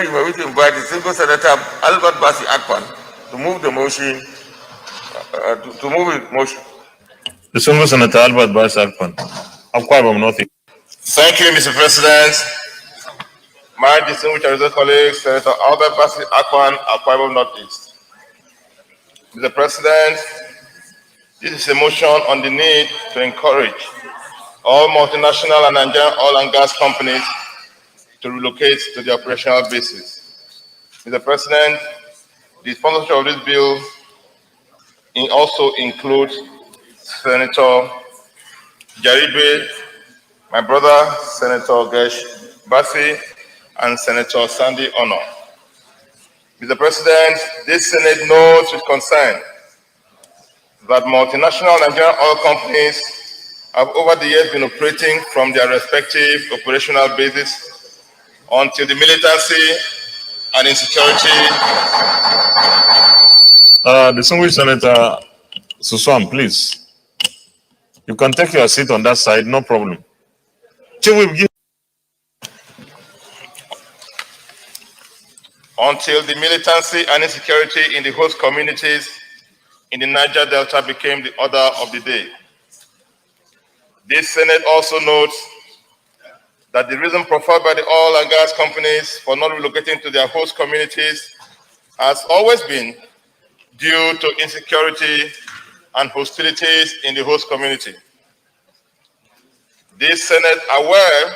Speaker 12: you are to invite the single Senator Albert Basi Akpan to move the motion. To move the motion.
Speaker 2: The single Senator Albert Basi Akpan. Nothing.
Speaker 14: Thank you, Mr. President. My distinguished colleague, Senator Albert Basi Akpan, Akwa Ibom Northeast. Mr. President, this is a motion on the need to encourage all multinational and Nigerian oil and gas companies to relocate to the operational basis. Mr. President, the sponsorship of this bill also includes Senator Jaribe, my brother, Senator Gesh Basi, and Senator Sandy Ono. Mr. President, this Senate notes with concern that multinational Nigerian oil companies have over the years been operating from their respective operational bases until the militancy and insecurity.
Speaker 2: Distinguished Senator Suswan, please. You can take your seat on that side, no problem.
Speaker 14: Until the militancy and insecurity in the host communities in the Niger Delta became the order of the day. This Senate also notes that the reason proffered by the oil and gas companies for not relocating to their host communities has always been due to insecurity and hostilities in the host community. This Senate, aware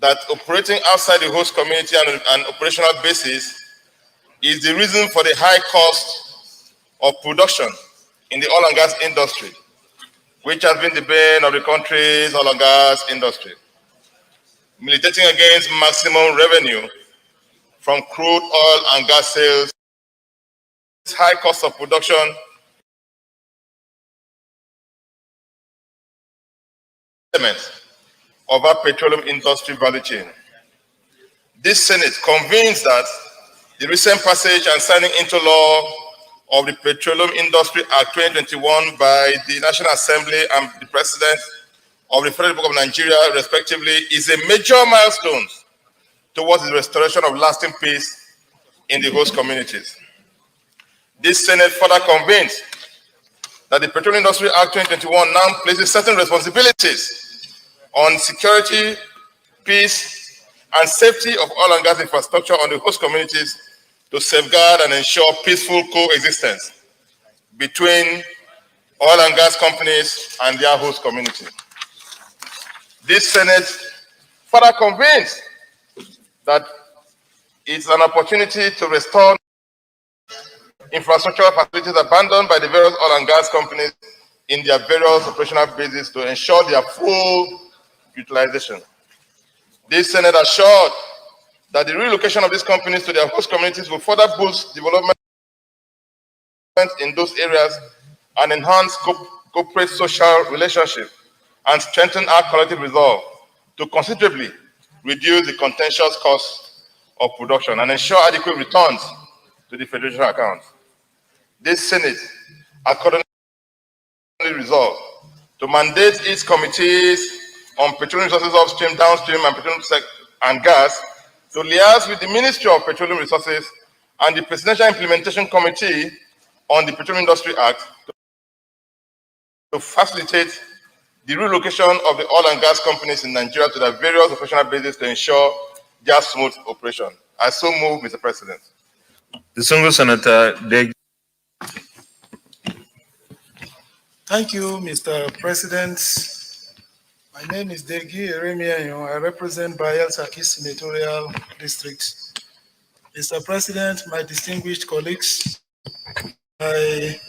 Speaker 14: that operating outside the host community and operational basis is the reason for the high cost of production in the oil and gas industry, which has been the bane of the country's oil and gas industry, militating against maximum revenue from crude oil and gas sales. This high cost of production of our petroleum industry value chain. This Senate convenes that the recent passage and signing into law of the Petroleum Industry Act 2021 by the National Assembly and the President of the Federal Republic of Nigeria, respectively, is a major milestone towards the restoration of lasting peace in the host communities. This Senate further convenes that the Petroleum Industry Act 2021 now places certain responsibilities on security, peace, and safety of oil and gas infrastructure on the host communities to safeguard and ensure peaceful coexistence between oil and gas companies and their host community. This Senate further convenes that it's an opportunity to restore infrastructural facilities abandoned by the various oil and gas companies in their various operational bases to ensure their full utilization. This Senate assured that the relocation of these companies to their host communities will further boost development in those areas and enhance corporate social relationships and strengthen our collective resolve to considerably reduce the contentious costs of production and ensure adequate returns to the Federation accounts. This Senate accordingly resolved to mandate its committees on petroleum resources upstream, downstream, and petroleum and gas to liaise with the Ministry of Petroleum Resources and the Presidential Implementation Committee
Speaker 10: on the Petroleum Industry Act to facilitate the relocation of the oil and gas companies in Nigeria to their various operational bases to ensure their smooth operation. I so move, Mr. President.
Speaker 2: Distinguished Senator Njenje.
Speaker 8: Thank you, Mr. President. My name is Degi Eremiayo. I represent Bayelsa East Senatorial District. Mr. President, my distinguished colleagues, I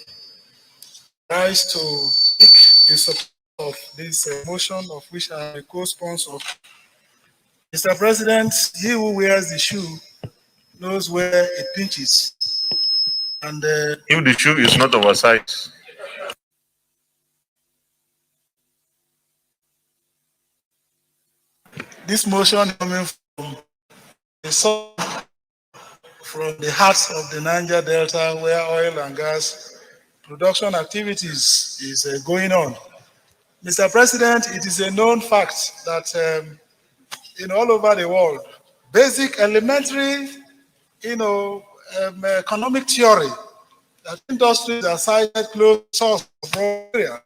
Speaker 8: rise to speak in support of this motion of which I am a co-sponsor. Mr. President, he who wears the shoe knows where it pinches. And
Speaker 2: if the shoe is not oversized,
Speaker 8: this motion coming from the hearts of the Niger Delta, where oil and gas production activities is going on. Mr. President, it is a known fact that in all over the world, basic elementary, economic theory that industries are cited close source of raw material.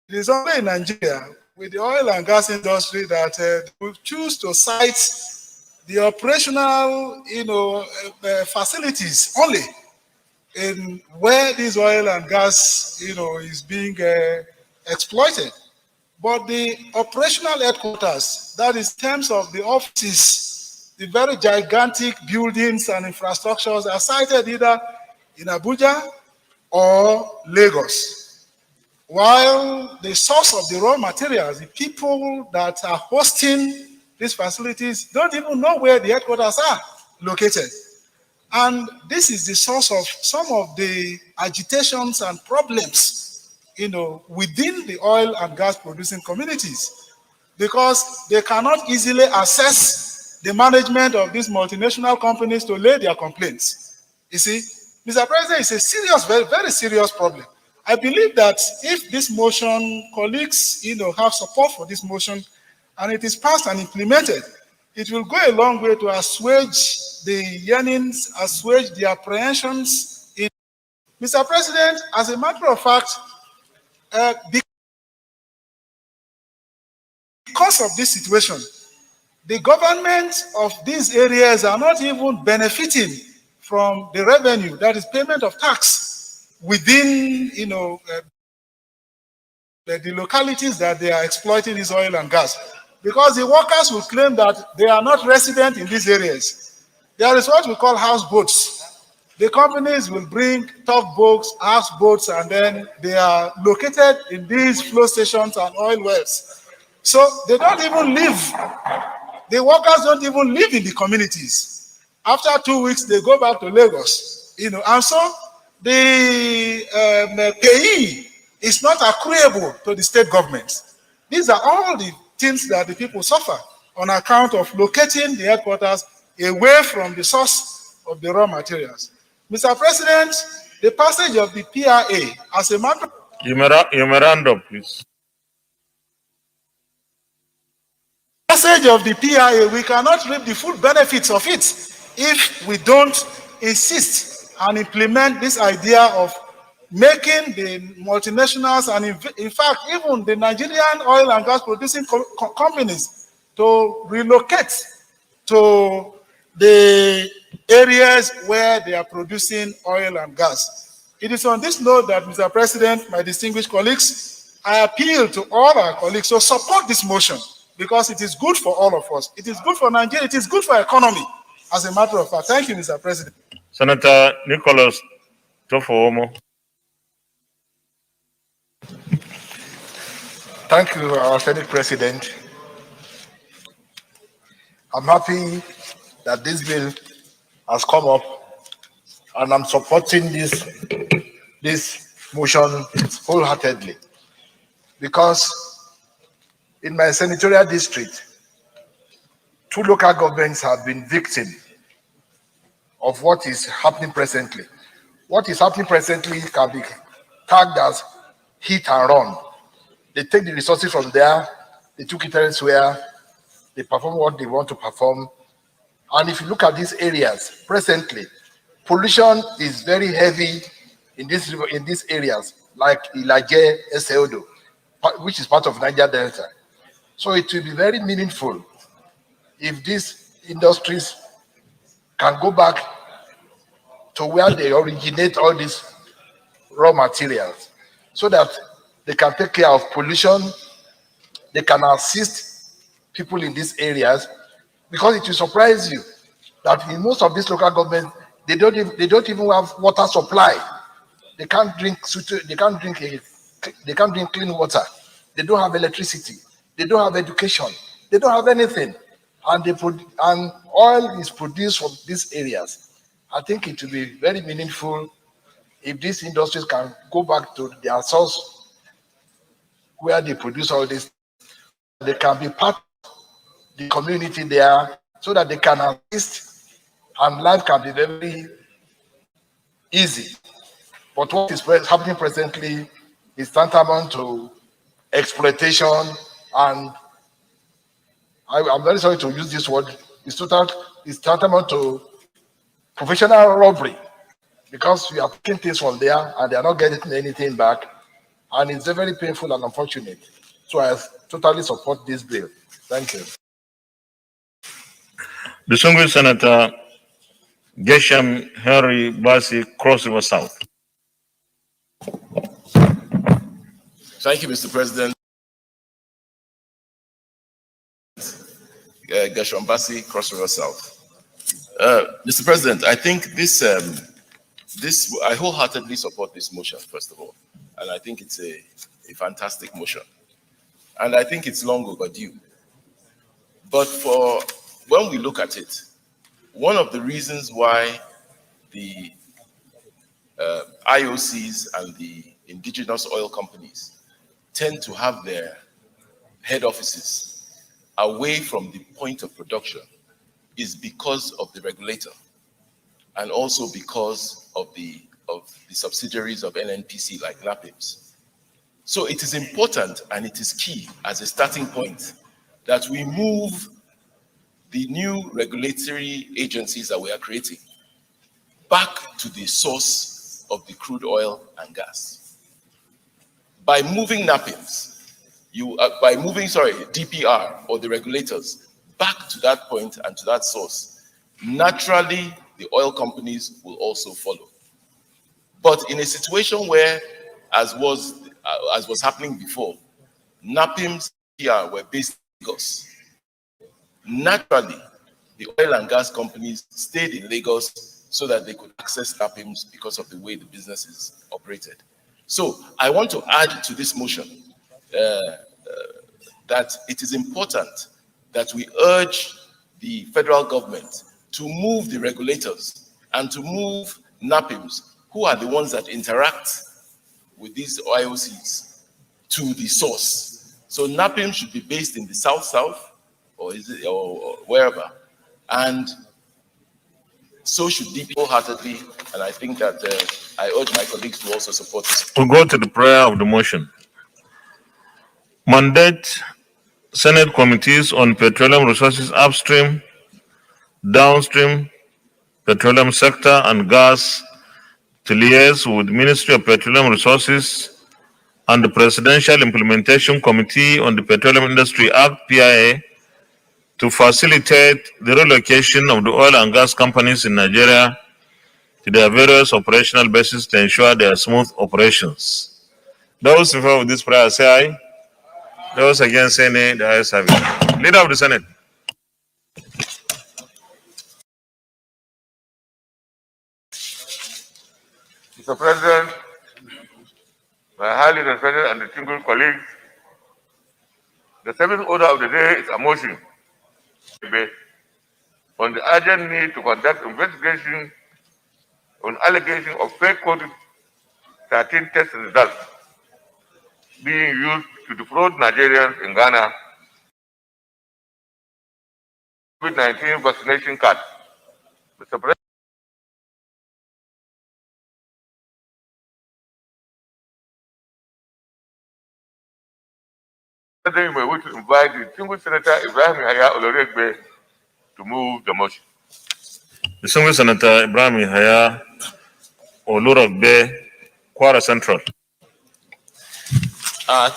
Speaker 8: It is only in Nigeria with the oil and gas industry that we choose to cite the operational, facilities only in where this oil and gas, is being exploited. But the operational headquarters, that is in terms of the offices, the very gigantic buildings and infrastructures are sited either in Abuja or Lagos. While the source of the raw materials, the people that are hosting these facilities don't even know where the headquarters are located. And this is the source of some of the agitations and problems, within the oil and gas producing communities, because they cannot easily access the management of these multinational companies to lay their complaints. You see, Mr. President, it's a serious, very, very serious problem. I believe that if this motion, colleagues, have support for this motion, and it is passed and implemented, it will go a long way to assuage the yearnings, assuage the apprehensions. Mr. President, as a matter of fact, because of this situation, the government of these areas are not even benefiting from the revenue, that is payment of tax within, the localities that they are exploiting this oil and gas. Because the workers will claim that they are not resident in these areas. There is what we call houseboats. The companies will bring tugboats, houseboats, and then they are located in these flow stations and oil wells. So they don't even live. The workers don't even live in the communities. After 2 weeks, they go back to Lagos. And so the payee is not accruable to the state government. These are all the things that the people suffer on account of locating the headquarters away from the source of the raw materials. Mr. President, the passage of the PRA as a matter of
Speaker 2: memorandum, please.
Speaker 8: Passage of the PRA, we cannot reap the full benefits of it if we don't insist and implement this idea of making the multinationals and in fact even the Nigerian oil and gas producing companies to relocate to the areas where they are producing oil and gas. It is on this note that, Mr. President, my distinguished colleagues, I appeal to all our colleagues to support this motion because it is good for all of us. It is good for Nigeria. It is good for economy, as a matter of fact. Thank you, Mr. President.
Speaker 2: Senator Nicholas Tofowomo.
Speaker 22: Thank you, our Senate President. I'm happy that this bill has come up, and I'm supporting this motion wholeheartedly because in my senatorial district, 2 local governments have been victims of what is happening presently. What is happening presently can be tagged as hit and run. They take the resources from there, they took it elsewhere, they perform what they want to perform. And if you look at these areas presently, pollution is very heavy in these areas like Ilaje, Eseodo, which is part of Niger Delta. So it will be very meaningful if these industries can go back to where they originate all these raw materials so that they can take care of pollution, they can assist people in these areas, because it will surprise you that in most of these local governments, they don't even have water supply. They can't drink clean water. They don't have electricity. They don't have education. They don't have anything. And oil is produced from these areas. I think it will be very meaningful if these industries can go back to their source where they produce all this. They can be part of the community there so that they can assist and life can be very easy. But what is happening presently is tantamount to exploitation, and I'm very sorry to use this word. It's tantamount to professional robbery, because we are taking things from there and they are not getting anything back, and it's very painful and unfortunate. So I totally support this bill. Thank you.
Speaker 2: Distinguished Senator Gesham Henry Basi, Cross River South.
Speaker 1: Thank you, Mr. President. Gesham Basi, Cross River South. Mr. President, I think I wholeheartedly support this motion, first of all. And I think it's a fantastic motion. And I think it's long overdue. But when we look at it, one of the reasons why the IOCs and the indigenous oil companies tend to have their head offices away from the point of production is because of the regulator, and also because of the subsidiaries of NNPC like NAPIMS. So it is important and it is key as a starting point that we move the new regulatory agencies that we are creating back to the source of the crude oil and gas. By moving NAPIMS, DPR or the regulators back to that point and to that source, naturally the oil companies will also follow. But in a situation where, as was happening before, NAPIMS here were based in Lagos, naturally the oil and gas companies stayed in Lagos so that they could access NAPIMS because of the way the business is operated. So I want to add to this motion that it is important that we urge the federal government to move the regulators and to move NAPIMS, who are the ones that interact with these IOCs, to the source. So NAPIMS should be based in the south, or wherever, and so should DP wholeheartedly, and I think that I urge my colleagues to also support this.
Speaker 2: To go to the prayer of the motion. Mandate Senate committees on petroleum resources upstream, downstream, petroleum sector and gas to liaise with Ministry of Petroleum Resources and the Presidential Implementation Committee on the Petroleum Industry Act, PIA, to facilitate the relocation of the oil and gas companies in Nigeria to their various operational bases to ensure their smooth operations. Those in favor of this prayer say aye. Those against say nay. The ayes have it. Leader of the Senate.
Speaker 12: Mr. President, my highly respected and distinguished colleagues, the seventh order of the day is a motion on the urgent need to conduct investigation on allegation of fake COVID-19 test results being used to defraud Nigerians in Ghana COVID-19 vaccination card. Mr. President, you may wish to invite the distinguished Senator Ibrahim Yahya Oloregbe to move the motion.
Speaker 2: Distinguished Senator Ibrahim Yahya Oloregbe Kwara Central.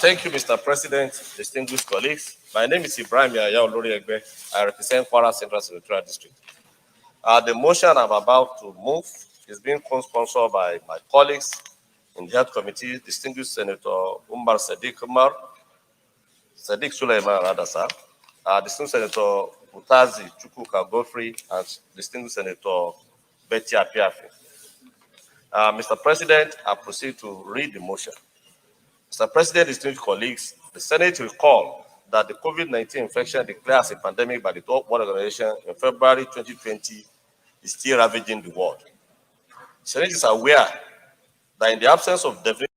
Speaker 14: Thank you, Mr. President, distinguished colleagues. My name is Ibrahim Yaya Oloriegbe. I represent Kwara Central Senatorial District. The motion I'm about to move is being co-sponsored by my colleagues in the Health Committee, distinguished Senator Umar Sadiq Suleiman Radasa, distinguished Senator Utazi Chukwuka Godfrey, and distinguished Senator Betty Apiafi. Mr. President, I proceed to read the motion. Mr. President, distinguished colleagues, the Senate recall that the COVID-19 infection declared as a pandemic by the World Organization in February 2020 is still ravaging the world. The Senate is aware that in the absence of definitive